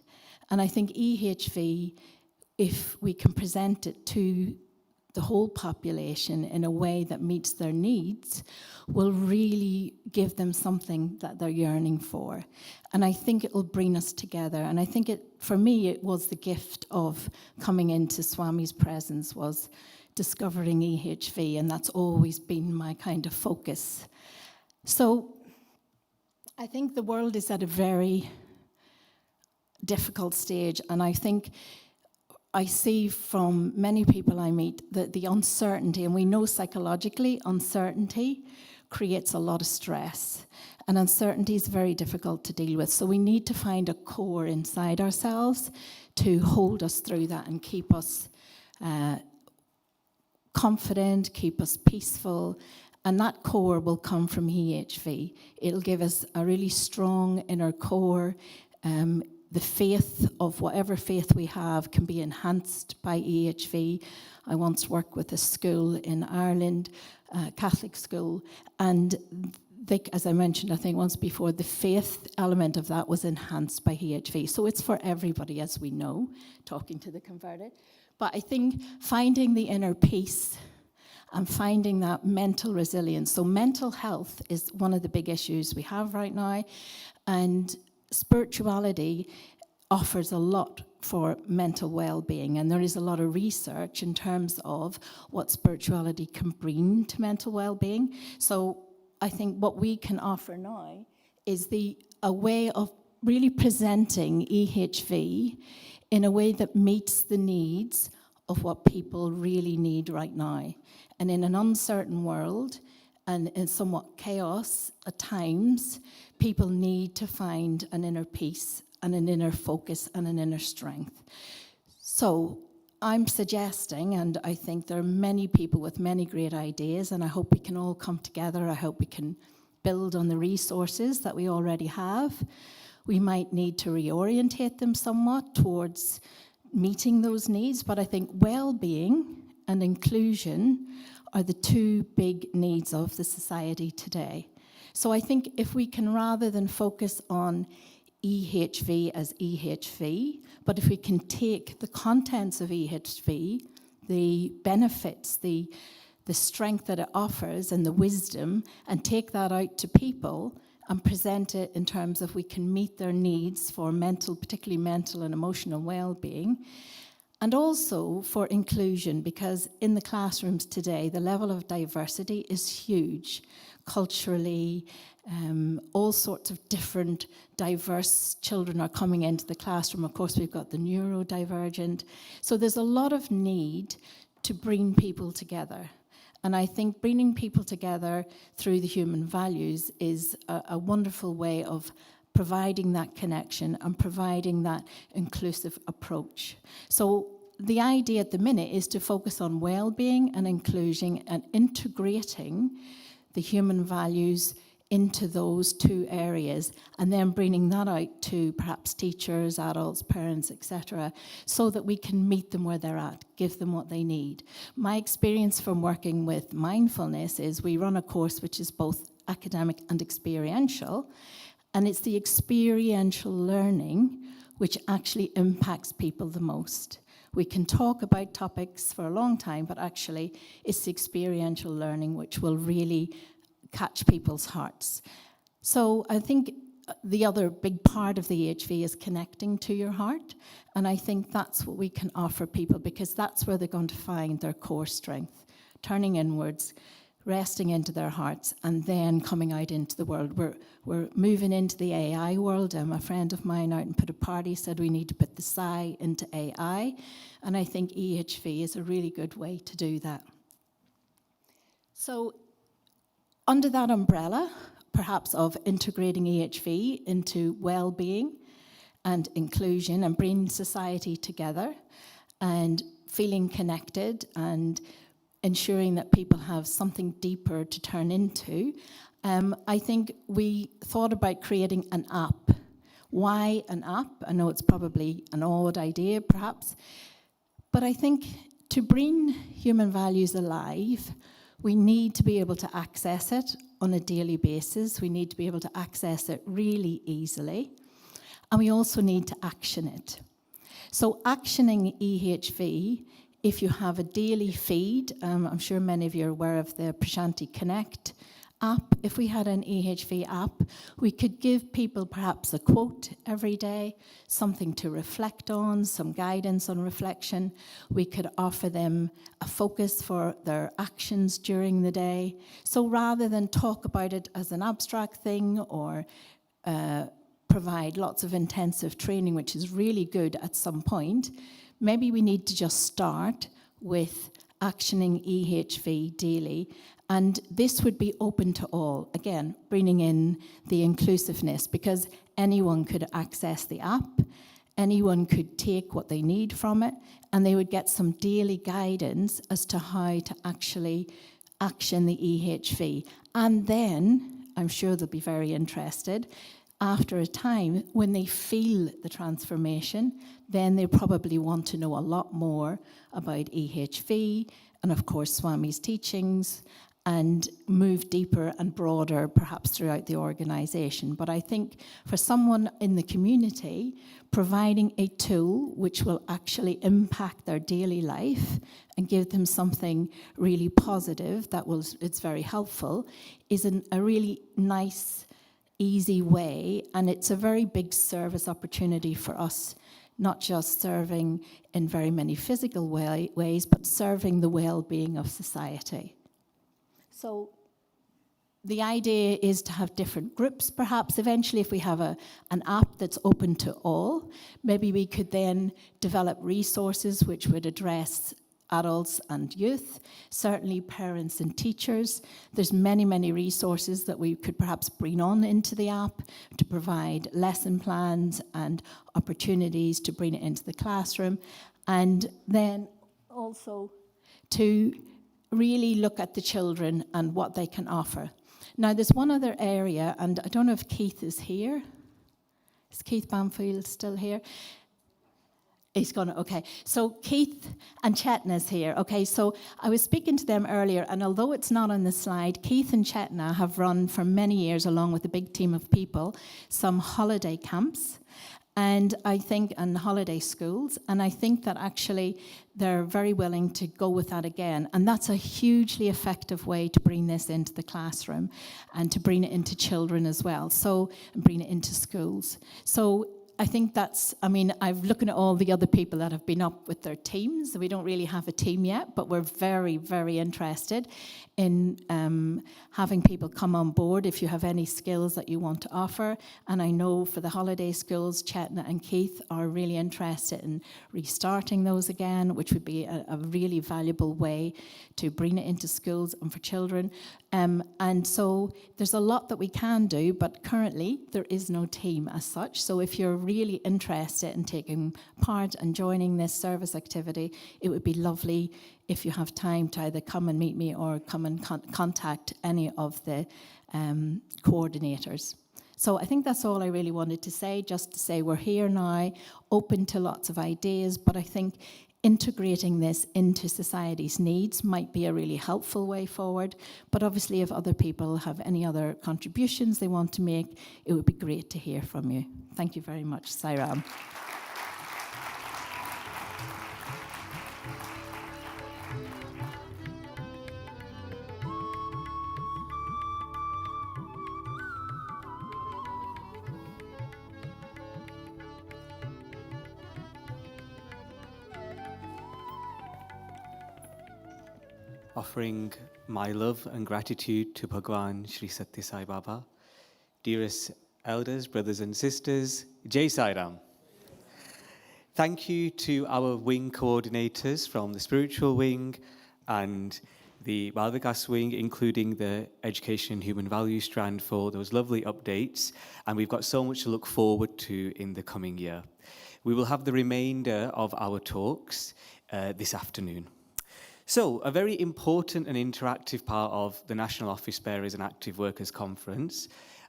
And I think EHV, if we can present it to the whole population in a way that meets their needs, will really give them something that they're yearning for. And I think it will bring us together. And I think for me, it was the gift of coming into Swami's presence, was discovering EHV, and that's always been my kind of focus. So I think the world is at a very difficult stage, and I think I see from many people I meet that the uncertainty, and we know psychologically uncertainty creates a lot of stress, and uncertainty is very difficult to deal with. So we need to find a core inside ourselves to hold us through that and keep us confident, keep us peaceful. And that core will come from EHV. It'll give us a really strong inner core. The faith of whatever faith we have can be enhanced by EHV. I once worked with a school in Ireland, a Catholic school, and they, as I mentioned, I think once before, the faith element of that was enhanced by EHV. So it's for everybody, as we know, talking to the converted. But I think finding the inner peace and finding that mental resilience. So mental health is one of the big issues we have right now, and spirituality offers a lot for mental well-being, and there is a lot of research in terms of what spirituality can bring to mental well-being. So I think what we can offer now is a way of really presenting EHV in a way that meets the needs of what people really need right now. And in an uncertain world and in somewhat chaos at times, people need to find an inner peace and an inner focus and an inner strength. So I'm suggesting, and I think there are many people with many great ideas, and I hope we can all come together. I hope we can build on the resources that we already have. We might need to reorientate them somewhat towards meeting those needs, but I think well-being and inclusion are the two big needs of the society today. So I think if we can, rather than focus on EHV as EHV, but if we can take the contents of EHV, the benefits, the strength that it offers and the wisdom, and take that out to people and present it in terms of we can meet their needs for mental, particularly mental and emotional well-being, and also for inclusion, because in the classrooms today, the level of diversity is huge, culturally. All sorts of different diverse children are coming into the classroom. Of course, we've got the neurodivergent. So there's a lot of need to bring people together. And I think bringing people together through the human values is a wonderful way of providing that connection and providing that inclusive approach. So the idea at the minute is to focus on well-being and inclusion and integrating the human values into those two areas, and then bringing that out to perhaps teachers, adults, parents, etc., so that we can meet them where they're at, give them what they need. My experience from working with mindfulness is we run a course which is both academic and experiential, and it's the experiential learning which actually impacts people the most. We can talk about topics for a long time, but actually it's the experiential learning which will really catch people's hearts. So I think the other big part of the EHV is connecting to your heart, and I think that's what we can offer people, because that's where they're going to find their core strength, turning inwards, resting into their hearts, and then coming out into the world. We're moving into the AI world. A friend of mine out in Puttaparthi said we need to put the Psi into AI, and I think EHV is a really good way to do that. So under that umbrella, perhaps of integrating EHV into well-being and inclusion and bringing society together and feeling connected and ensuring that people have something deeper to turn into, I think we thought about creating an app. Why an app? I know it's probably an odd idea, perhaps, but I think to bring human values alive, we need to be able to access it on a daily basis. We need to be able to access it really easily. And we also need to action it. So actioning EHV, if you have a daily feed, I'm sure many of you are aware of the Prashanti Connect app. If we had an EHV app, we could give people perhaps a quote every day, something to reflect on, some guidance on reflection. We could offer them a focus for their actions during the day. So rather than talk about it as an abstract thing or provide lots of intensive training, which is really good at some point, maybe we need to just start with actioning EHV daily. And this would be open to all, again, bringing in the inclusiveness, because anyone could access the app, anyone could take what they need from it, and they would get some daily guidance as to how to actually action the EHV. And then, I'm sure they'll be very interested, after a time, when they feel the transformation, then they probably want to know a lot more about EHV, and of course Swami's teachings, and move deeper and broader, perhaps throughout the organisation. But I think for someone in the community, providing a tool which will actually impact their daily life and give them something really positive it's very helpful, is a really nice, easy way, and it's a very big service opportunity for us, not just serving in very many physical ways, but serving the well-being of society. So the idea is to have different groups, perhaps eventually if we have an app that's open to all, maybe we could then develop resources which would address adults and youth, certainly parents and teachers. There's many, many resources that we could perhaps bring on into the app to provide lesson plans and opportunities to bring it into the classroom. And then also to really look at the children and what they can offer. Now, there's one other area, and I don't know if Keith is here. Is Keith Bamfield still here? He's gone, okay. So Keith and Chetna is here. Okay, so I was speaking to them earlier, and although it's not on the slide, Keith and Chetna have run for many years, along with a big team of people, some holiday camps, and I think, and holiday schools, and I think that actually they're very willing to go with that again. And that's a hugely effective way to bring this into the classroom and to bring it into children as well, so, and bring it into schools. So I think that's, I mean, I'm looking at all the other people that have been up with their teams. We don't really have a team yet, but we're very, very interested in having people come on board if you have any skills that you want to offer. And I know for the holiday schools, Chetna and Keith are really interested in restarting those again, which would be a really valuable way to bring it into schools and for children. And so there's a lot that we can do, but currently there is no team as such. So if you're really interested in taking part and joining this service activity, it would be lovely if you have time to either come and meet me or come and contact any of the coordinators. So I think that's all I really wanted to say, just to say we're here now, open to lots of ideas, but I think integrating this into society's needs might be a really helpful way forward. But obviously, if other people have any other contributions they want to make, it would be great to hear from you. Thank you very much. Sairam. Offering my love and gratitude to Bhagwan Sri Sathya Sai Baba. Dearest elders, brothers and sisters, Jai Sai Ram. Thank you to our wing coordinators from the spiritual wing and the Balvikas wing, including the education and human values strand, for those lovely updates. And we've got so much to look forward to in the coming year. We will have the remainder of our talks this afternoon. So, a very important and interactive part of the National Office Bearers and Active Workers Conference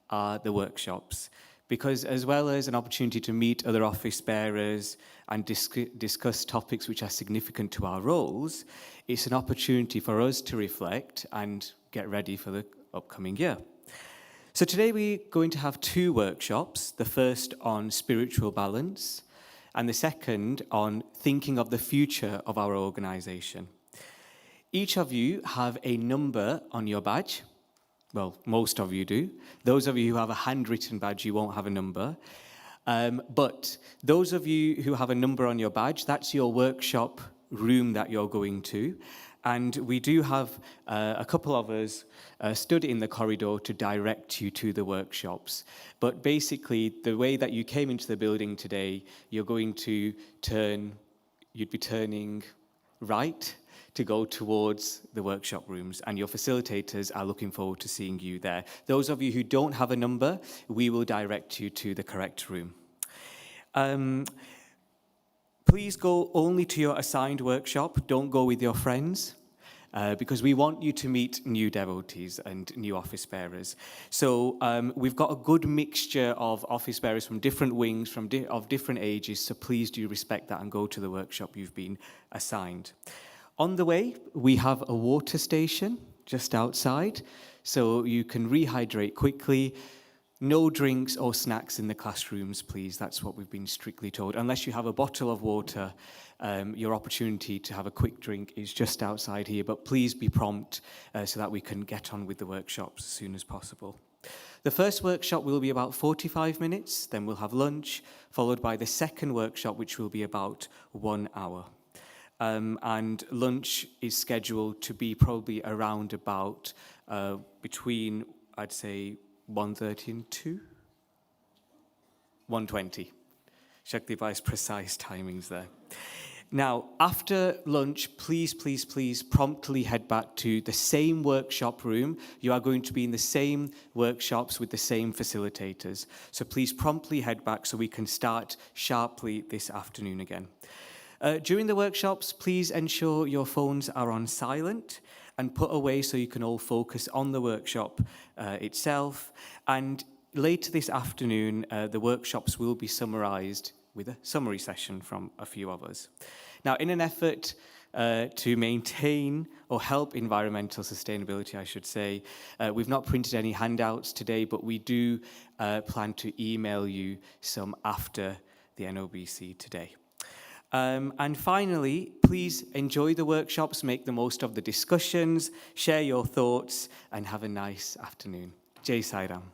are the workshops, because as well as an opportunity to meet other office bearers and discuss topics which are significant to our roles, it's an opportunity for us to reflect and get ready for the upcoming year. So today we're going to have two workshops, the first on spiritual balance and the second on thinking of the future of our organisation. Each of you have a number on your badge. Well, most of you do. Those of you who have a handwritten badge, you won't have a number. But those of you who have a number on your badge, that's your workshop room that you're going to. And we do have a couple of us stood in the corridor to direct you to the workshops. But basically, the way that you came into the building today, you're going to you'd be turning right to go towards the workshop rooms, and your facilitators are looking forward to seeing you there. Those of you who don't have a number, we will direct you to the correct room. Please go only to your assigned workshop. Don't go with your friends, because we want you to meet new devotees and new office bearers. So we've got a good mixture of office bearers from different wings, of different ages, so please do respect that and go to the workshop you've been assigned. On the way, we have a water station just outside, so you can rehydrate quickly. No drinks or snacks in the classrooms, please. That's what we've been strictly told. Unless you have a bottle of water, your opportunity to have a quick drink is just outside here, but please be prompt so that we can get on with the workshops as soon as possible. The first workshop will be about 45 minutes, then we'll have lunch, followed by the second workshop, which will be about 1 hour. And lunch is scheduled to be probably around about between I'd say 1:30 and 2? 1:20. Shakti Bhai's precise timings there. Now, after lunch, please promptly head back to the same workshop room. You are going to be in the same workshops with the same facilitators. So please promptly head back so we can start sharply this afternoon again. During the workshops, please ensure your phones are on silent and put away so you can all focus on the workshop itself. And later this afternoon, the workshops will be summarized with a summary session from a few of us. Now, in an effort to maintain or help environmental sustainability, I should say, we've not printed any handouts today, but we do plan to email you some after the NOBC today. And finally, please enjoy the workshops, make the most of the discussions, share your thoughts, and have a nice afternoon. Jai Sai Ram.